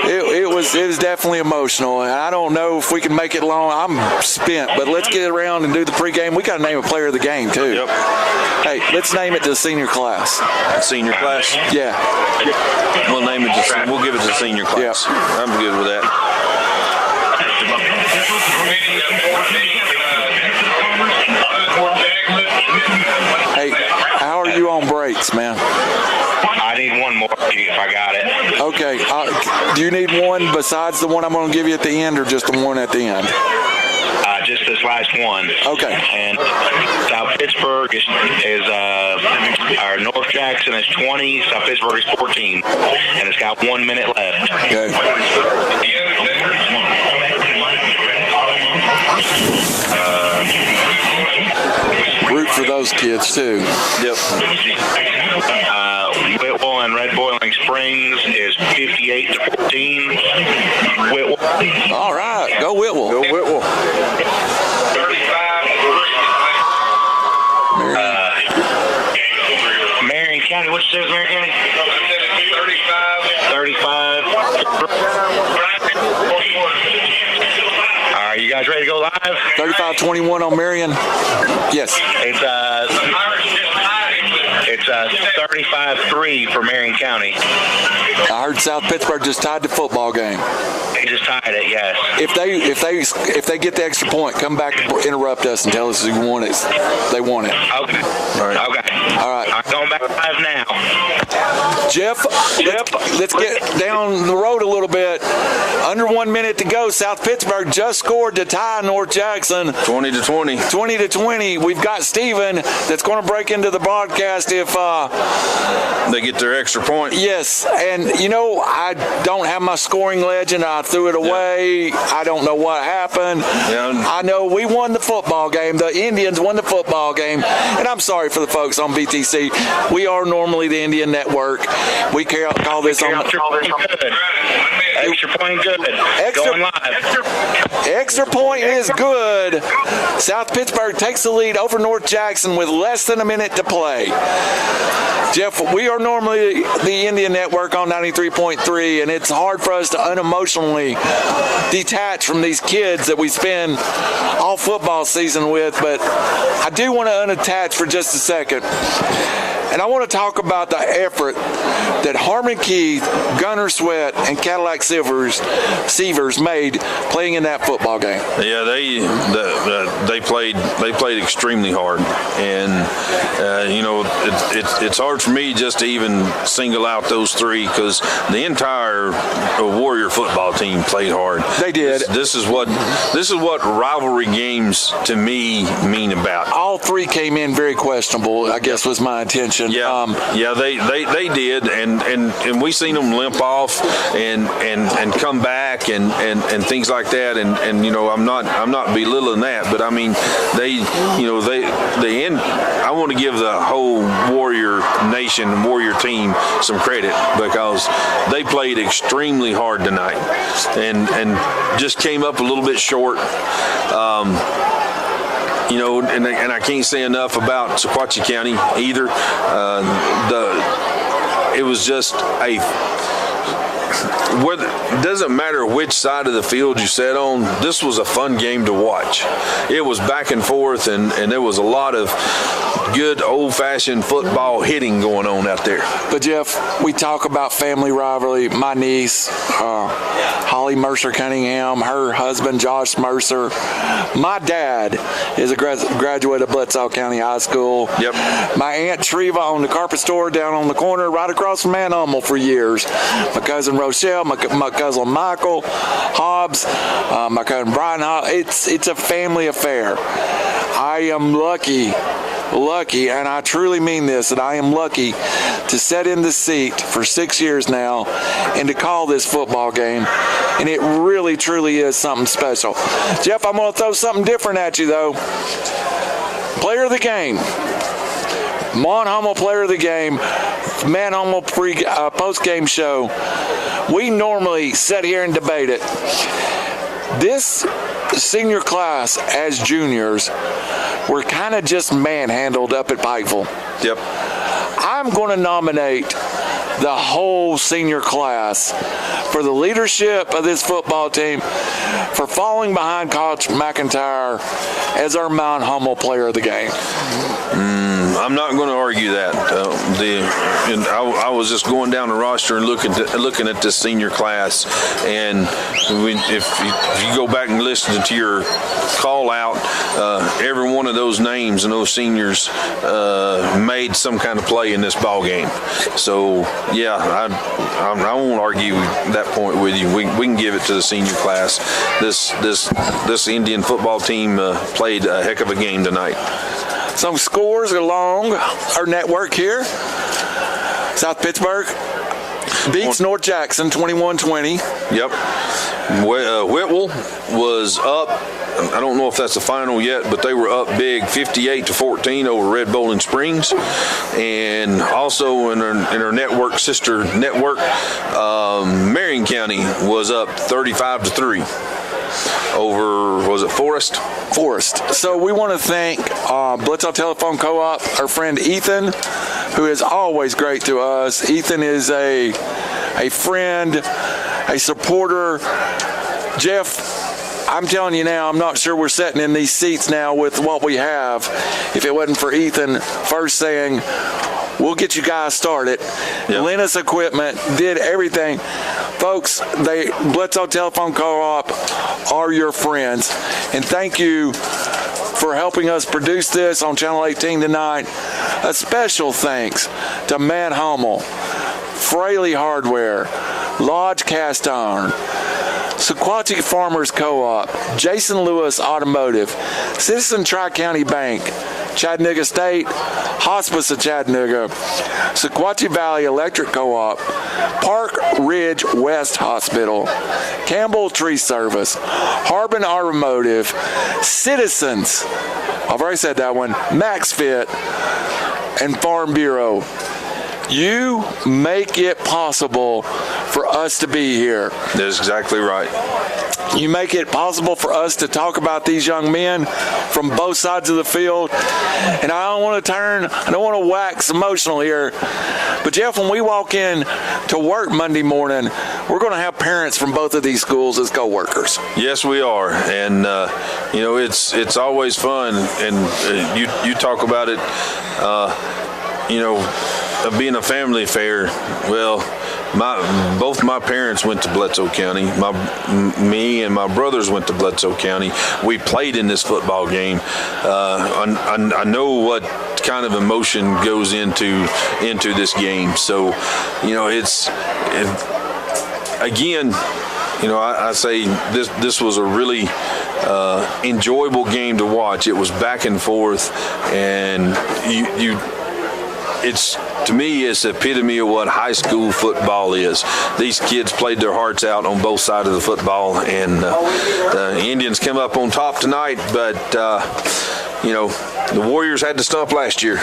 It was definitely emotional, and I don't know if we can make it long. I'm spent, but let's get around and do the pregame. We got to name a player of the game too. Yep. Hey, let's name it to the senior class. Senior class? Yeah. We'll name it. We'll give it to the senior class. Yep. I'm good with that. Hey, how are you on breaks, man? I need one more if I got it. Okay. Do you need one besides the one I'm going to give you at the end, or just the one at the end? Just this last one. Okay. And South Pittsburgh is our North Jackson is 20. South Pittsburgh is 14, and it's got 1 minute left. Okay. Root for those kids too. Yep. Whitwell and Red Boiling Springs is 58-14. Whitwell. All right, go Whitwell. Go Whitwell. Marion County. What's the Marion County? 35. All right, you guys ready to go live? 35-21 on Marion. Yes. It's 35-3 for Marion County. I heard South Pittsburgh just tied the football game. They just tied it, yes. If they get the extra point, come back and interrupt us and tell us who won it. They won it. Okay. All right. I'm going back live now. Jeff, let's get down the road a little bit. Under 1 minute to go. South Pittsburgh just scored to tie North Jackson. 20-20. 20-20. We've got Steven that's going to break into the broadcast if they get their extra point. Yes, and I don't have my scoring legend. I threw it away. Yeah. I don't know what happened. Yeah. I know we won the football game. The Indians won the football game, and I'm sorry for the folks on BTC. We are normally the Indian Network. We call this on. Extra point good. Going live. Extra point is good. South Pittsburgh takes the lead over North Jackson with less than a minute to play. Jeff, we are normally the Indian Network on 93.3, and it's hard for us to unemotionally detach from these kids that we spend all football season with, but I do want to unattach for just a second. And I want to talk about the effort that Harmon Keith, Gunner Sweat, and Cadillac Seavers made playing in that football game. Yeah, they played extremely hard, and it's hard for me just to even single out those three because the entire Warrior football team played hard. They did. This is what rivalry games to me mean about. All three came in very questionable, I guess was my intention. Yeah, they did, and we seen them limp off and come back and things like that, and I'm not belittling that, but I mean I want to give the whole Warrior Nation, Warrior team some credit because they played extremely hard tonight and just came up a little bit short. And I can't say enough about Sequatchie County either. It was just it doesn't matter which side of the field you sat on, this was a fun game to watch. It was back and forth, and there was a lot of good old-fashioned football hitting going on out there. But, Jeff, we talk about family rivalry. My niece, Holly Mercer Cunningham, her husband, Josh Mercer. My dad is a graduate of Bledsoe County High School. Yep. My Aunt Treva owned the carpet store down on the corner right across from Van Hummel for years. My cousin Rochelle, my cousin Michael Hobbs, my cousin Brian Hobbs. It's a family affair. I am lucky, and I truly mean this, that I am lucky to sit in the seat for 6 years now and to call this football game, and it really, truly is something special. Jeff, I'm going to throw something different at you, though. Player of the game. Mon Hummel player of the game. Man Hummel post-game show. We normally sit here and debate it. This senior class as juniors were kind of just manhandled up at Pikeville. Yep. I'm going to nominate the whole senior class for the leadership of this football team, for falling behind Coach McIntyre as our Mount Hummel player of the game. I'm not going to argue that. I was just going down the roster and looking at this senior class, and if you go back and listen to your call out, every one of those names and those seniors made some kind of play in this ball game. So yeah, I won't argue that point with you. We can give it to the senior class. This Indian football team played a heck of a game tonight. Some scores along our network here. South Pittsburgh beats North Jackson 21-20. Yep. Whitwell was up. I don't know if that's the final yet, but they were up big 58-14 over Red Bowling Springs. And also in our network, sister network, Marion County was up 35-3. Over, was it Forest? Forest. So we want to thank Bledsoe Telephone Co-op, our friend Ethan, who is always great to us. Ethan is a friend, a supporter. Jeff, I'm telling you now, I'm not sure we're sitting in these seats now with what we have if it wasn't for Ethan first saying, We'll get you guys started. Yep. Lent us equipment, did everything. Folks, Bledsoe Telephone Co-op are your friends. And thank you for helping us produce this on Channel 18 tonight. A special thanks to Matt Hummel, Fraley Hardware, Lodge Cast Iron, Sequatchie Farmers Co-op, Jason Lewis Automotive, Citizen Tri-County Bank, Chattanooga State, Hospice of Chattanooga, Sequatchie Valley Electric Co-op, Park Ridge West Hospital, Campbell Tree Service, Harbin Automotive, Citizens, I've already said that one, Max Fit, and Farm Bureau. You make it possible for us to be here. That's exactly right. You make it possible for us to talk about these young men from both sides of the field. And I don't want to wax emotional here, but Jeff, when we walk in to work Monday morning, we're going to have parents from both of these schools as co-workers. Yes, we are, and it's always fun. And you talk about it, of being a family affair. Well, both my parents went to Bledsoe County. Me and my brothers went to Bledsoe County. We played in this football game. I know what kind of emotion goes into this game. So, I say this was a really enjoyable game to watch. It was back and forth, and to me, it's the epitome of what high school football is. These kids played their hearts out on both sides of the football, and the Indians came up on top tonight, but, the Warriors had to stump last year.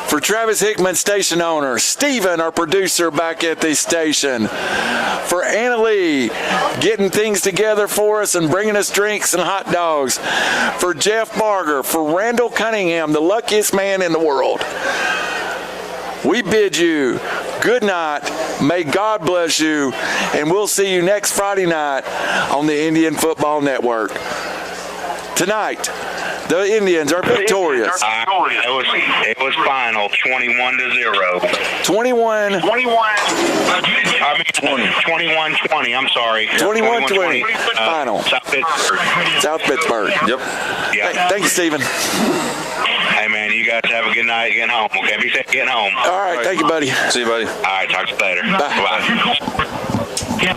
For Travis Hickman, station owner, Steven, our producer back at the station, for Anna Lee, getting things together for us and bringing us drinks and hot dogs, for Jeff Barger, for Randall Cunningham, the luckiest man in the world. We bid you good night. May God bless you. And we'll see you next Friday night on the Indian Football Network. Tonight, the Indians are victorious. It was final, 21-0. 21-20. 21-20. I'm sorry. 21-20. Final. South Pittsburgh. Yep. Yeah. Thank you, Stephen. Hey, man, you guys have a good night getting home. Okay, be safe getting home. All right. Thank you, buddy. See you, buddy. All right, talk to you later. Bye. Bye.